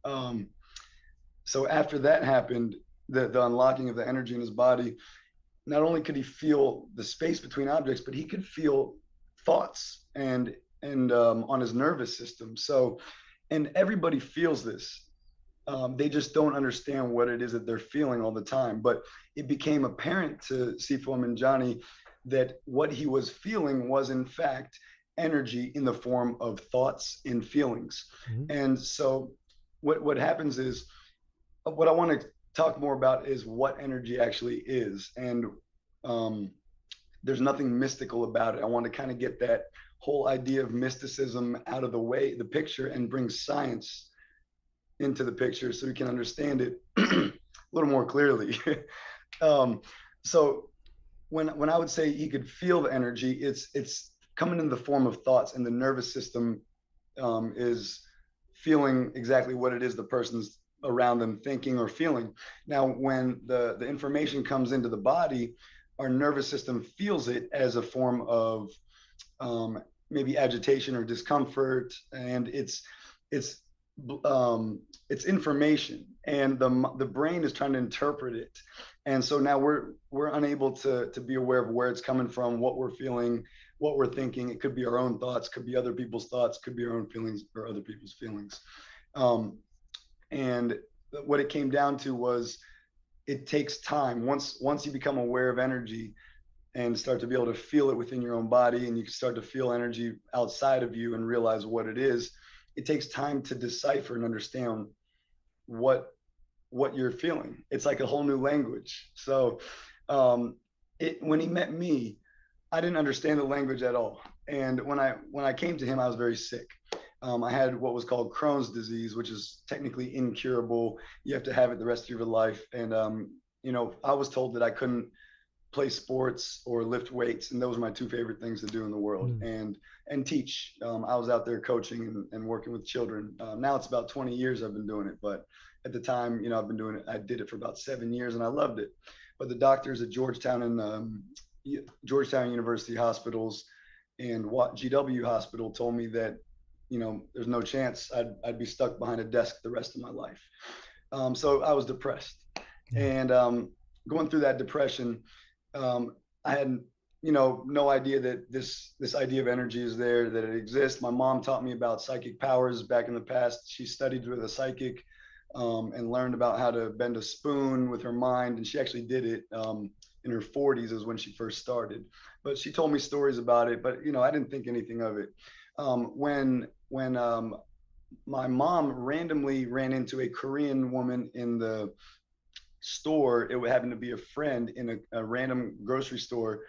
So after that happened, the unlocking of the energy in his body, not only could he feel the space between objects, but he could feel thoughts and on his nervous system. So, and everybody feels this. They just don't understand what it is that they're feeling all the time. But it became apparent to Seafoam and Johnny that what he was feeling was in fact energy in the form of thoughts and feelings. And so what happens is, what I want to talk more about is what energy actually is. And there's nothing mystical about it. I want to kind of get that whole idea of mysticism out of the picture, and bring science into the picture so we can understand it a little more clearly. So when I would say he could feel the energy, it's coming in the form of thoughts, and the nervous system is feeling exactly what it is the person's around them thinking or feeling. Now, when the information comes into the body, our nervous system feels it as a form of maybe agitation or discomfort, and it's information, and the brain is trying to interpret it. And so now we're unable to be aware of where it's coming from, what we're feeling, what we're thinking. It could be our own thoughts, could be other people's thoughts, could be our own feelings or other people's feelings. And what it came down to was, it takes time. Once you become aware of energy and start to be able to feel it within your own body, and you can start to feel energy outside of you and realize what it is, it takes time to decipher and understand what you're feeling. It's like a whole new language. So when he met me, I didn't understand the language at all. And when I came to him, I was very sick. I had what was called Crohn's disease, which is technically incurable. You have to have it the rest of your life. And I was told that I couldn't play sports or lift weights, and those are my two favorite things to do in the world. And teach. I was out there coaching and working with children. Now it's about 20 years I've been doing it, but at the time, you know, I've been doing it. I did it for about 7 years, and I loved it. But the doctors at Georgetown and Georgetown University hospitals and GW Hospital told me that, you know, there's no chance I'd be stuck behind a desk the rest of my life. So I was depressed, and going through that depression, I had, you know, no idea that this idea of energy is there, that it exists. My mom taught me about psychic powers back in the past. She studied with a psychic and learned about how to bend a spoon with her mind, and she actually did it in her 40s is when she first started. But she told me stories about it, but, you know, I didn't think anything of it. When my mom randomly ran into a Korean woman in the store, it happened to be a friend in a random grocery store.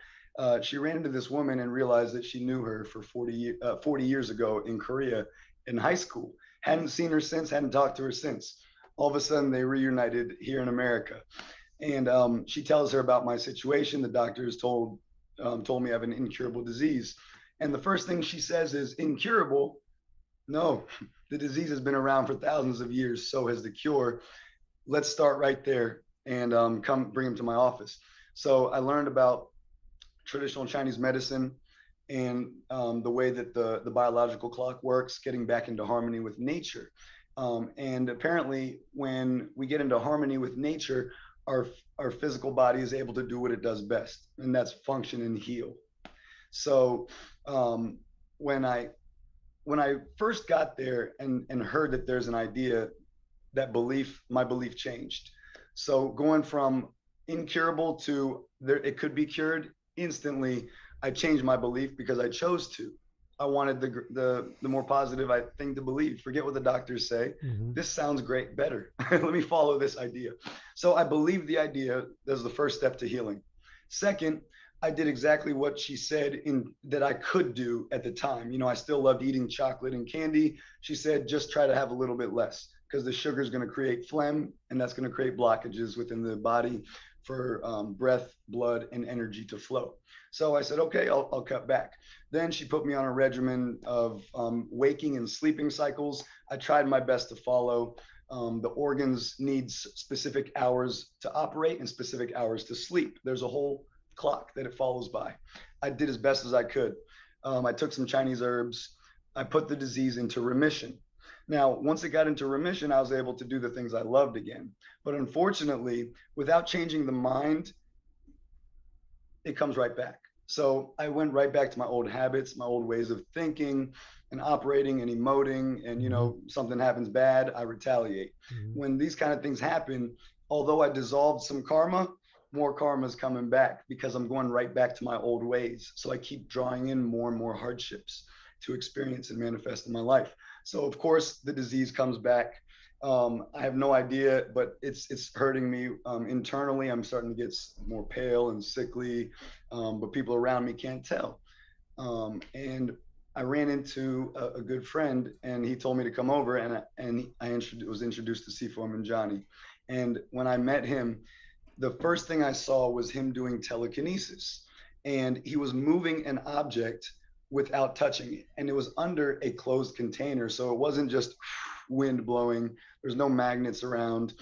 She ran into this woman and realized that she knew her for 40 years ago in Korea in high school. Hadn't seen her since, hadn't talked to her since. All of a sudden, they reunited here in America. And she tells her about my situation. The doctors told me I have an incurable disease. And the first thing she says is, incurable? No, the disease has been around for thousands of years. So has the cure. Let's start right there and come bring him to my office. So I learned about traditional Chinese medicine and the way that the biological clock works, getting back into harmony with nature. And apparently when we get into harmony with nature, our physical body is able to do what it does best, and that's function and heal. So when I first got there and heard that there's an idea, my belief changed. So going from incurable to it could be cured, instantly I changed my belief because I chose to. I wanted the more positive thing to believe. Forget what the doctors say. This sounds great, better. Let me follow this idea. So I believed the idea. That was the first step to healing. Second, I did exactly what she said that I could do at the time. You know, I still loved eating chocolate and candy. She said, just try to have a little bit less, because the sugar is going to create phlegm, and that's going to create blockages within the body for breath, blood, and energy to flow. So I said, okay, I'll cut back. Then she put me on a regimen of waking and sleeping cycles. I tried my best to follow. The organs need specific hours to operate and specific hours to sleep. There's a whole clock that it follows by. I did as best as I could. I took some Chinese herbs. I put the disease into remission. Now, once it got into remission, I was able to do the things I loved again. But unfortunately, without changing the mind, it comes right back. So I went right back to my old habits, my old ways of thinking and operating and emoting. And, you know, something happens bad, I retaliate. When these kind of things happen, although I dissolved some karma, more karma is coming back because I'm going right back to my old ways. So I keep drawing in more and more hardships to experience and manifest in my life. So of course the disease comes back. I have no idea, but it's hurting me internally. I'm starting to get more pale and sickly, but people around me can't tell. And I ran into a good friend, and he told me to come over, and I was introduced to Sifo Manjani. And when I met him, the first thing I saw was him doing telekinesis, and he was moving an object without touching it, and it was under a closed container, so it wasn't just wind blowing. There's no magnets around.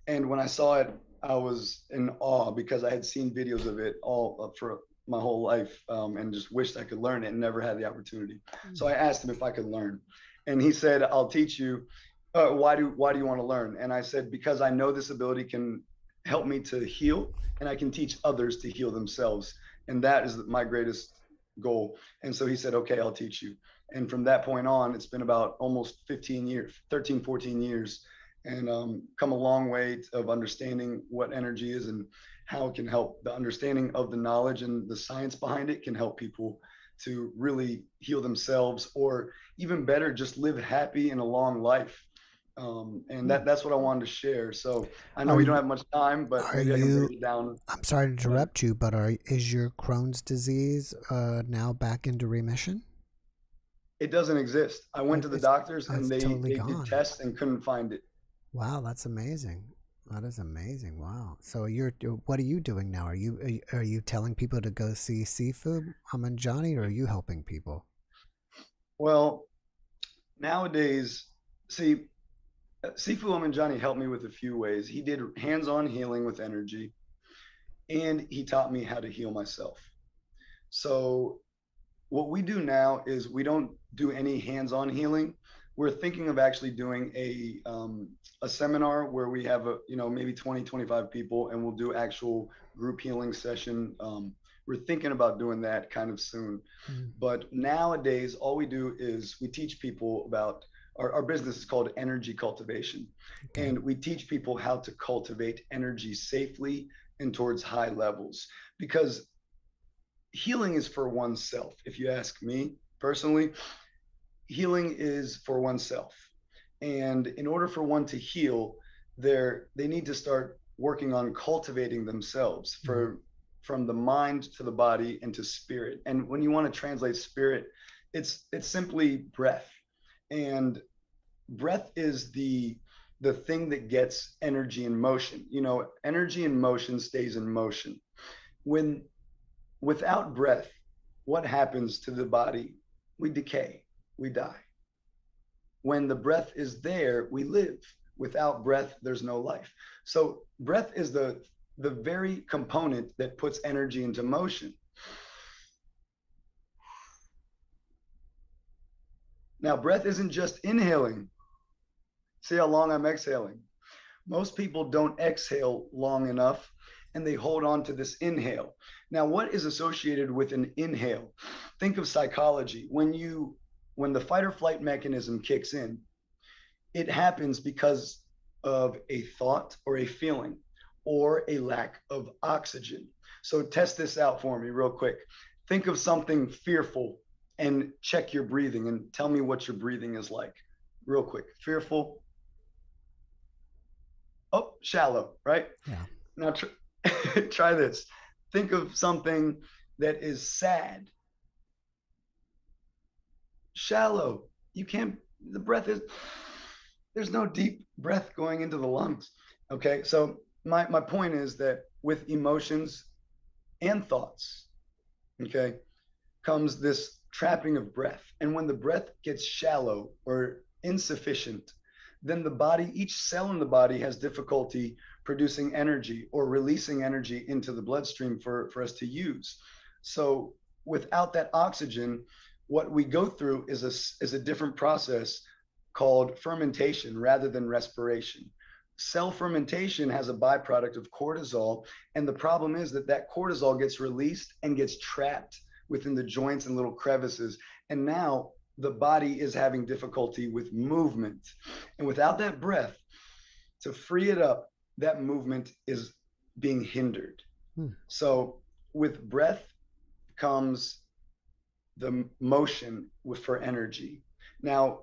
And when I saw it, I was in awe because I had seen videos of it all for my whole life, and just wished I could learn it and never had the opportunity. So I asked him if I could learn, and he said, I'll teach you. Why do you want to learn? And I said, because I know this ability can help me to heal, and I can teach others to heal themselves, and that is my greatest goal. And so he said, okay, I'll teach you. And from that point on, it's been about almost 15 years, 13, 14 years, and come a long way of understanding what energy is and how it can help. The understanding of the knowledge and the science behind it can help people to really heal themselves, or even better, just live happy and a long life. And that's what I wanted to share. So I know we don't have much time, but maybe I can break it down. I'm sorry to interrupt you, but is your Crohn's disease now back into remission? It doesn't exist. I went to the doctors, and they totally did tests and couldn't find it. Wow, that's amazing. That is amazing. Wow. So what are you doing now? Are you telling people to go see Sifu Amanjani, or are you helping people? Well, nowadays, see, Sifu Amanjani helped me with a few ways. He did hands-on healing with energy, and he taught me how to heal myself. So what we do now is we don't do any hands-on healing. We're thinking of actually doing a seminar where we have maybe 20, 25 people, and we'll do actual group healing session. We're thinking about doing that kind of soon. But nowadays, all we do is we teach people about our business is called Energy Cultivation. Okay. And we teach people how to cultivate energy safely and towards high levels, because healing is for oneself. If you ask me personally, healing is for oneself. And in order for one to heal, they need to start working on cultivating themselves from the mind to the body and to spirit. And when you want to translate spirit, it's simply breath. And breath is the thing that gets energy in motion. Energy in motion stays in motion. Without breath, what happens to the body? We decay, we die. When the breath is there, we live. Without breath, there's no life. So breath is the very component that puts energy into motion. Now, breath isn't just inhaling. See how long I'm exhaling. Most people don't exhale long enough, and they hold on to this inhale. Now, what is associated with an inhale? Think of psychology. When the fight or flight mechanism kicks in, it happens because of a thought or a feeling or a lack of oxygen. So test this out for me real quick. Think of something fearful and check your breathing and tell me what your breathing is like. Real quick. Fearful. Oh, shallow, right? Yeah. Now try this. Think of something that is sad. Shallow. There's no deep breath going into the lungs. Okay, so my point is that with emotions and thoughts, okay, comes this trapping of breath. And when the breath gets shallow or insufficient, then each cell in the body has difficulty producing energy or releasing energy into the bloodstream for us to use. So without that oxygen, what we go through is a different process called fermentation rather than respiration. Cell fermentation has a byproduct of cortisol, and the problem is that cortisol gets released and gets trapped within the joints and little crevices, and now the body is having difficulty with movement. And without that breath to free it up, that movement is being hindered. So with breath comes the motion for energy. Now,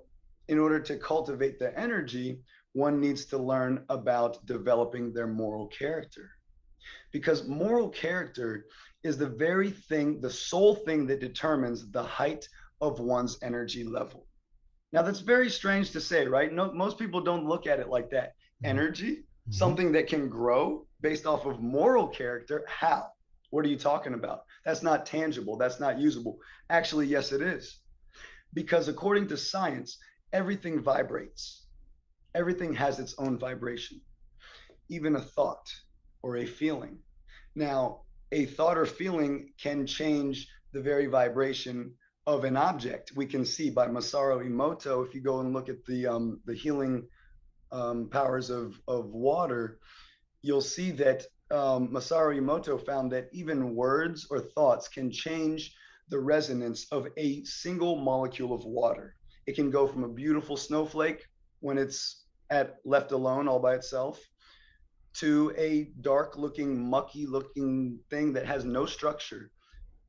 in order to cultivate the energy, one needs to learn about developing their moral character, because moral character is the very thing, the sole thing that determines the height of one's energy level. Now, that's very strange to say, right? No, most people don't look at it like that. Energy, something that can grow based off of moral character. How? What are you talking about? That's not tangible. That's not usable. Actually, yes, it is. Because according to science, everything vibrates. Everything has its own vibration, even a thought or a feeling. Now, a thought or feeling can change the very vibration of an object. We can see by Masaru Emoto, if you go and look at the healing powers of water, you'll see that Masaru Emoto found that even words or thoughts can change the resonance of a single molecule of water. It can go from a beautiful snowflake when it's left alone all by itself to a dark looking, mucky looking thing that has no structure.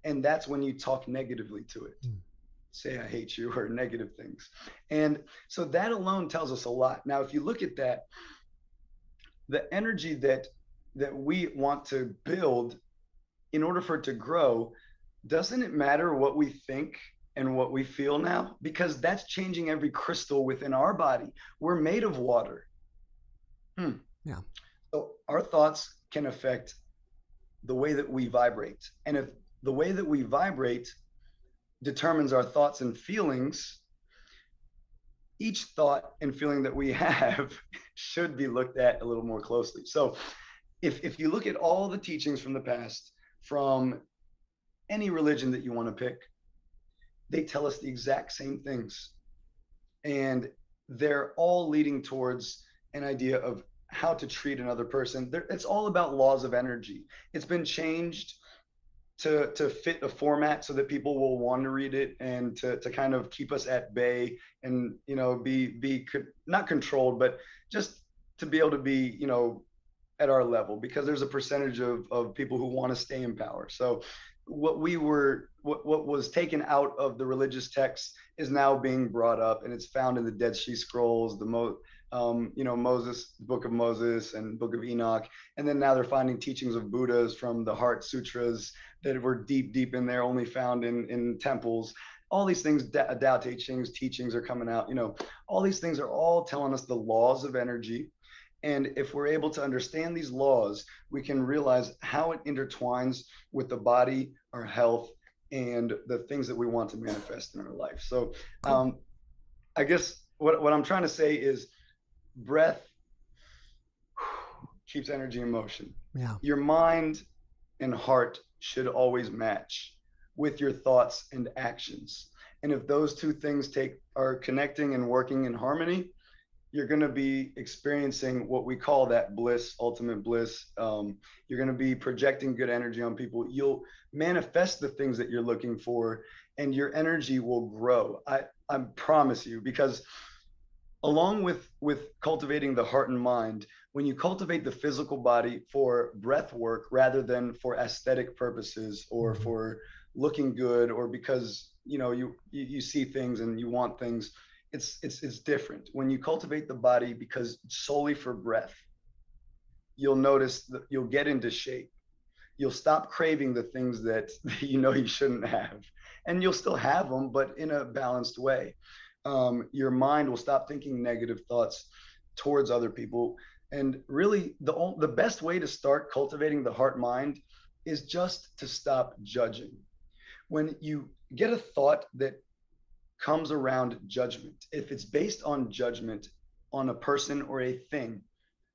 And that's when you talk negatively to it. Say, I hate you, or negative things. And so that alone tells us a lot. Now, if you look at that, the energy that we want to build, in order for it to grow, doesn't it matter what we think and what we feel now? Because that's changing every crystal within our body. We're made of water. Yeah. So our thoughts can affect the way that we vibrate. And if the way that we vibrate determines our thoughts and feelings, each thought and feeling that we have should be looked at a little more closely. So if you look at all the teachings from the past, from any religion that you want to pick, they tell us the exact same things. And they're all leading towards an idea of how to treat another person. It's all about laws of energy. It's been changed to fit a format so that people will want to read it, and to kind of keep us at bay, and, you know, be not controlled, but just to be able to be, you know, at our level, because there's a percentage of people who want to stay in power. So what was taken out of the religious texts is now being brought up, and it's found in the Dead Sea Scrolls, you know, Moses, Book of Moses and Book of Enoch. And then now they're finding teachings of Buddhas from the Heart Sutras that were deep in there, only found in temples. All these things, Tao teachings are coming out. You know, all these things are all telling us the laws of energy. And if we're able to understand these laws, we can realize how it intertwines with the body, our health, and the things that we want to manifest in our life. So I guess what I'm trying to say is, breath keeps energy in motion. Yeah. Your mind and heart should always match with your thoughts and actions. And if those two things are connecting and working in harmony, you're going to be experiencing what we call that bliss, ultimate bliss. You're going to be projecting good energy on people. You'll manifest the things that you're looking for, and your energy will grow. I promise you, because along with cultivating the heart and mind, when you cultivate the physical body for breath work rather than for aesthetic purposes, or for looking good, or because, you know, you see things and you want things, it's different. When you cultivate the body because solely for breath, you'll notice that you'll get into shape. You'll stop craving the things that you know you shouldn't have, and you'll still have them, but in a balanced way. Your mind will stop thinking negative thoughts towards other people. And really, the best way to start cultivating the heart mind is just to stop judging. When you get a thought that comes around judgment, if it's based on judgment on a person or a thing,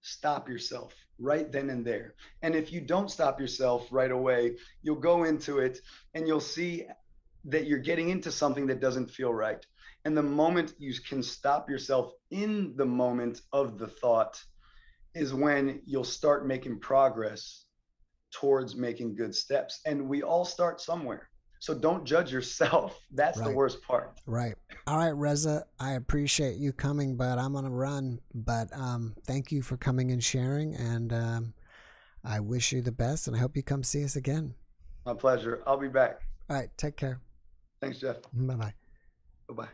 stop yourself right then and there. And if you don't stop yourself right away, you'll go into it and you'll see that you're getting into something that doesn't feel right. And the moment you can stop yourself in the moment of the thought is when you'll start making progress towards making good steps. And we all start somewhere. So don't judge yourself. That's the worst part. Right. All right, Reza, I appreciate you coming, but I'm on a run. But thank you for coming and sharing. And I wish you the best, and I hope you come see us again. My pleasure. I'll be back. All right. Take care. Thanks, Jeff. Bye-bye. Bye-bye.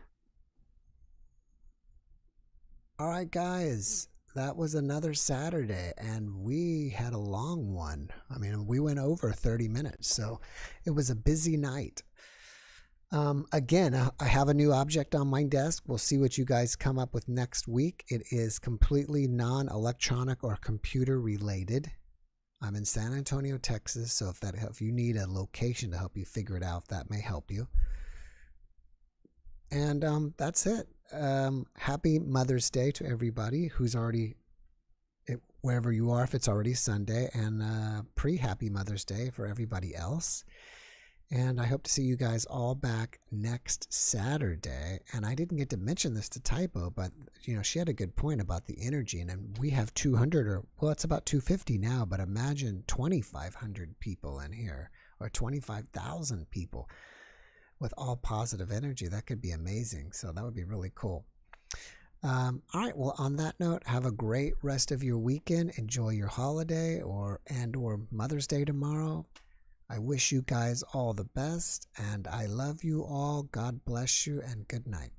All right, guys. That was another Saturday, and we had a long one. I mean, we went over 30 minutes, so it was a busy night. Again, I have a new object on my desk. We'll see what you guys come up with next week. It is completely non-electronic or computer related. I'm in San Antonio, Texas, so if you need a location to help you figure it out, that may help you. And that's it. Happy Mother's Day to everybody who's already, wherever you are, if it's already Sunday, and pre-Happy Mother's Day for everybody else. And I hope to see you guys all back next Saturday. And I didn't get to mention this to Typo, but you know, she had a good point about the energy. And we have 200, well, it's about 250 now, but imagine 2,500 people in here, or 25,000 people with all positive energy. That could be amazing. So that would be really cool. All right. Well, on that note, have a great rest of your weekend. Enjoy your holiday or Mother's Day tomorrow. I wish you guys all the best, and I love you all. God bless you, and good night.